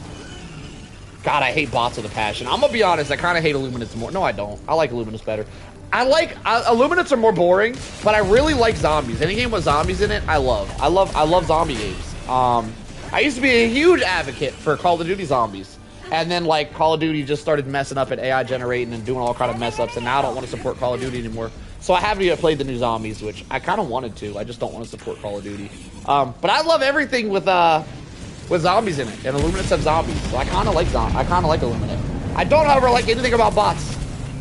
God, I hate bots with a passion. I'm gonna be honest, I kind of hate Illuminates more. No, I don't. I like Illuminates better. Illuminates are more boring, but I really like zombies. Any game with zombies in it, I love. I love zombie games. I used to be a huge advocate for Call of Duty zombies. And then, like, Call of Duty just started messing up and AI generating and doing all kind of mess ups, and now I don't want to support Call of Duty anymore. So I haven't even played the new zombies, which I kind of wanted to. I just don't want to support Call of Duty. But I love everything with zombies in it, and Illuminates have zombies. So I kind of like Illuminate. I don't, however, like anything about bots.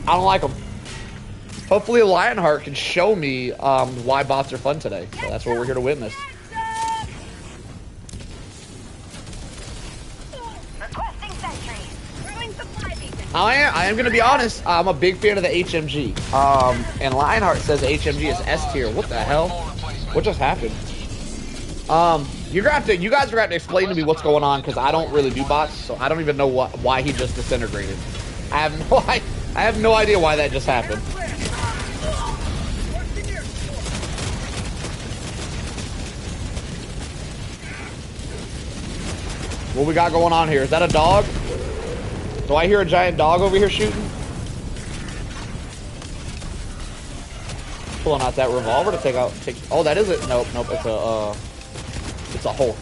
I don't like them. Hopefully Lionheart can show me why bots are fun today. So that's what we're here to witness. Requesting sentry. Throwing supply beacon. I am going to be honest. I'm a big fan of the HMG. And Lionheart says HMG is S tier. What the hell? What just happened? You guys are gonna have to explain to me what's going on because I don't really do bots, so I don't even know why he just disintegrated. I have no idea why that just happened. What we got going on here? Is that a dog? Do I hear a giant dog over here shooting? Pulling out that revolver to take out. Oh, that is it. Nope. It's a Hulk.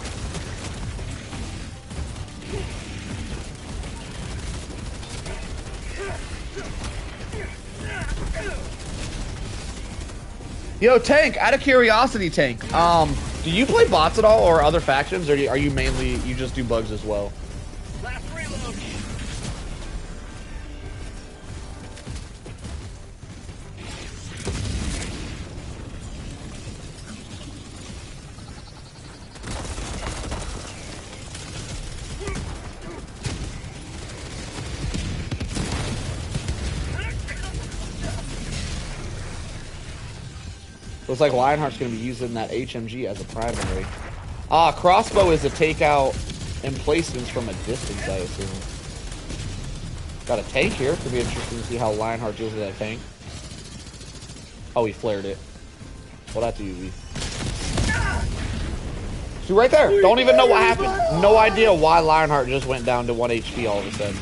Yo, Tank, out of curiosity, Tank, do you play bots at all or other factions, or are you mainly, you just do bugs as well? Last reload. Looks like Lionheart's going to be using that HMG as a primary. Crossbow is a takeout emplacements from a distance, I assume. Got a tank here. Could be interesting to see how Lionheart deals with that tank. Oh, he flared it. Well, that's easy. See, right there. Don't even know what happened. No idea why Lionheart just went down to 1 HP all of a sudden.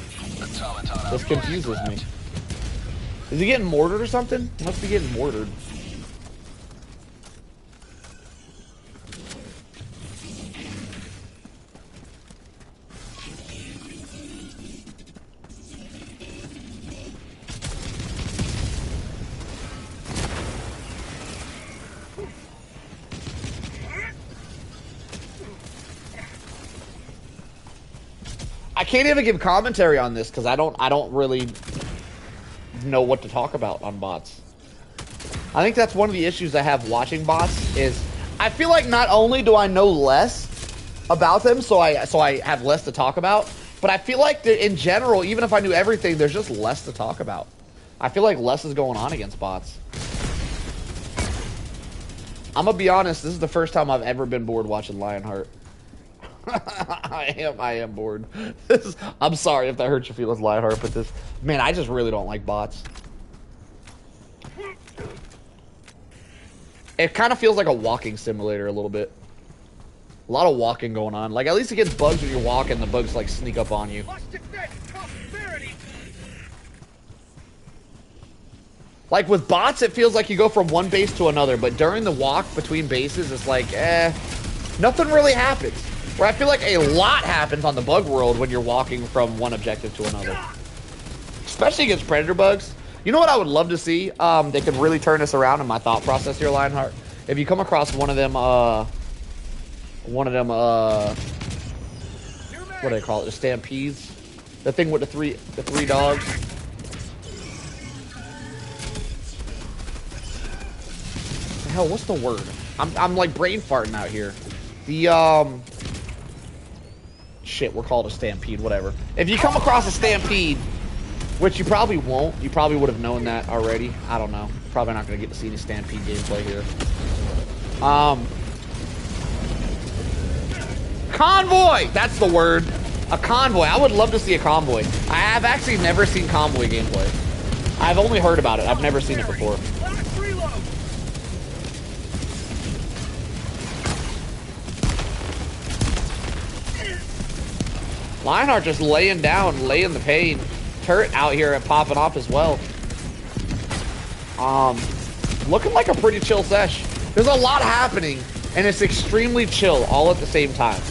This confuses me. Is he getting mortared or something? He must be getting mortared. I can't even give commentary on this because I don't really know what to talk about on bots. I think that's one of the issues I have watching bots is I feel like not only do I know less about them, so I have less to talk about, but I feel like in general, even if I knew everything, there's just less to talk about. I feel like less is going on against bots. I'm gonna be honest, this is the first time I've ever been bored watching Lionheart. I am bored. I'm sorry if that hurts your feelings, Lionheart, but this, man, I just really don't like bots. It kind of feels like a walking simulator a little bit. A lot of walking going on. Like, at least against bugs when you're walking, the bugs, like, sneak up on you. Like, with bots, it feels like you go from one base to another, but during the walk between bases, it's like, nothing really happens. Where I feel like a lot happens on the bug world when you're walking from one objective to another. Especially against predator bugs. You know what I would love to see? They could really turn this around in my thought process here, Lionheart. If you come across one of them, what do they call it? The stampedes? The thing with the three dogs. The hell, what's the word? I'm like brain farting out here. The shit, we're called a stampede, whatever. If you come across a stampede, which you probably won't, you probably would have known that already. I don't know. Probably not going to get to see any stampede gameplay here. Convoy! That's the word. A convoy. I would love to see a convoy. I have actually never seen convoy gameplay. I've only heard about it. I've never seen it before. Lionheart just laying down, laying the pain. Turret out here and popping off as well. Looking like a pretty chill sesh. There's a lot happening, and it's extremely chill all at the same time.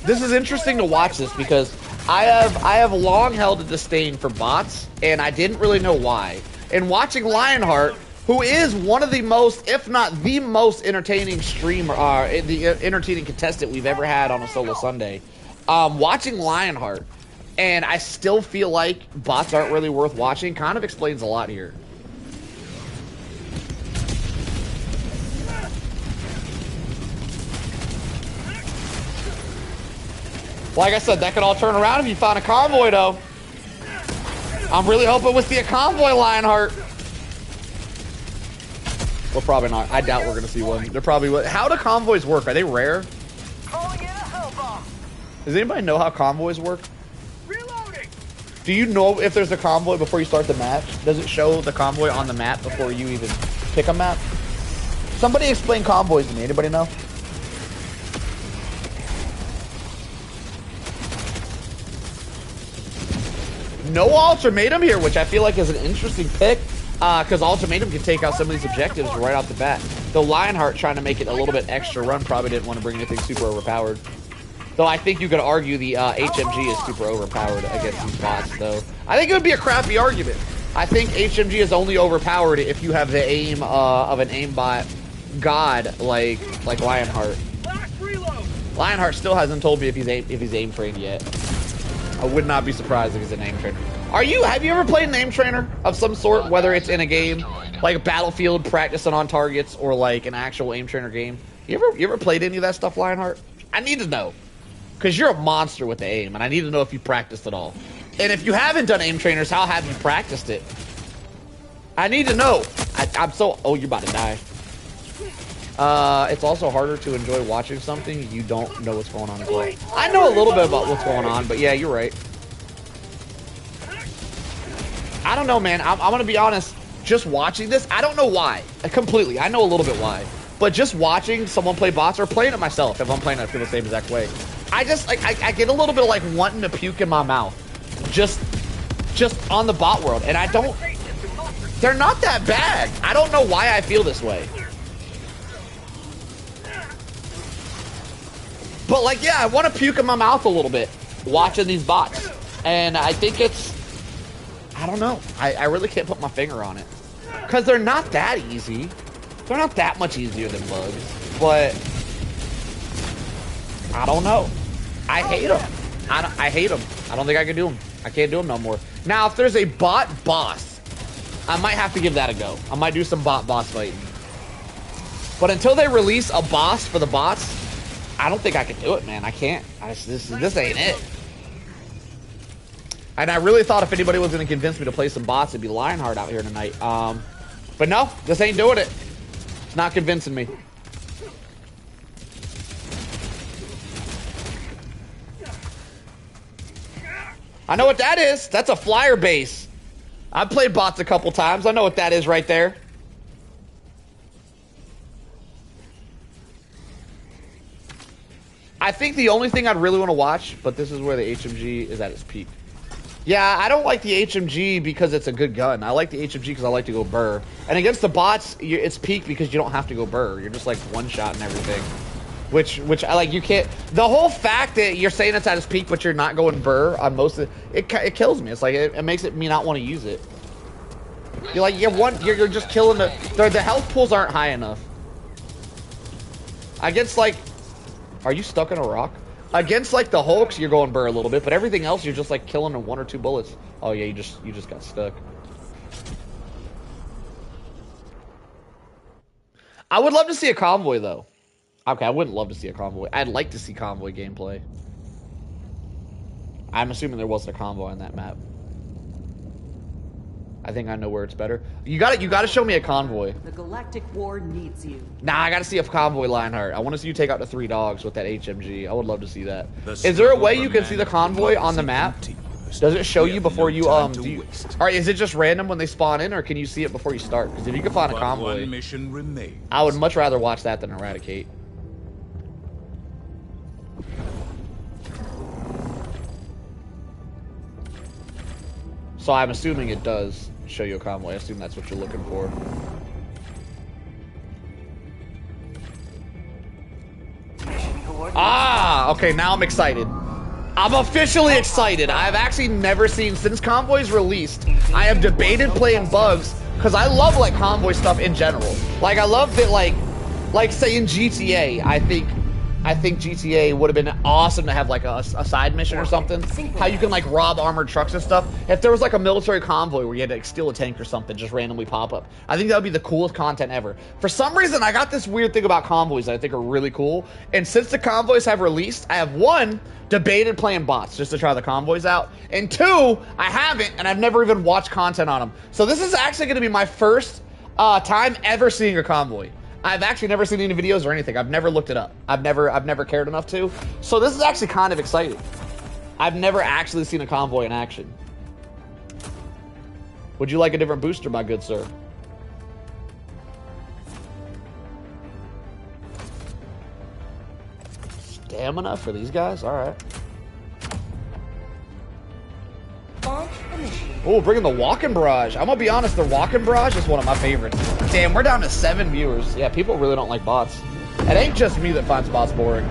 This is interesting to watch this because I have long held a disdain for bots, and I didn't really know why. And watching Lionheart, who is one of the most, if not the most entertaining streamer, the entertaining contestant we've ever had on a solo Sunday, watching Lionheart, and I still feel like bots aren't really worth watching, kind of explains a lot here. Like I said, that could all turn around if you found a convoy, though. I'm really hoping we'll see a convoy, Lionheart. Well, probably not. I doubt we're going to see one. They're probably... How do convoys work? Are they rare? Calling in a hell bomb. Does anybody know how convoys work? Reloading. Do you know if there's a convoy before you start the match? Does it show the convoy on the map before you even pick a map? Somebody explain convoys to me. Anybody know? No ultimatum here, which I feel like is an interesting pick, because ultimatum can take out some of these objectives right off the bat. Though Lionheart, trying to make it a little bit extra run, probably didn't want to bring anything super overpowered. Though I think you could argue the HMG is super overpowered against these bots, though. I think it would be a crappy argument. I think HMG is only overpowered if you have the aim of an aimbot god like Lionheart. Lionheart still hasn't told me if he's aim trained yet. I would not be surprised if he's an aim trainer. Have you ever played an aim trainer of some sort, whether it's in a game like Battlefield practicing on targets or like an actual aim trainer game? You ever played any of that stuff, Lionheart? I need to know. Because you're a monster with the aim, and I need to know if you practiced at all. And if you haven't done aim trainers, how have you practiced it? I need to know. Oh, you're about to die. It's also harder to enjoy watching something you don't know what's going on as well. I know a little bit about what's going on, but yeah, you're right. I don't know, man. I'm gonna be honest. Just watching this, I don't know why. Completely. I know a little bit why. But just watching someone play bots or playing it myself, if I'm playing it, I feel the same exact way. I just, like, I get a little bit of, like, wanting to puke in my mouth. Just on the bot world. And I don't... They're not that bad. I don't know why I feel this way. But, like, yeah, I want to puke in my mouth a little bit watching these bots. And I think it's... I don't know. I really can't put my finger on it. Because they're not that easy. They're not that much easier than bugs. But... I don't know. I hate them. I hate them. I don't think I can do them. I can't do them no more. Now, if there's a bot boss, I might have to give that a go. I might do some bot boss fighting. But until they release a boss for the bots, I don't think I can do it, man. I can't. This ain't it. And I really thought if anybody was going to convince me to play some bots, it'd be Lionheart out here tonight. But no, this ain't doing it. It's not convincing me. I know what that is. That's a flyer base. I've played bots a couple times. I know what that is right there. I think the only thing I'd really want to watch, but this is where the HMG is at its peak. Yeah, I don't like the HMG because it's a good gun. I like the HMG because I like to go burr. And against the bots, it's peak because you don't have to go burr. You're just like one shot and everything. Which I like, you can't, the whole fact that you're saying it's at its peak, but you're not going burr on most of it, it kills me. It's like, it makes me not want to use it. You're like, you're just killing the health pools aren't high enough. Against like, are you stuck in a rock? Against like the Hulks, you're going burr a little bit, but everything else, you're just like killing in 1 or 2 bullets. Oh yeah, you just got stuck. I would love to see a convoy though. Okay, I wouldn't love to see a convoy. I'd like to see convoy gameplay. I'm assuming there wasn't a convoy on that map. I think I know where it's better. You gotta show me a convoy. The Galactic War needs you. Nah, I gotta see a convoy, Lionheart. I want to see you take out the 3 dogs with that HMG. I would love to see that. Is there a way you can see the convoy on the map? Does it show you before you Alright, is it just random when they spawn in, or can you see it before you start? Because if you can find a convoy, I would much rather watch that than Eradicate. So I'm assuming it does show you a convoy. I assume that's what you're looking for. Ah, okay, now I'm excited. I'm officially excited. I've actually never seen, since Convoy's released, I have debated playing bugs, because I love, like, convoy stuff in general. Like, I love that, like say in GTA, I think GTA would have been awesome to have like a side mission or something. How you can like rob armored trucks and stuff. If there was like a military convoy where you had to like, steal a tank or something, just randomly pop up. I think that would be the coolest content ever. For some reason, I got this weird thing about convoys that I think are really cool. And since the convoys have released, I have 1, debated playing bots just to try the convoys out. And 2, I haven't, and I've never even watched content on them. So this is actually going to be my first time ever seeing a convoy. I've actually never seen any videos or anything. I've never looked it up. I've never cared enough to. So this is actually kind of exciting. I've never actually seen a convoy in action. Would you like a different booster, my good sir? Stamina for these guys? All right. Oh, bringing the walking barrage. I'm gonna be honest, the walking barrage is one of my favorites. Damn, we're down to 7 viewers. Yeah, people really don't like bots. It ain't just me that finds bots boring.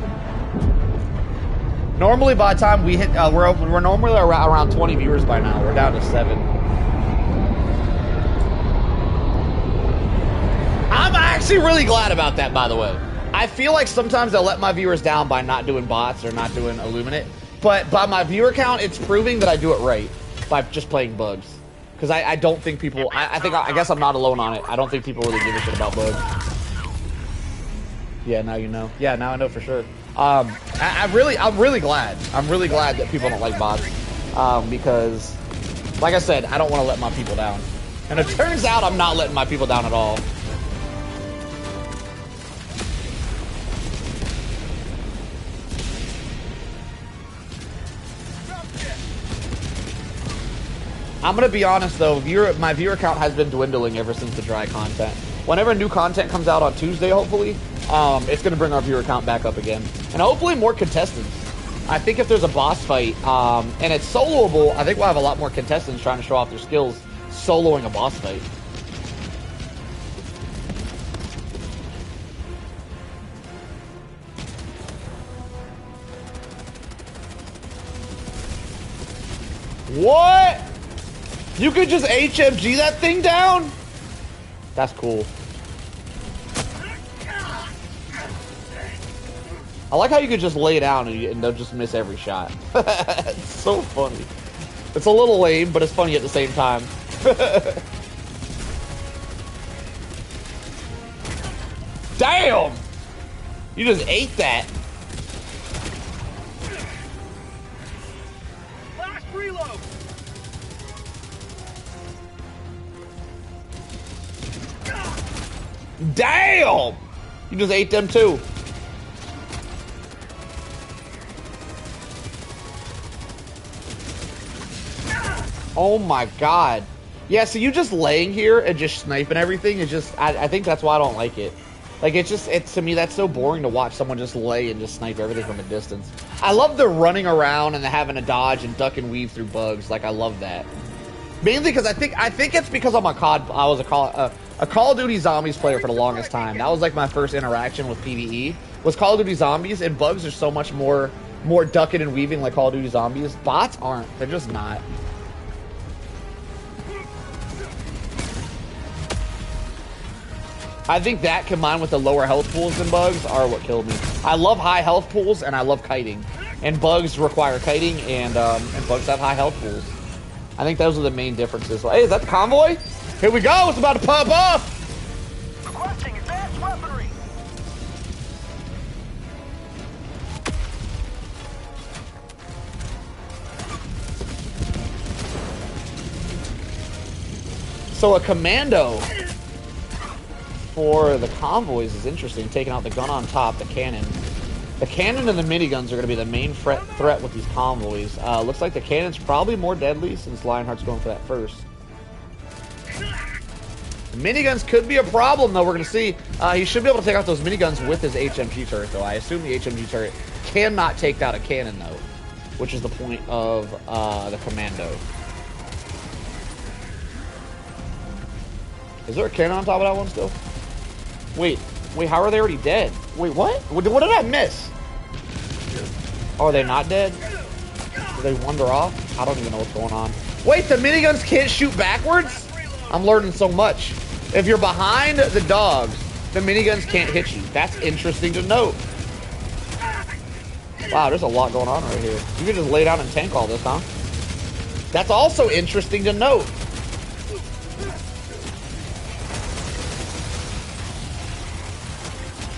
Normally, by the time we hit, we're normally around 20 viewers by now. We're down to 7. actually really glad about that, by the way. I feel like sometimes I'll let my viewers down by not doing bots or not doing Illuminate, but by my viewer count, it's proving that I do it right by just playing bugs. Because I don't think people, I guess I'm not alone on it. I don't think people really give a shit about bugs. Yeah, now you know. Yeah, now I know for sure. I'm really glad. I'm really glad that people don't like bots. Because, like I said, I don't want to let my people down. And it turns out I'm not letting my people down at all. I'm gonna be honest though, my viewer count has been dwindling ever since the dry content. Whenever new content comes out on Tuesday, hopefully, it's gonna bring our viewer count back up again. And hopefully more contestants. I think if there's a boss fight, and it's soloable, I think we'll have a lot more contestants trying to show off their skills soloing a boss fight. What? You could just HMG that thing down? That's cool. I like how you could just lay down and they'll just miss every shot. It's so funny. It's a little lame, but it's funny at the same time. Damn! You just ate that. Last reload. Damn! You just ate them too. Oh my god. Yeah, so you just laying here and just sniping everything is just, I think that's why I don't like it. Like, it's to me, that's so boring to watch someone just lay and just snipe everything from a distance. I love the running around and the having to dodge and duck and weave through bugs. Like, I love that. Mainly because I think it's because I'm a COD, I was a Call of Duty Zombies player for the longest time. That was like my first interaction with PvE, was Call of Duty Zombies, and bugs are so much more ducking and weaving like Call of Duty Zombies. Bots aren't. They're just not. I think that combined with the lower health pools than bugs are what killed me. I love high health pools and I love kiting. And bugs require kiting and bugs have high health pools. I think those are the main differences. Hey, is that the convoy? Here we go, it's about to pop off! Requesting advanced weaponry. So a commando for the convoys is interesting, taking out the gun on top, the cannon. The cannon and the miniguns are going to be the main threat with these convoys. Looks like the cannon's probably more deadly since Lionheart's going for that first. The miniguns could be a problem, though. We're going to see. He should be able to take out those miniguns with his HMG turret, though. I assume the HMG turret cannot take out a cannon, though, which is the point of the commando. Is there a cannon on top of that one still? Wait, how are they already dead? Wait, what? What did I miss? Oh, are they not dead? Did they wander off? I don't even know what's going on. Wait, the miniguns can't shoot backwards? I'm learning so much. If you're behind the dogs, the miniguns can't hit you. That's interesting to note. Wow, there's a lot going on right here. You can just lay down and tank all this, huh? That's also interesting to note.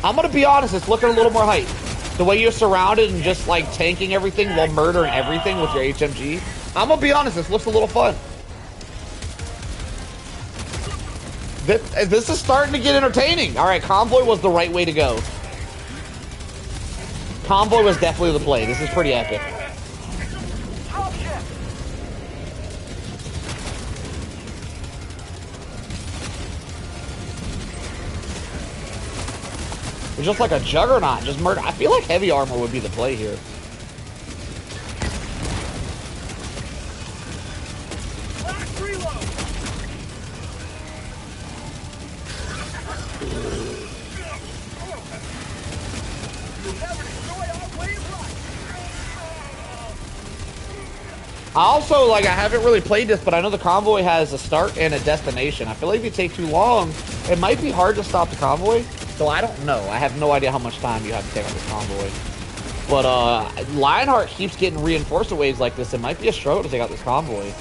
I'm gonna be honest, it's looking a little more hype. The way you're surrounded and just like tanking everything while murdering everything with your HMG. I'm gonna be honest, this looks a little fun. This is starting to get entertaining. All right, Convoy was the right way to go. Convoy was definitely the play. This is pretty epic. It's just like a juggernaut, just murder. I feel like heavy armor would be the play here. I also, like, I haven't really played this, but I know the convoy has a start and a destination. I feel like if you take too long, it might be hard to stop the convoy. So I don't know. I have no idea how much time you have to take on this convoy. But Lionheart keeps getting reinforcer waves like this. It might be a struggle to take out this convoy.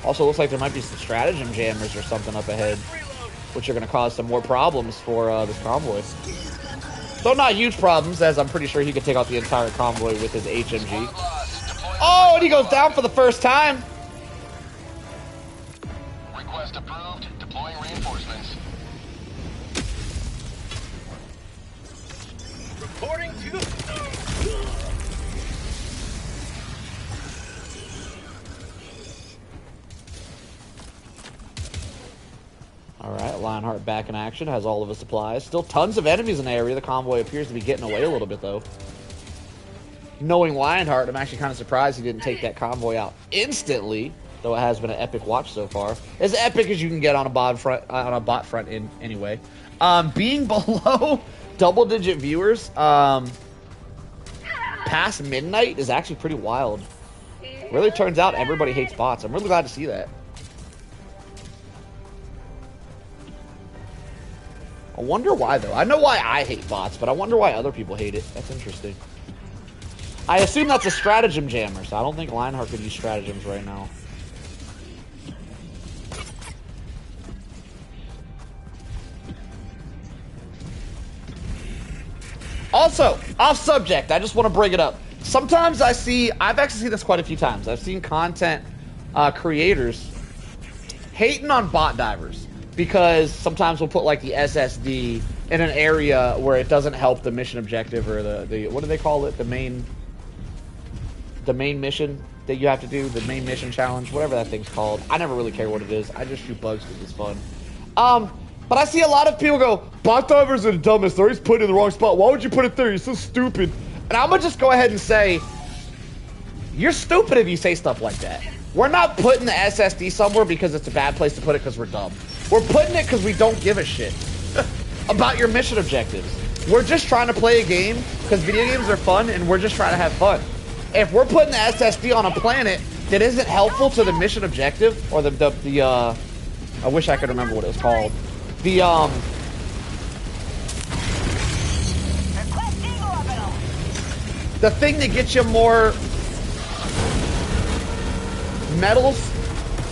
Also, looks like there might be some stratagem jammers or something up ahead, which are going to cause some more problems for this convoy. So not huge problems, as I'm pretty sure he could take out the entire convoy with his HMG. Oh, and he goes down for the first time. Request approved. Deploying reinforcements. Reporting to... Alright, Lionheart back in action, has all of his supplies. Still tons of enemies in the area. The convoy appears to be getting away a little bit, though. Knowing Lionheart, I'm actually kind of surprised he didn't take that convoy out instantly, though it has been an epic watch so far. As epic as you can get on a bot front in anyway. Being below double-digit viewers past midnight is actually pretty wild. Really turns out everybody hates bots. I'm really glad to see that. I wonder why, though. I know why I hate bots, but I wonder why other people hate it. That's interesting. I assume that's a stratagem jammer, so I don't think Lionheart could use stratagems right now. Also, off subject, I just want to bring it up. Sometimes I've actually seen this quite a few times. I've seen content creators hating on bot divers. Because sometimes we'll put like the SSD in an area where it doesn't help the mission objective or the what do they call it? The main mission that you have to do, the main mission challenge, whatever that thing's called. I never really care what it is. I just shoot bugs because it's fun. But I see a lot of people go, bot divers are the dumbest. They're always put in the wrong spot. Why would you put it there? You're so stupid. And I'm gonna just go ahead and say, you're stupid if you say stuff like that. We're not putting the SSD somewhere because it's a bad place to put it because we're dumb. We're putting it because we don't give a shit about your mission objectives. We're just trying to play a game because video games are fun and we're just trying to have fun. If we're putting the SSD on a planet that isn't helpful to the mission objective or the I wish I could remember what it was called. The thing that gets you more medals.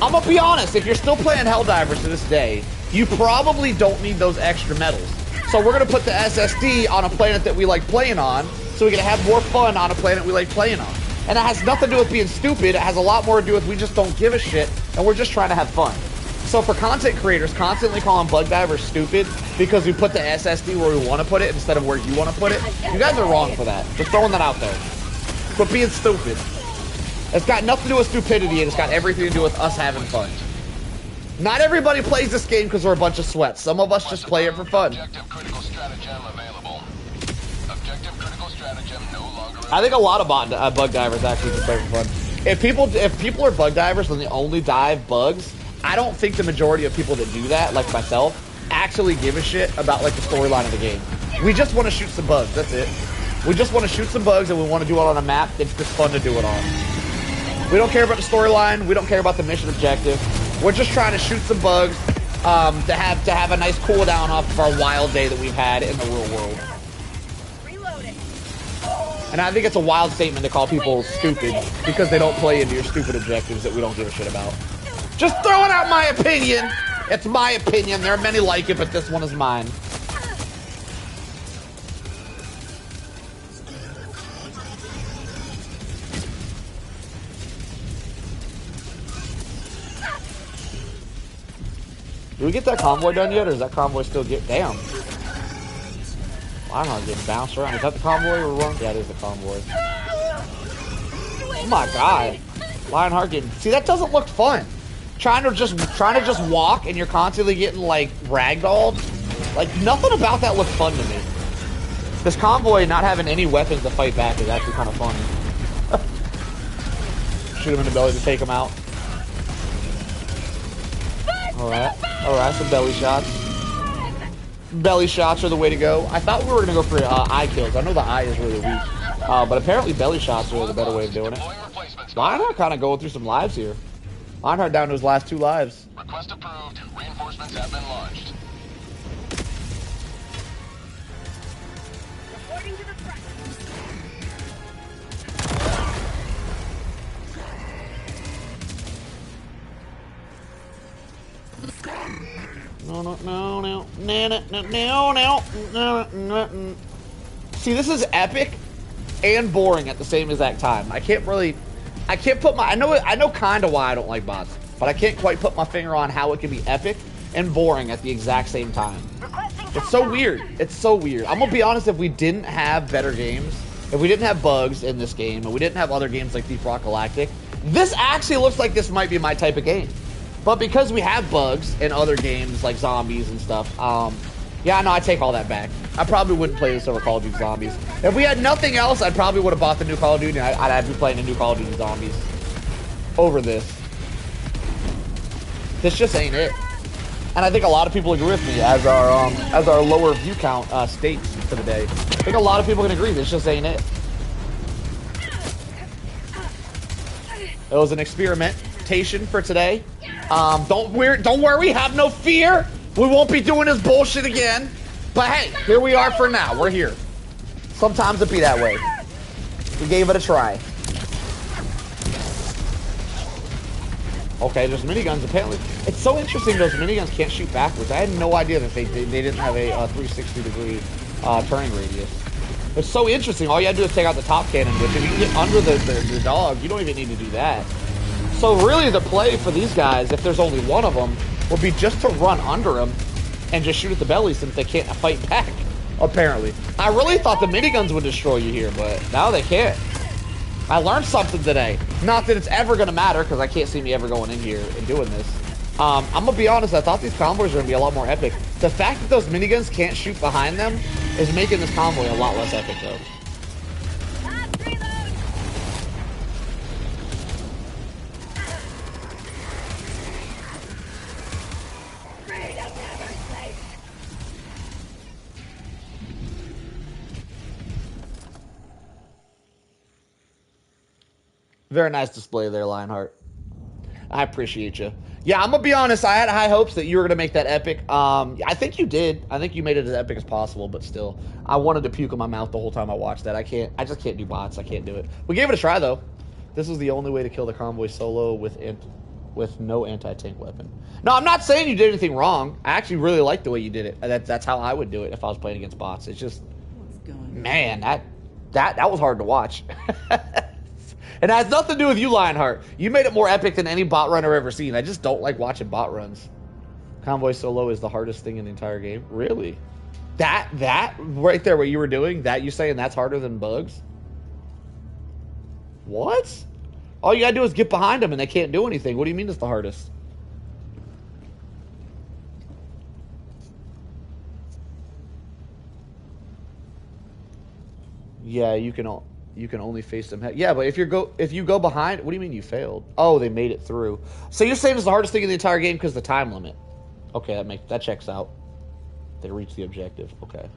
I'm gonna be honest, if you're still playing HellDivers to this day, you probably don't need those extra medals. So we're gonna put the SSD on a planet that we like playing on, so we can have more fun on a planet we like playing on. And it has nothing to do with being stupid, it has a lot more to do with we just don't give a shit, and we're just trying to have fun. So for content creators constantly calling bug divers stupid because we put the SSD where we want to put it instead of where you want to put it, you guys are wrong for that. Just throwing that out there. Quit being stupid. It's got nothing to do with stupidity, and it's got everything to do with us having fun. Not everybody plays this game because we're a bunch of sweats. Some of us just play it for fun. Objective critical stratagem available. Objective critical stratagem no longer available. I think a lot of bug divers actually just play for fun. If people are bug divers and they only dive bugs, I don't think the majority of people that do that, like myself, actually give a shit about like the storyline of the game. We just want to shoot some bugs, that's it. We just want to shoot some bugs and we want to do it on a map. It's just fun to do it on. We don't care about the storyline. We don't care about the mission objective. We're just trying to shoot some bugs to have a nice cooldown off of our wild day that we've had in the real world. And I think it's a wild statement to call people stupid because they don't play into your stupid objectives that we don't give a shit about. Just throwing out my opinion. It's my opinion. There are many like it, but this one is mine. Did we get that convoy done yet, or is that convoy still damn. Lionheart getting bounced around. Is that the convoy we're running? Yeah, it is the convoy. Oh my god. Lionheart getting... See, that doesn't look fun. Trying to just walk and you're constantly getting, like, ragdolled. Like, nothing about that looks fun to me. This convoy not having any weapons to fight back is actually kind of funny. Shoot him in the belly to take him out. Alright, some belly shots. Belly shots are the way to go. I thought we were going to go for eye kills. I know the eye is really weak. But apparently belly shots are the better way of doing it. Lionheart kind of going through some lives here. Lionheart down to his last 2 lives. Request approved. Reinforcements have been launched. Reporting to the front. No. See, this is epic and boring at the same exact time. I can't put my, I know kind of why I don't like bots, but I can't quite put my finger on how it can be epic and boring at the exact same time. It's so weird. It's so weird. I'm gonna be honest, if we didn't have better games, if we didn't have bugs in this game, and we didn't have other games like Deep Rock Galactic, this actually looks like this might be my type of game. But because we have bugs in other games like zombies and stuff, yeah, no, I take all that back. I probably wouldn't play this over Call of Duty Zombies. If we had nothing else, I probably would have bought the new Call of Duty, and I'd be playing the new Call of Duty Zombies over this. This just ain't it. And I think a lot of people agree with me, as our lower view count states for the day. I think a lot of people can agree this just ain't it. It was an experimentation for today. Don't worry, have no fear. We won't be doing this bullshit again. But hey, here we are for now. We're here. Sometimes it be that way. We gave it a try. Okay, there's miniguns. Apparently, it's so interesting those miniguns can't shoot backwards. I had no idea that they didn't have a 360-degree turning radius. It's so interesting. All you have to do is take out the top cannon, which if you can get under the dog, you don't even need to do that. So really, the play for these guys, if there's only one of them, would be just to run under them and just shoot at the belly since they can't fight back, apparently. I really thought the miniguns would destroy you here, but now they can't. I learned something today. Not that it's ever going to matter, because I can't see me ever going in here and doing this. I'm going to be honest, I thought these convoys were going to be a lot more epic. The fact that those miniguns can't shoot behind them is making this convoy a lot less epic, though. Very nice display there, Lionheart. I appreciate you. Yeah, I'm going to be honest. I had high hopes that you were going to make that epic. I think you did. I think you made it as epic as possible, but still. I wanted to puke in my mouth the whole time I watched that. I just can't do bots. I can't do it. We gave it a try, though. This is the only way to kill the convoy solo with no anti-tank weapon. No, I'm not saying you did anything wrong. I actually really like the way you did it. That's how I would do it if I was playing against bots. It's just, man, that was hard to watch. And it has nothing to do with you, Lionheart. You made it more epic than any bot run I've ever seen. I just don't like watching bot runs. Convoy solo is the hardest thing in the entire game. Really? That right there, what you were doing, that you saying that's harder than bugs? What? All you gotta do is get behind them and they can't do anything. What do you mean it's the hardest? Yeah, you can only face them. Yeah, but if you go behind, what do you mean you failed? Oh, they made it through. So you're saying it's the hardest thing in the entire game because of the time limit? Okay, that checks out. They reached the objective. Okay.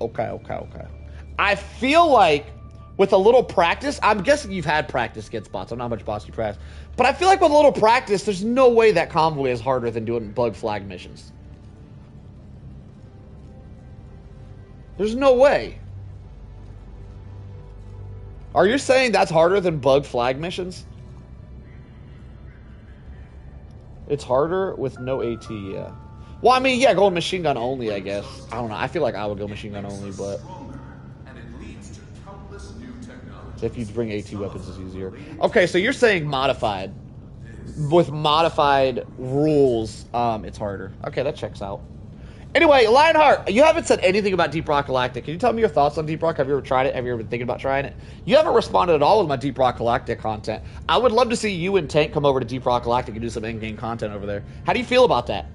Okay. I feel like with a little practice, I'm guessing you've had practice against bots. I don't know how much bots you practice, but I feel like with a little practice, there's no way that convoy is harder than doing bug flag missions. There's no way. Are you saying that's harder than bug flag missions? It's harder with no AT, yeah. Well, I mean, yeah, going machine gun only, I guess. I don't know. I feel like I would go machine gun only, but if you bring AT weapons, it's easier. Okay, so you're saying modified. With modified rules, it's harder. Okay, that checks out. Anyway, Lionheart, you haven't said anything about Deep Rock Galactic. Can you tell me your thoughts on Deep Rock? Have you ever tried it? Have you ever been thinking about trying it? You haven't responded at all with my Deep Rock Galactic content. I would love to see you and Tank come over to Deep Rock Galactic and do some in-game content over there. How do you feel about that?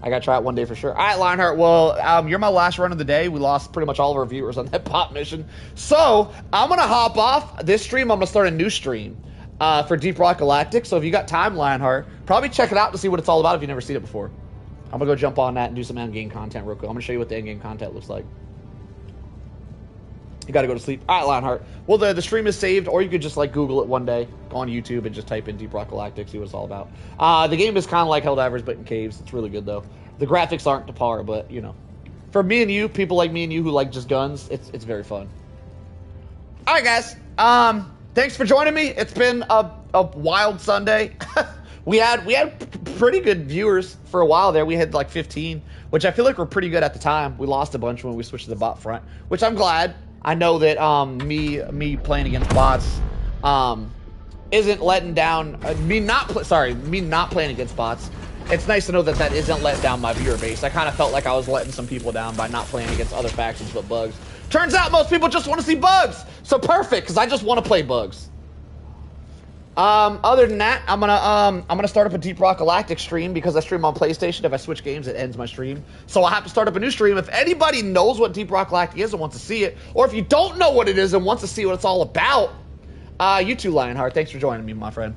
I gotta try it one day for sure. All right, Lionheart. Well, you're my last run of the day. We lost pretty much all of our viewers on that pop mission. So, I'm gonna hop off this stream. I'm gonna start a new stream for Deep Rock Galactic. So if you got time, Lionheart, probably check it out to see what it's all about if you've never seen it before. I'm gonna go jump on that and do some endgame content real quick. I'm gonna show you what the endgame content looks like. You gotta go to sleep. All right, Lionheart. Well, the stream is saved, or you could just like Google it one day, go on YouTube and just type in Deep Rock Galactic, see what it's all about. The game is kind of like HellDivers, but in caves. It's really good though. The graphics aren't to par, but you know, for me and you, people like me and you who like just guns, it's very fun. All right, guys. Thanks for joining me. It's been a wild Sunday. we had pretty good viewers for a while there. We had like 15, which I feel like were pretty good at the time. We lost a bunch when we switched to the bot front, which I'm glad. I know that me playing against bots isn't letting down me not playing against bots. It's nice to know that that isn't letting down my viewer base. I kind of felt like I was letting some people down by not playing against other factions but bugs. Turns out most people just want to see bugs, so perfect because I just want to play bugs. Other than that, I'm gonna start up a Deep Rock Galactic stream because I stream on PlayStation. If I switch games, it ends my stream. So I have to start up a new stream. If anybody knows what Deep Rock Galactic is and wants to see it, or if you don't know what it is and wants to see what it's all about, you too, Lionheart. Thanks for joining me, my friend.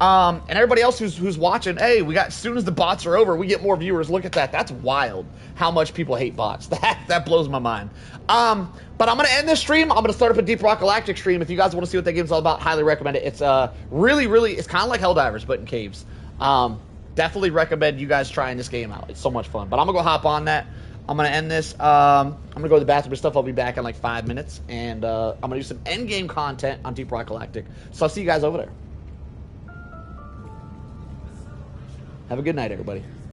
And everybody else who's watching, hey, as soon as the bots are over, we get more viewers. Look at that. That's wild. How much people hate bots. That blows my mind. But I'm going to end this stream. I'm going to start up a Deep Rock Galactic stream. If you guys want to see what that game's all about, highly recommend it. It's really, it's kind of like HellDivers, but in caves. Definitely recommend you guys trying this game out. It's so much fun. But I'm going to go hop on that. I'm going to end this. I'm going to go to the bathroom and stuff. I'll be back in like 5 minutes. And I'm going to do some endgame content on Deep Rock Galactic. So I'll see you guys over there. Have a good night, everybody.